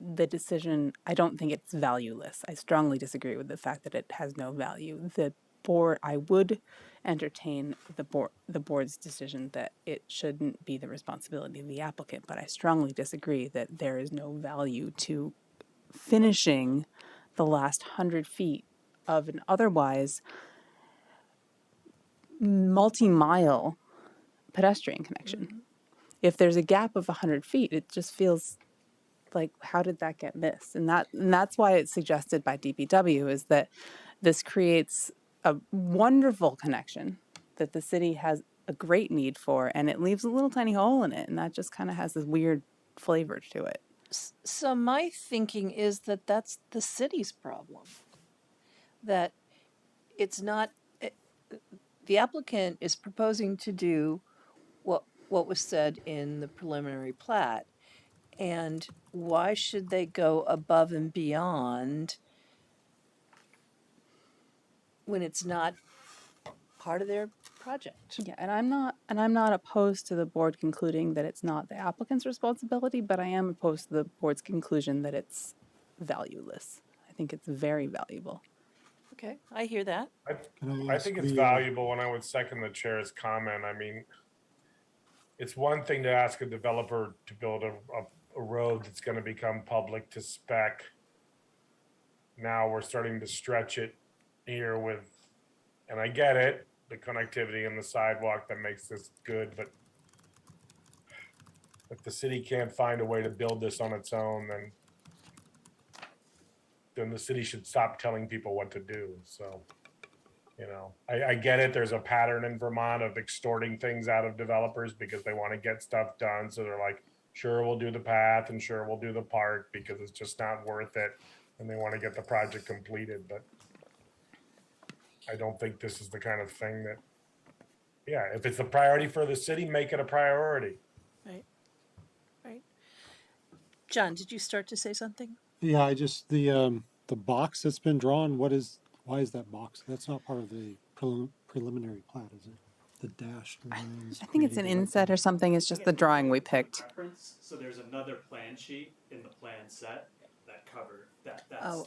the decision, I don't think it's valueless. I strongly disagree with the fact that it has no value. The board, I would entertain the board's decision that it shouldn't be the responsibility of the applicant, but I strongly disagree that there is no value to finishing the last 100 feet of an otherwise multi-mile pedestrian connection. If there's a gap of 100 feet, it just feels like, how did that get missed? And that's why it's suggested by DPW, is that this creates a wonderful connection that the city has a great need for, and it leaves a little tiny hole in it, and that just kind of has this weird flavor to it. So my thinking is that that's the city's problem. That it's not, the applicant is proposing to do what was said in the preliminary plat. And why should they go above and beyond when it's not part of their project? Yeah, and I'm not opposed to the board concluding that it's not the applicant's responsibility, but I am opposed to the board's conclusion that it's valueless. I think it's very valuable. Okay, I hear that. I think it's valuable, and I would second the chair's comment. I mean, it's one thing to ask a developer to build a road that's going to become public to spec. Now we're starting to stretch it here with, and I get it, the connectivity and the sidewalk that makes this good, but if the city can't find a way to build this on its own, then the city should stop telling people what to do. So, you know, I get it. There's a pattern in Vermont of extorting things out of developers because they want to get stuff done. So they're like, sure, we'll do the path and sure, we'll do the park because it's just not worth it. And they want to get the project completed. But I don't think this is the kind of thing that, yeah, if it's a priority for the city, make it a priority. Right. Right. John, did you start to say something? Yeah, I just, the box that's been drawn, why is that box? That's not part of the preliminary plat, is it? The dashed lines. I think it's an inset or something. It's just the drawing we picked. Reference, so there's another plan sheet in the plan set that cover that's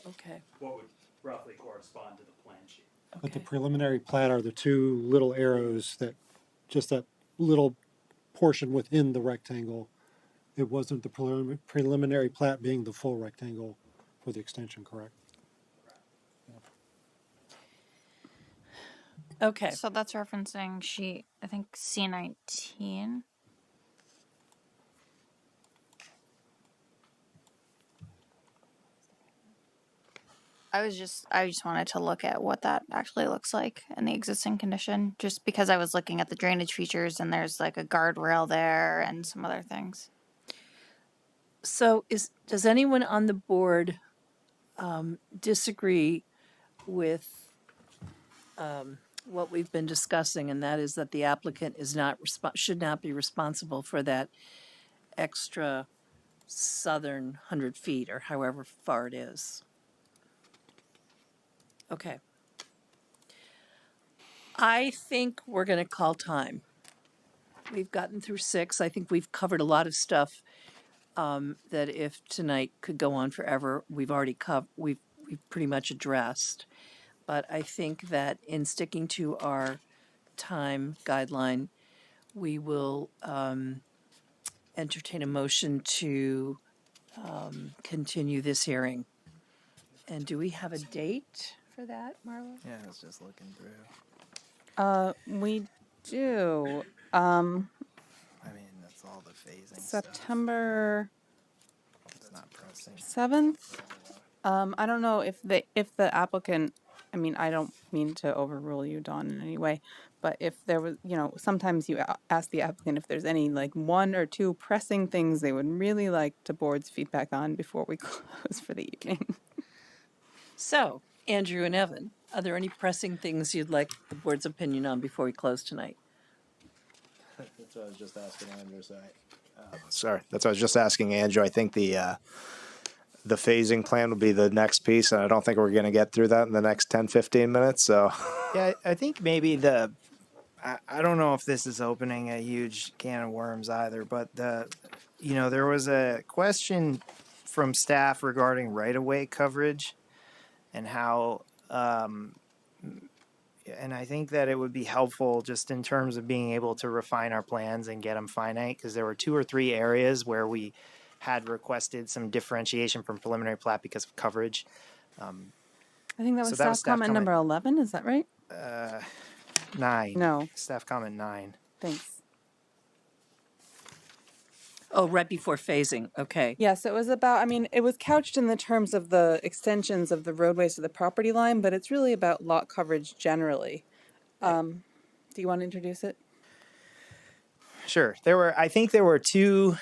okay. what would roughly correspond to the plan sheet. But the preliminary plat are the two little arrows that, just that little portion within the rectangle. It wasn't the preliminary plat being the full rectangle for the extension, correct? Okay. So that's referencing sheet, I think C19. I just wanted to look at what that actually looks like in the existing condition, just because I was looking at the drainage features and there's like a guardrail there and some other things. So does anyone on the board disagree with what we've been discussing, and that is that the applicant should not be responsible for that extra southern 100 feet or however far it is? Okay. I think we're going to call time. We've gotten through 6. I think we've covered a lot of stuff that if tonight could go on forever, we've already we've pretty much addressed. But I think that in sticking to our time guideline, we will entertain a motion to continue this hearing. And do we have a date for that, Marla? Yeah, I was just looking through. We do. I mean, that's all the phasing. September It's not pressing. 7th. I don't know if the applicant I mean, I don't mean to overrule you, Dawn, in any way, but if there was, sometimes you ask the applicant if there's any like one or two pressing things they would really like the board's feedback on before we close for the evening. So, Andrew and Evan, are there any pressing things you'd like the board's opinion on before we close tonight? That's what I was just asking Andrew. Sorry, that's what I was just asking Andrew. I think the phasing plan will be the next piece, and I don't think we're going to get through that in the next 10, 15 minutes. So, Yeah, I think maybe I don't know if this is opening a huge can of worms either, but there was a question from staff regarding right-of-way coverage and how, and I think that it would be helpful just in terms of being able to refine our plans and get them finite, because there were 2 or 3 areas where we had requested some differentiation from preliminary plat because of coverage. I think that was So staff comment number 11, is that right? 9. No. Staff comment 9. Thanks. Oh, right before phasing, okay. Yes, it was about, I mean, it was couched in the terms of the extensions of the roadways to the property line, but it's really about lot coverage generally. Do you want to introduce it? Sure. I think there were two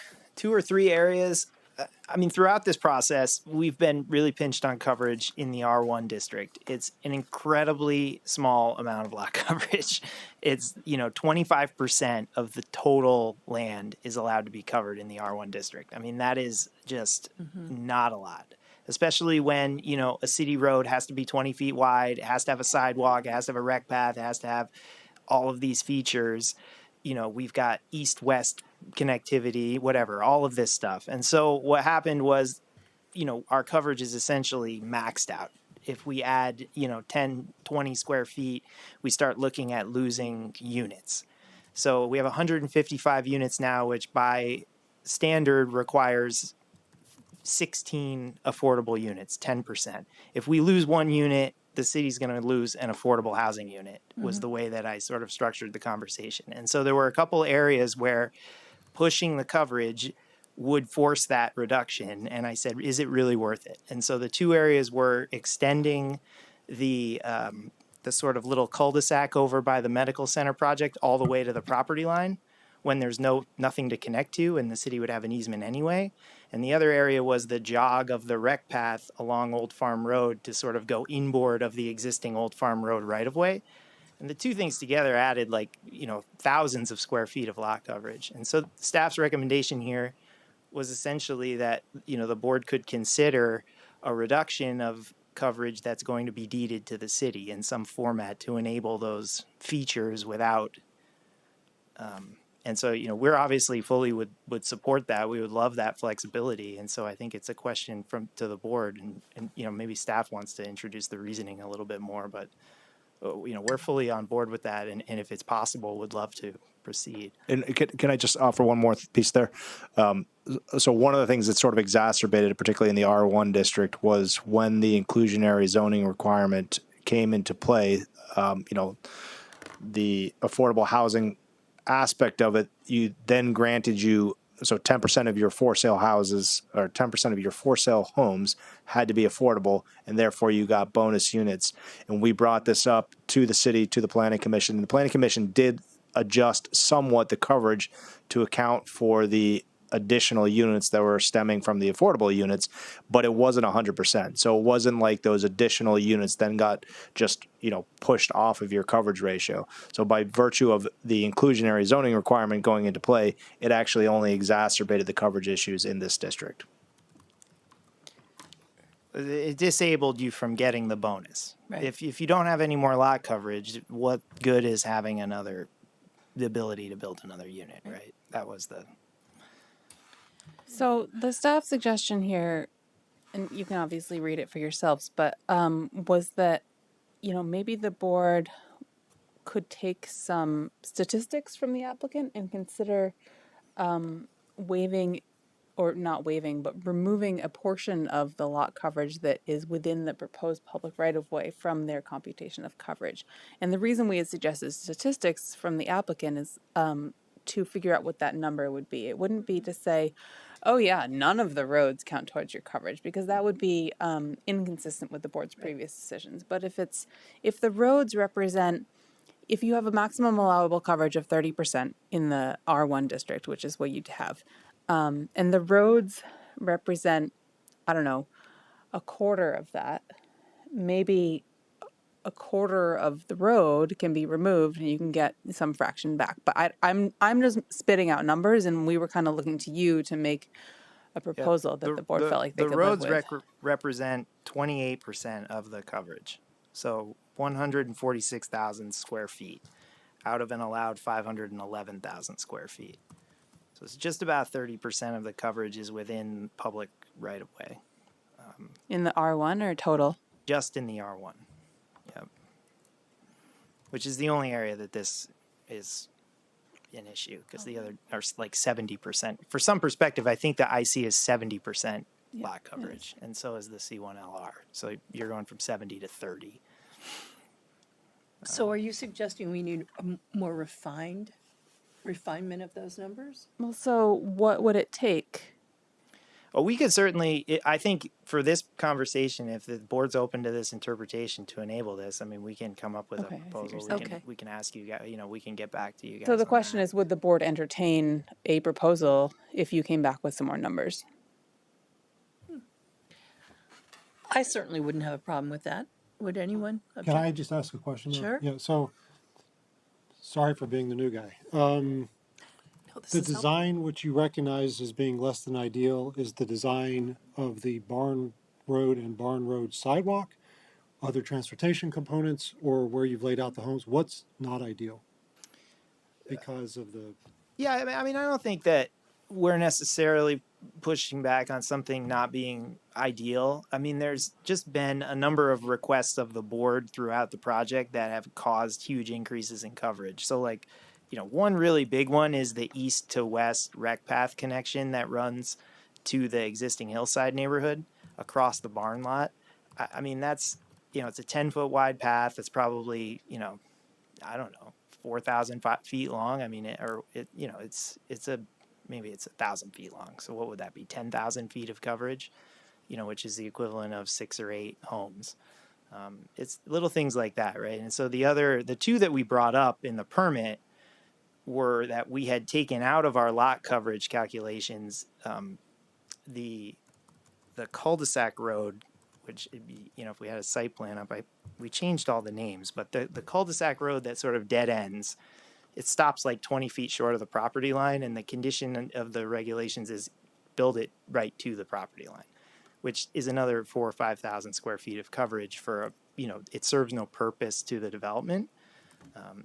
or 3 areas. I mean, throughout this process, we've been really pinched on coverage in the R1 district. It's an incredibly small amount of lot coverage. It's, 25% of the total land is allowed to be covered in the R1 district. I mean, that is just not a lot, especially when, a city road has to be 20 feet wide, it has to have a sidewalk, it has to have a rec path, it has to have all of these features. We've got east-west connectivity, whatever, all of this stuff. And so what happened was, our coverage is essentially maxed out. If we add, 10, 20 square feet, we start looking at losing units. So we have 155 units now, which by standard requires 16 affordable units, 10%. If we lose 1 unit, the city's going to lose an affordable housing unit, was the way that I sort of structured the conversation. And so there were a couple areas where pushing the coverage would force that reduction. And I said, is it really worth it? And so the 2 areas were extending the sort of little cul-de-sac over by the medical center project all the way to the property line when there's nothing to connect to and the city would have an easement anyway. And the other area was the jog of the rec path along Old Farm Road to sort of go inboard of the existing Old Farm Road right-of-way. And the 2 things together added thousands of square feet of lot coverage. And so staff's recommendation here was essentially that, the board could consider a reduction of coverage that's going to be deeded to the city in some format to enable those features without, and so, we're obviously fully would support that. We would love that flexibility. And so I think it's a question to the board and maybe staff wants to introduce the reasoning a little bit more, but we're fully on board with that. And if it's possible, would love to proceed. and can I just offer one more piece there? So one of the things that sort of exacerbated, particularly in the R1 district, was when the inclusionary zoning requirement came into play. The affordable housing aspect of it, you then granted you, so 10% of your for sale houses or 10% of your for sale homes had to be affordable, and therefore you got bonus units. And we brought this up to the city, to the planning commission. And the planning commission did adjust somewhat the coverage to account for the additional units that were stemming from the affordable units, but it wasn't 100%. So it wasn't like those additional units then got just, pushed off of your coverage ratio. So by virtue of the inclusionary zoning requirement going into play, it actually only exacerbated the coverage issues in this district. It disabled you from getting the bonus. Right. If you don't have any more lot coverage, what good is having the ability to build another unit, right? That was the... So the staff suggestion here, and you can obviously read it for yourselves, but was that, maybe the board could take some statistics from the applicant and consider waiving, or not waiving, but removing a portion of the lot coverage that is within the proposed public right-of-way from their computation of coverage. And the reason we had suggested statistics from the applicant is to figure out what that number would be. It wouldn't be to say, oh yeah, none of the roads count towards your coverage, because that would be inconsistent with the board's previous decisions. But if the roads represent, if you have a maximum allowable coverage of 30% in the R1 district, which is what you'd have, and the roads represent, I don't know, a quarter of that, maybe a quarter of the road can be removed and you can get some fraction back. But I'm just spitting out numbers, and we were kind of looking to you to make a proposal that the board felt like they the could roads live with. represent 28% of the coverage, so 146,000 square feet out of an allowed 511,000 square feet. So it's just about 30% of the coverage is within public right of way. In the R1 or total? Just in the R1. Yep. Which is the only area that this is an issue, because the other are like 70%. For some perspective, I think the IC is 70% lot coverage, and so is the C1LR. So you're going from 70 to 30. So are you suggesting we need a more refinement of those numbers? Well, so what would it take? Well, we could certainly, I think for this conversation, if the board's open to this interpretation to enable this, I mean, we can come up with a proposal. We can ask you guys, we can get back to you guys. So the question is, would the board entertain a proposal if you came back with some more numbers? I certainly wouldn't have a problem with that. Would anyone? Can I just ask a question? Sure. Yeah, so, sorry for being the new guy. The design which you recognize as being less than ideal is the design of the Barn Road and Barn Road sidewalk, other transportation components, or where you've laid out the homes. What's not ideal? Because of the... Yeah, I mean, I don't think that we're necessarily pushing back on something not being ideal. I mean, there's just been a number of requests of the board throughout the project that have caused huge increases in coverage. So like, one really big one is the east to west rec path connection that runs to the existing hillside neighborhood across the barn lot. I mean, that's, it's a 10-foot wide path. It's probably, I don't know, 4,000 feet long. I mean, maybe it's 1,000 feet long. So what would that be? 10,000 feet of coverage, which is the equivalent of 6 or 8 homes. It's little things like that, right? And so the two that we brought up in the permit were that we had taken out of our lot coverage calculations the cul-de-sac road, which it'd be, if we had a site plan up, we changed all the names, but the cul-de-sac road that sort of dead ends, it stops like 20 feet short of the property line, and the condition of the regulations is build it right to the property line, which is another 4,000 or 5,000 square feet of coverage for it serves no purpose to the development.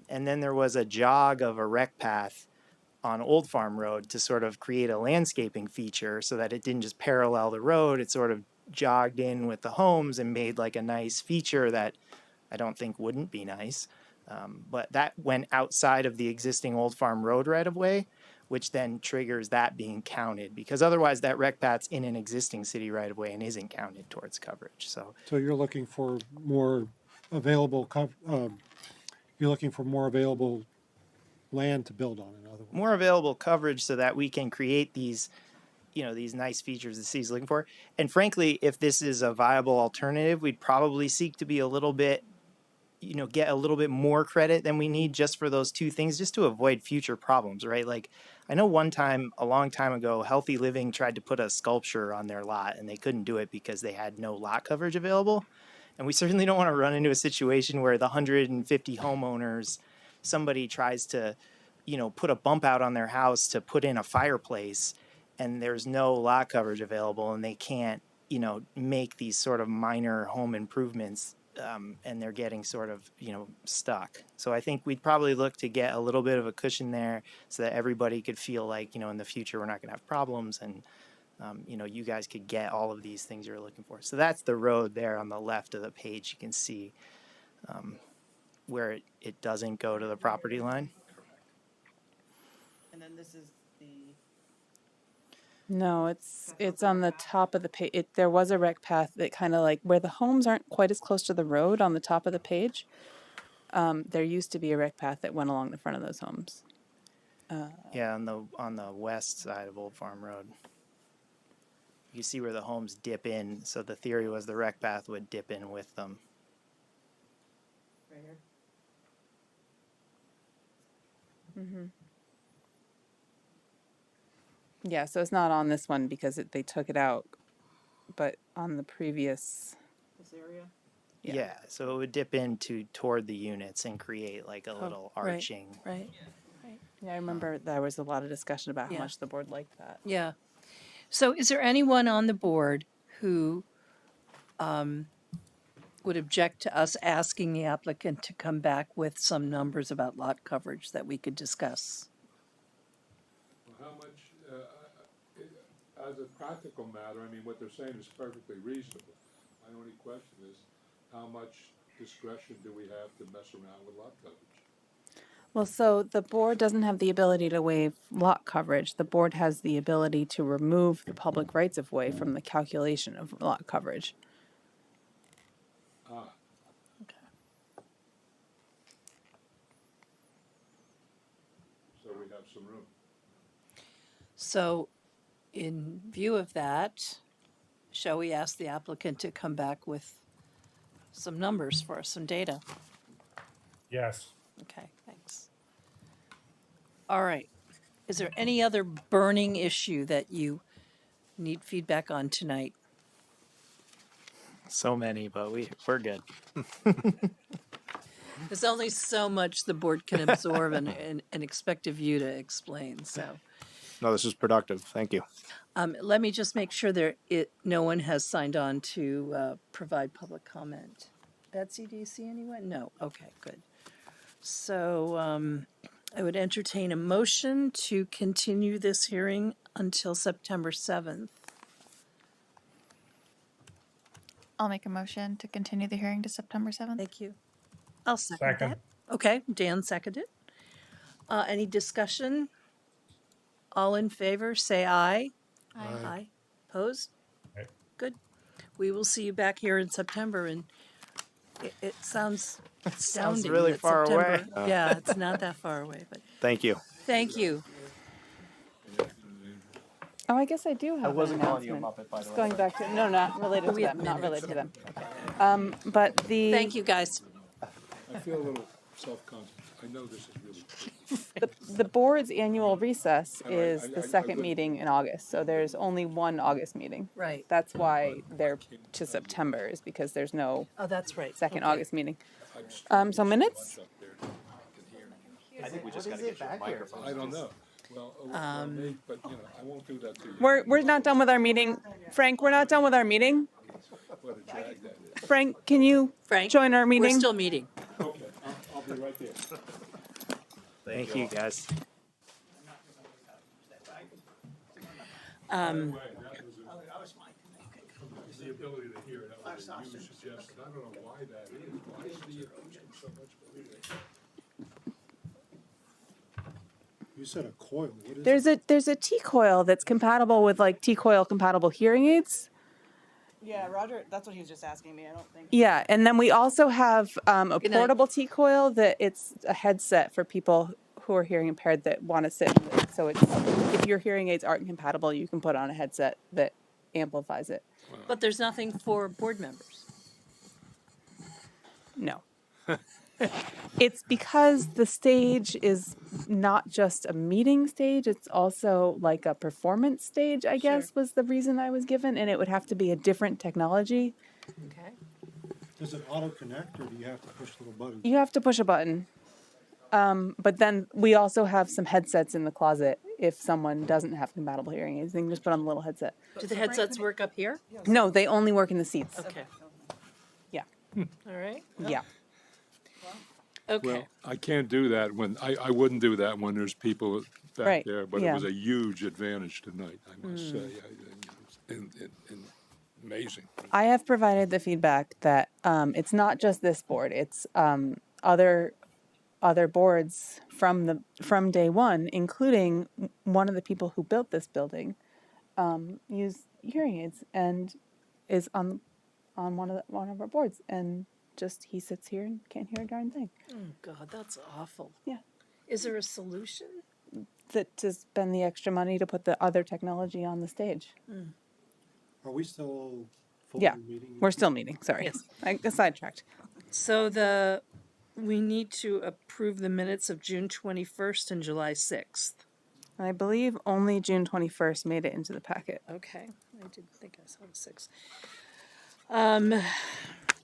And then there was a jog of a rec path on Old Farm Road to sort of create a landscaping feature so that it didn't just parallel the road. It sort of jogged in with the homes and made like a nice feature that I don't think wouldn't be nice. But that went outside of the existing Old Farm Road right of way, which then triggers that being counted, because otherwise that rec path's in an existing city right of way and isn't counted towards coverage. So you're looking for more available land to build on, in other words. More available coverage so that we can create these, these nice features the city's looking for. And frankly, if this is a viable alternative, we'd probably seek to be a little bit, get a little bit more credit than we need just for those two things, just to avoid future problems, right? Like, I know one time, a long time ago, Healthy Living tried to put a sculpture on their lot and they couldn't do it because they had no lot coverage available. And we certainly don't want to run into a situation where the 150 homeowners, somebody tries to, put a bump out on their house to put in a fireplace and there's no lot coverage available and they can't, make these sort of minor home improvements and they're getting sort of, stuck. So I think we'd probably look to get a little bit of a cushion there so that everybody could feel like, in the future we're not going to have problems and, you guys could get all of these things you're looking for. So that's the road there on the left of the page. You can see where it doesn't go to the property line. And then this is the... No, it's on the top of the page. There was a rec path that kind of like where the homes aren't quite as close to the road on the top of the page. There used to be a rec path that went along the front of those homes. Yeah, on the west side of Old Farm Road. You see where the homes dip in, so the theory was the rec path would dip in with them. Right here. Mm-hmm. Yeah, so it's not on this one because they took it out, but on the previous. This area? Yeah. So it would dip into toward the units and create like a little right, arching. Right. Yeah, I remember there was a lot of discussion about how Yeah. much the board liked that. Yeah. So is there anyone on the board who would object to us asking the applicant to come back with some numbers about lot coverage that we could discuss? How much, as a practical matter, I mean, what they're saying is perfectly reasonable. My only question is, how much discretion do we have to mess around with lot coverage? Well, so the board doesn't have the ability to waive lot coverage. The board has the ability to remove the public rights of way from the calculation of lot coverage. Ah, so we have some room. So in view of that, shall we ask the applicant to come back with some numbers for us, some data? Yes. Okay, thanks. All right. Is there any other burning issue that you need feedback on tonight? So many, but we're good. There's only so much the board can absorb and expect of you to explain, so. No, this is productive. Thank you. Let me just make sure no one has signed on to provide public comment. Betsy, do you see anyone? No. Okay, good. So I would entertain a motion to continue this hearing until September 7th. I'll make a motion to continue the hearing to September 7th. Thank you. I'll second that. Okay, Dan seconded. Any discussion? All in favor, say aye. Aye. Opposed? Aye. Good. We will see you back here in September, and it sounds astounding. really that far away. September- Yeah, it's not that far away, but Thank you. thank you. Oh, I guess I do have an announcement. Just going back to, no, not related to We have them, not minutes. related to them. But the. Thank you, guys. I feel a little self-conscious. I know this is really. The board's annual recess I- is I- the I second would- meeting in August, so there's only one August meeting. Right. That's why they're to September, is because there's no Oh, that's right. second Okay. August meeting. So minutes? I think we just got to get you a microphone. I don't know. Well, but you know, I won't do that to you. We're not done with our meeting. Frank, we're not done with our meeting. What a drag that is. Frank, can you Frank, join our meeting? We're still meeting. Okay, I'll be right there. Thank you, guys. The ability to hear, that was a huge suggestion. I don't know why that is. Why is the acoustic so much better? You said a coil. What is There's a T-coil that's compatible with like T-coil compatible hearing aids. Yeah, Roger, that's what he was just asking me. I don't think. Yeah, and then we also have a Good night. portable T-coil that it's a headset for people who are hearing impaired that want to sit with it. So it's, if your hearing aids aren't compatible, you can put on a headset that amplifies it. But there's nothing for board members. No. It's because the stage is not just a meeting stage, it's also like a performance stage, I guess, was the reason I was given, and it would have to be a different technology. Okay. Does it auto connect or do you have to push the little button? You have to push a button. But then we also have some headsets in the closet if someone doesn't have compatible hearing aids. They can just put on the little headset. Do the headsets work up here? No, they only work in the seats. Okay. Yeah. All right. Yeah. Okay. Well, I can't do that when, I wouldn't do that when there's people back Right, there, but it yeah. was a huge advantage tonight, I must say. Amazing. I have provided the feedback that it's not just this board; it's other boards from day one, including one of the people who built this building, use hearing aids and is on one of our boards, and just he sits here and can't hear a darn thing. Oh, God, that's awful. Yeah. Is there a solution? to spend the extra money to put the other technology on the stage. Are we still fully Yeah, meeting? we're still meeting, sorry. Yes. I got sidetracked. So we need to approve the minutes of June 21st and July 6th. And I believe only June 21st made it into the packet. Okay, I didn't think I saw the 6th.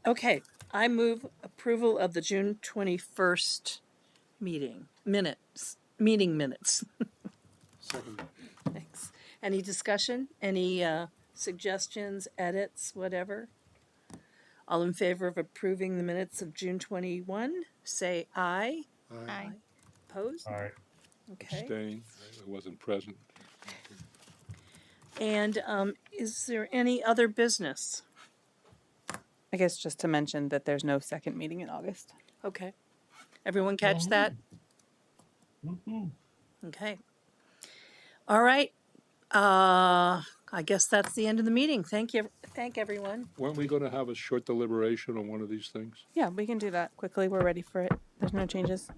Okay, I move approval of the June 21st meeting minutes. Second. Thanks. Any discussion? Any suggestions, edits, whatever? All in favor of approving the minutes of June 21, say aye. Aye. Opposed? All right. Okay. Abstain, I wasn't present. And is there any other business? I guess just to mention that there's no second meeting in August. Okay. Everyone catch that? Okay. All right. I guess that's the end of the meeting. Thank you. Thank everyone. Weren't we gonna have a short deliberation on one of these things? Yeah, we can do that quickly. We're ready for it. There's no changes.